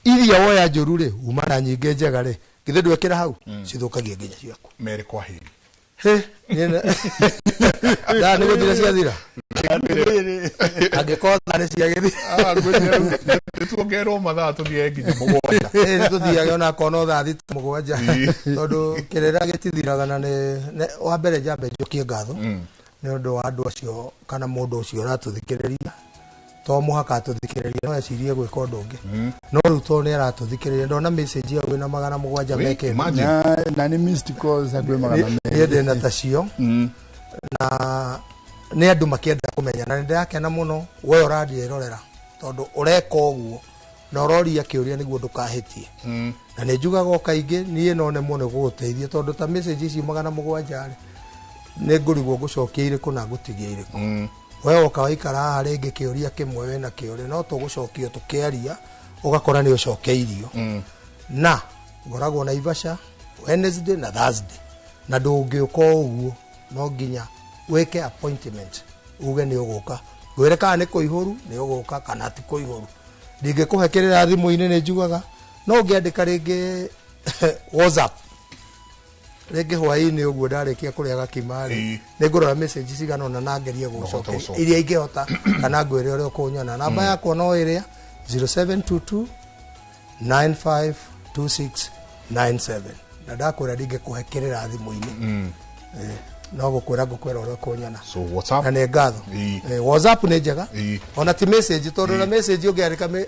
iria woya njũru rĩ uma na nyingĩ njega rĩ githĩ ndwekĩra hau cithũkagia nginya ciaku mere kwa hili da nĩ gũthira ciathira angĩkorwo nĩ ciagĩthira nĩtuongerwo mathaa tũthiĩ nginya mũgwanja nĩtũthiage ona akorwo thaa thita mũgwanja tondũ kĩrĩra gĩtithiraga na wa mbere njambe njokie ngatho nĩ ũndũ wa andũ acio kana mũndũ ũcio ũratũthikĩrĩria to mũhaka atũthikĩrĩria no ecirie gwĩka ũndũ ũngĩ no rĩu to nĩ aratũthikĩrĩria ndona message yao ĩna 700 meke na nĩ missed calls andũ 200 niĩ ndĩna tacio na nĩ andũ makĩenda kũmenya na ndĩrakena mũno we ũrandirorera tondũ ũreka ũguo na ũroria kĩũria nĩguo ndũkahĩtie na nĩ njugaga kaingĩ niĩ no nemo nĩ gũgũteithia tondũ ta message ici 700 nĩ ngũrigwo ngũcokia irĩkũ na ngũtigia irĩkũ we oka waikara haha rĩngĩ kĩũria kĩmwe wĩna kĩũria no tũgũcokia tũkĩaria ũgakora nĩ ũcokeirio na ngoragwo Naivasha Wednesday na Thursday na ndũngĩũka ũguo no nginya weke appointment uge nĩ ũgũka gwĩre kana nĩ kũihũru nĩ ũgũka kana ti kũihũru ndingĩkũhekerera thimũ-inĩ nĩ njugaga no ũngĩandĩka rĩngĩ WhatsApp rĩngĩ hwaĩ-inĩ ũguo ndarĩkia kũrĩa gakimari nĩ ngũrora message cigana ona na ngerie gũcokia iria ingĩhota kana ngwĩre ũrĩa ũkũnyona namba yakwa no ĩrĩa 0722 952697 na ndakwĩra ndingĩkũhekerera thimũ-inĩ no gũkwĩra ũrĩa ũkũnyona na nĩ ngatho WhatsApp nĩ njega ona ti message tondũ na message ũngĩandĩka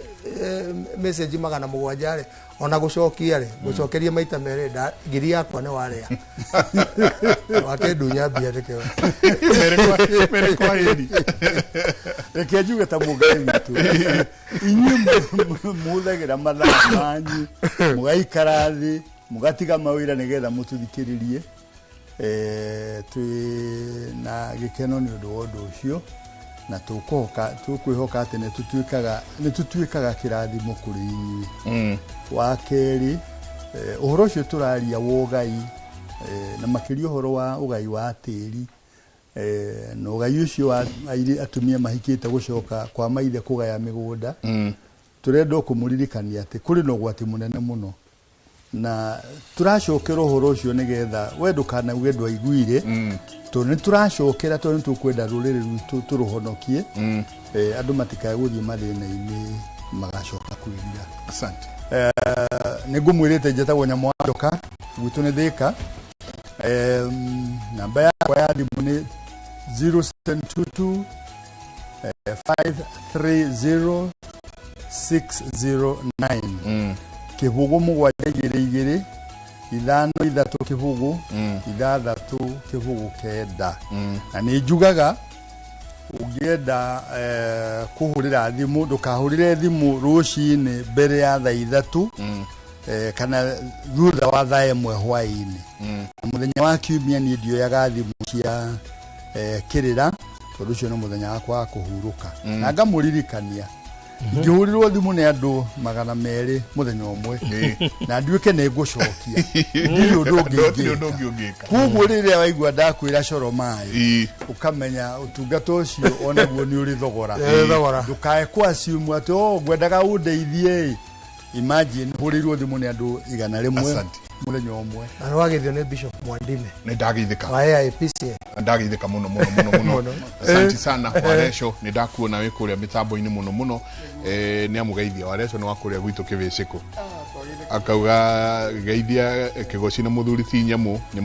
message 700 rĩ ona gũcokia rĩ gũcokeria maita merĩ ngiri yakwa nĩ warĩa wakendunya mbia ndĩkĩwe mere kwa hili reke njuge ta mũngai witũ inyuĩ mũthagĩra mathaa manyu mũgaikara thĩ mũgatiga mawĩra nĩgetha mũtũthikĩrĩrie twĩ na gĩkeno nĩ ũndũ wa ũndũ ũcio na tũkwĩhoka atĩ nĩ tũtuĩkaga kĩrathimo kũrĩ inyuĩ wa kerĩ ũhoro ũcio tũraria wa ũgai na makĩria ũhoro wa ũgai wa tĩri na ũgai ũcio wa atumia mahikĩte gũcoka kwa maithe kũgaya mĩgũnda tũrenda kũmũririkania atĩ kũrĩ na ũgwati mũnene mũno na turacokera ũhoro ũcio nĩgetha we ndũkanauge ndwaiguire tondũ nĩ turacokera tondũ nĩ tũkwenda rũrĩrĩ rwitũ tũrũhonokie andũ matikae gũthiĩ mathĩna-inĩ magacoka kwĩrira asante nĩ ngũmwĩrĩte njĩtagwo Nyamũ wa Njoka gwitũ nĩ Thĩka namba yakwa ya thimũ nĩ 0722 530 609 kivugu mugwanja igĩrĩ 5-3 kivugu 6-3 kivugu kenda na nĩ njugaga ũngĩenda kũhũrĩra thimũ ndũkahũrĩre thimũ rũcinĩ mbere ya thaa 3 kana thutha wa thaa 1 hwaĩ-inĩ mũthenya wa kiumia niĩ ndioyaga thimũ cia kĩrĩra tondũ ũcio nĩ mũthenya wakwa wa kũhurũka na ngamũririkania ngĩhũrĩrwo thimũ nĩ andũ 200 mũthenya ũmwe na nduĩke nĩ ngũcokia ndirĩ ũndũ ũngĩka koguo rĩrĩa waigua ndakwĩra coro maĩ ũkamenya ũtungata ũcio onaguo nĩ ũrĩ thogora ndũkae kwaciumu atĩ ngwendaga ũndeithie imagine hũrĩirwo thimũ nĩ andũ 100 mũthenya ũmwe na nĩ wagĩthio nĩ Bishop Mwandime nĩ ndageithĩka wa AIPCA ndageithĩka mũno asante sana Waresho nĩ ndakuona wĩ kũrĩa mĩtambo-inĩ mũno nĩ amũgeithia Waresho nĩ wakũrĩa gwitũ Kĩbĩcĩkũ akauga geithia kigoci na muthuri ti nyamu ni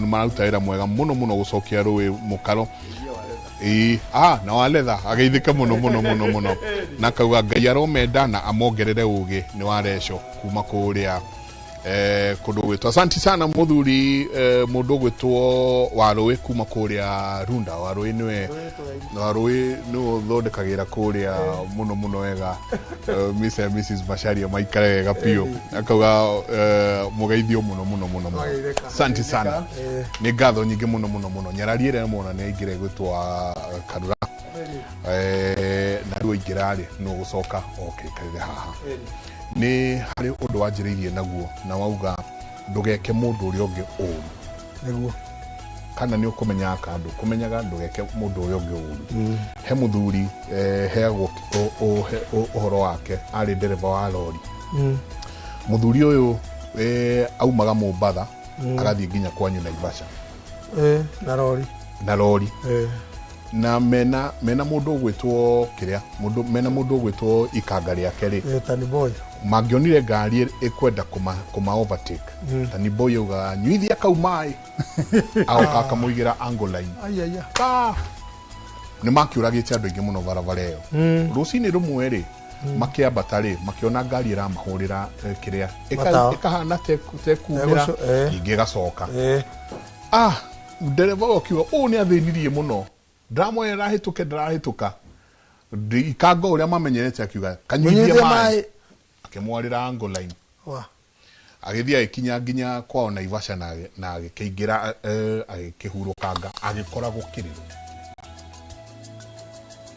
mararuta wira mwega muno gucokia rui mukaro na waletha ageithika muno na akauga ngai aromenda na amongerere ugi ni wareco kuma kuria kundu gwitwo. Asanti sana muthuri mundu gwitwo Warui kuma kuria Runda. Warui niwe thondekagira kuria muno wega Mr. and Mrs. Macharia maikare wega pio. Akauga mugeithio muno. Asanti sana. Ni ngatho nyingi muno. Nyarariere mona ni ingire gwitwo Karura na riu ingirari no gucoka karire haha. Ni hari undu wanjiriirie naguo na wauga ndugeke mundu uri ungi uru niguo kana ni ukumenya kandu kumenyaga ndugeke mundu uri ungi uru. He muthuri heagwo uhoro wake ari ndereva wa lori. Muthuri uyu aumaga Mombatha agathie nginya kwanyu Naivasha na lori na mena mundu gwitwo kiria mena mundu gwitwo ikanga riake ri Tani Boy magionire ngari ikwenda kuma overtake. Tani Boy uga nyuithia kaumai au akamuigira angle line ni makiuragite andu ingi muno barabara iyo. Rucini rumwe ri makiambata ri makiona ngari iramahurira kiria ikahana tekumira ingi gacoka. Ndereva okiwa ni athinirie muno ndamwe ndahituka ikango uria mamenyerete akiuga kanyuithia mai akimwarira angle line agithia ikinya nginya kwao Naivasha na agikiingira agikihurukanga agikora gukiriro.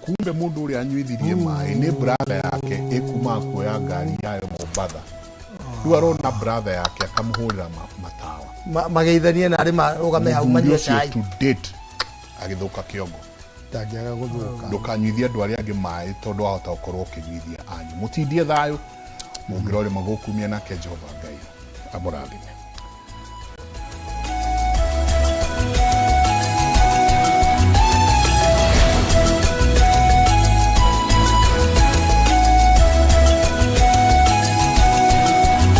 Kumbe mundu uria anyuithirie mai ni brother yake ikuma kuoya ngari yayo Mombatha. Riu arona brother yake akamuhurira matawa mageithanie na ari marugame hau manyue cai to date agithuka kiongo ndagiaga guthuka. Ndukanyuithia andu aria angi mai tondu wahota gukorwo ukinyuithia anyu. Mutindie thayo mungirore magukumia nake Jehova Ngai amurathime.